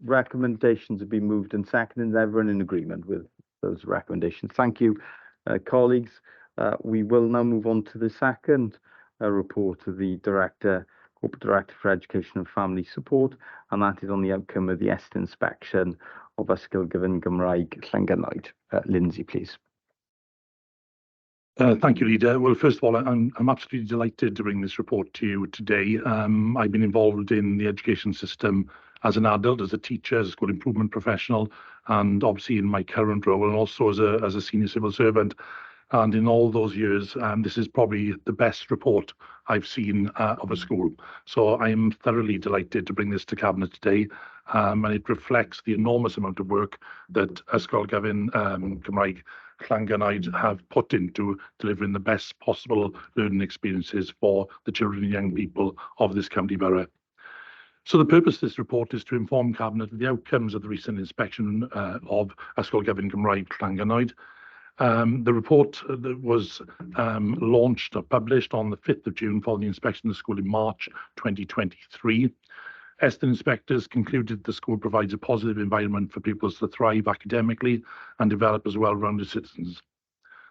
Recommendations have been moved and seconded. Is everyone in agreement with those recommendations? Thank you, colleagues. We will now move on to the second report of the Corporate Director for Education and Family Support, and that is on the outcome of the EST inspection of Ysgol Gyfun Gymraeg Llangynnoed. Lindsay, please. Thank you, Leader. Well, first of all, I'm absolutely delighted to bring this report to you today. I've been involved in the education system as an adult, as a teacher, as a school improvement professional, and obviously in my current role, and also as a senior civil servant. And in all those years, this is probably the best report I've seen of a school. So I am thoroughly delighted to bring this to Cabinet today. and it reflects the enormous amount of work that Ysgol Gyfun Cymraeg Llangynoed have put into delivering the best possible learning experiences for the children and young people of this county borough. So the purpose of this report is to inform Cabinet of the outcomes of the recent inspection of Ysgol Gyfun Cymraeg Llangynoed. The report that was launched or published on the 5th of June following the inspection of the school in March 2023. Estyn inspectors concluded the school provides a positive environment for pupils to thrive academically and develop as well-rounded citizens.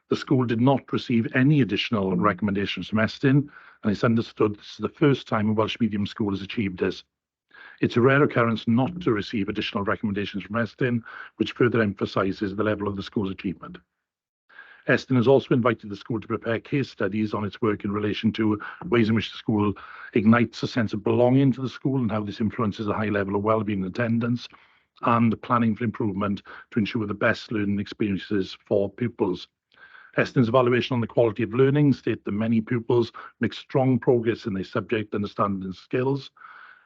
The school did not receive any additional recommendations from Estyn, and it's understood this is the first time a Welsh medium school has achieved this. It's a rare occurrence not to receive additional recommendations from Estyn, which further emphasises the level of the school's achievement. Estyn has also invited the school to prepare case studies on its work in relation to ways in which the school ignites a sense of belonging to the school and how this influences a high level of well-being and attendance, and planning for improvement to ensure the best learning experiences for pupils. Estyn's evaluation on the quality of learning state that many pupils make strong progress in their subject understanding and skills,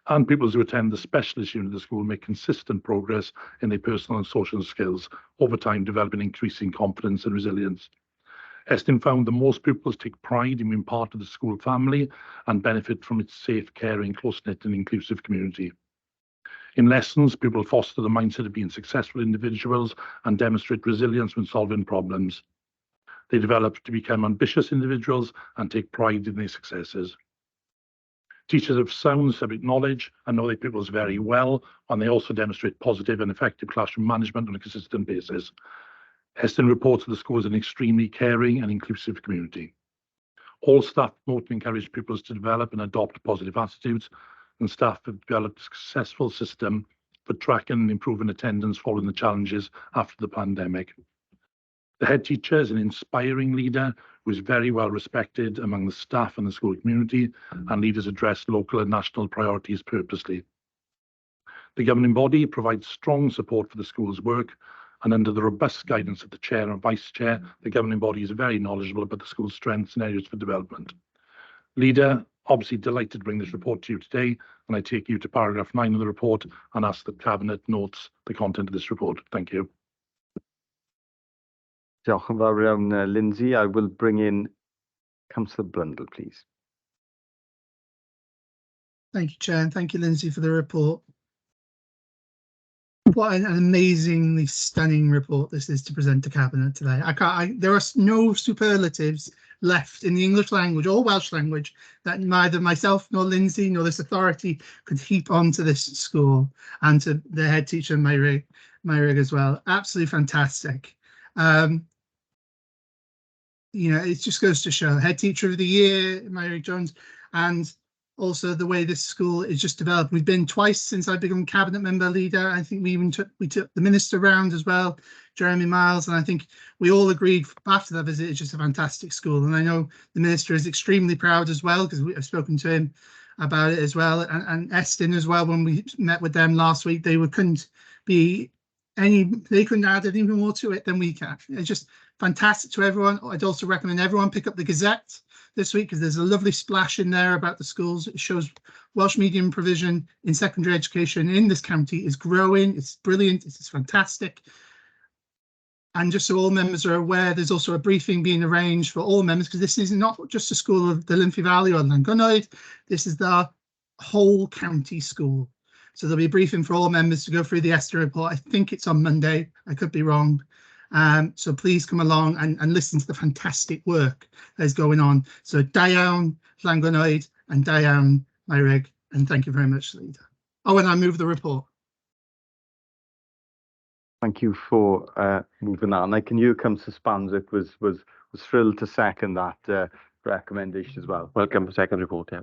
and pupils who attend the specialist unit of the school make consistent progress in their personal and social skills, over time developing increasing confidence and resilience. Estyn found that most pupils take pride in being part of the school family and benefit from its safe, caring, close-knit and inclusive community. In lessons, people foster the mindset of being successful individuals and demonstrate resilience when solving problems. They develop to become ambitious individuals and take pride in their successes. Teachers have sound subject knowledge and know their pupils very well, and they also demonstrate positive and effective classroom management on a consistent basis. Estyn reports that the school is an extremely caring and inclusive community. All staff promote and encourage pupils to develop and adopt positive attitudes, and staff have developed a successful system for tracking and improving attendance following the challenges after the pandemic. The head teacher is an inspiring leader who is very well respected among the staff and the school community, and leaders address local and national priorities purposely. The governing body provides strong support for the school's work, and under the robust guidance of the chair and vice chair, the governing body is very knowledgeable about the school's strengths and areas for development. Leader, obviously delighted to bring this report to you today, and I take you to paragraph 9 of the report and ask that Cabinet notes the content of this report. Thank you. Diolch yn fawr iawn, Lindsay. I will bring in Councillor Blundell, please. Thank you, Chair, and thank you, Lindsay, for the report. What an amazingly stunning report this is to present to Cabinet today. There are no superlatives left in the English language or Welsh language that neither myself nor Lindsay nor this authority could heap onto this school, and to the head teacher, Meirig as well. Absolutely fantastic. You know, it just goes to show head teacher of the year, Meirig Jones, and also the way this school is just developed. We've been twice since I've become cabinet member leader. I think we even took the minister round as well, Jeremy Miles, and I think we all agreed after that visit it's just a fantastic school. And I know the minister is extremely proud as well, because I've spoken to him about it as well, and Estyn as well. When we met with them last week, they couldn't add anything more to it than we can. It's just fantastic to everyone. I'd also recommend everyone pick up the Gazette this week, because there's a lovely splash in there about the schools. It shows Welsh medium provision in secondary education in this county is growing. It's brilliant. It's fantastic. And just so all members are aware, there's also a briefing being arranged for all members, because this is not just a school of the Linfi Valley or Llangynoed. This is the whole county school. So there'll be a briefing for all members to go through the Estyn report. I think it's on Monday. I could be wrong. So please come along and listen to the fantastic work that is going on. So da iawn, Llangynoed, and da iawn, Meirig, and thank you very much, Leader. Oh, and I move the report. Thank you for moving on. I can hear Councillor Spanzik was thrilled to second that recommendation as well. Welcome, second report, yeah.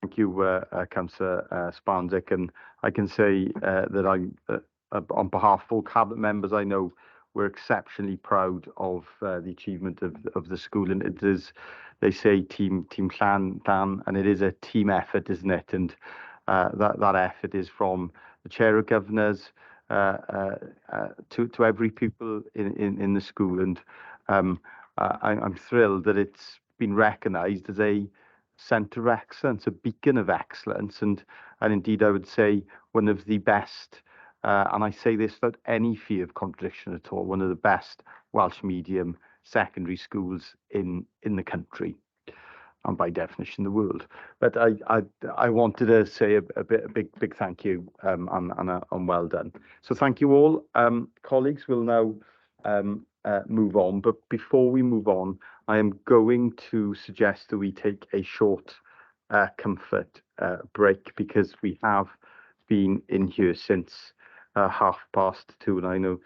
Thank you, Councillor Spanzik, and I can say that I, on behalf of all cabinet members, I know we're exceptionally proud of the achievement of the school, and it is, they say, team Llan, and it is a team effort, isn't it? And that effort is from the chair of governors to every pupil in the school, and I'm thrilled that it's been recognised as a centre of excellence, a beacon of excellence, and indeed I would say one of the best, and I say this without any fear of contradiction at all, one of the best Welsh medium secondary schools in the country, and by definition the world. But I wanted to say a big thank you and well done. So thank you all. Colleagues, we'll now move on, but before we move on, I am going to suggest that we take a short comfort break, because we have been in here since 2:30, and I know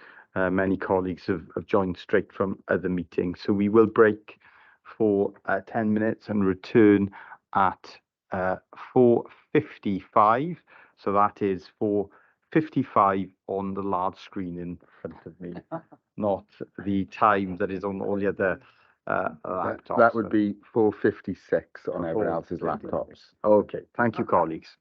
many colleagues have joined straight from other meetings. So we will break for 10 minutes and return at 4:55. So that is 4:55 on the large screen in front of me, not the time that is on all the other laptops. That would be 4:56 on everyone else's laptops. Okay, thank you, colleagues.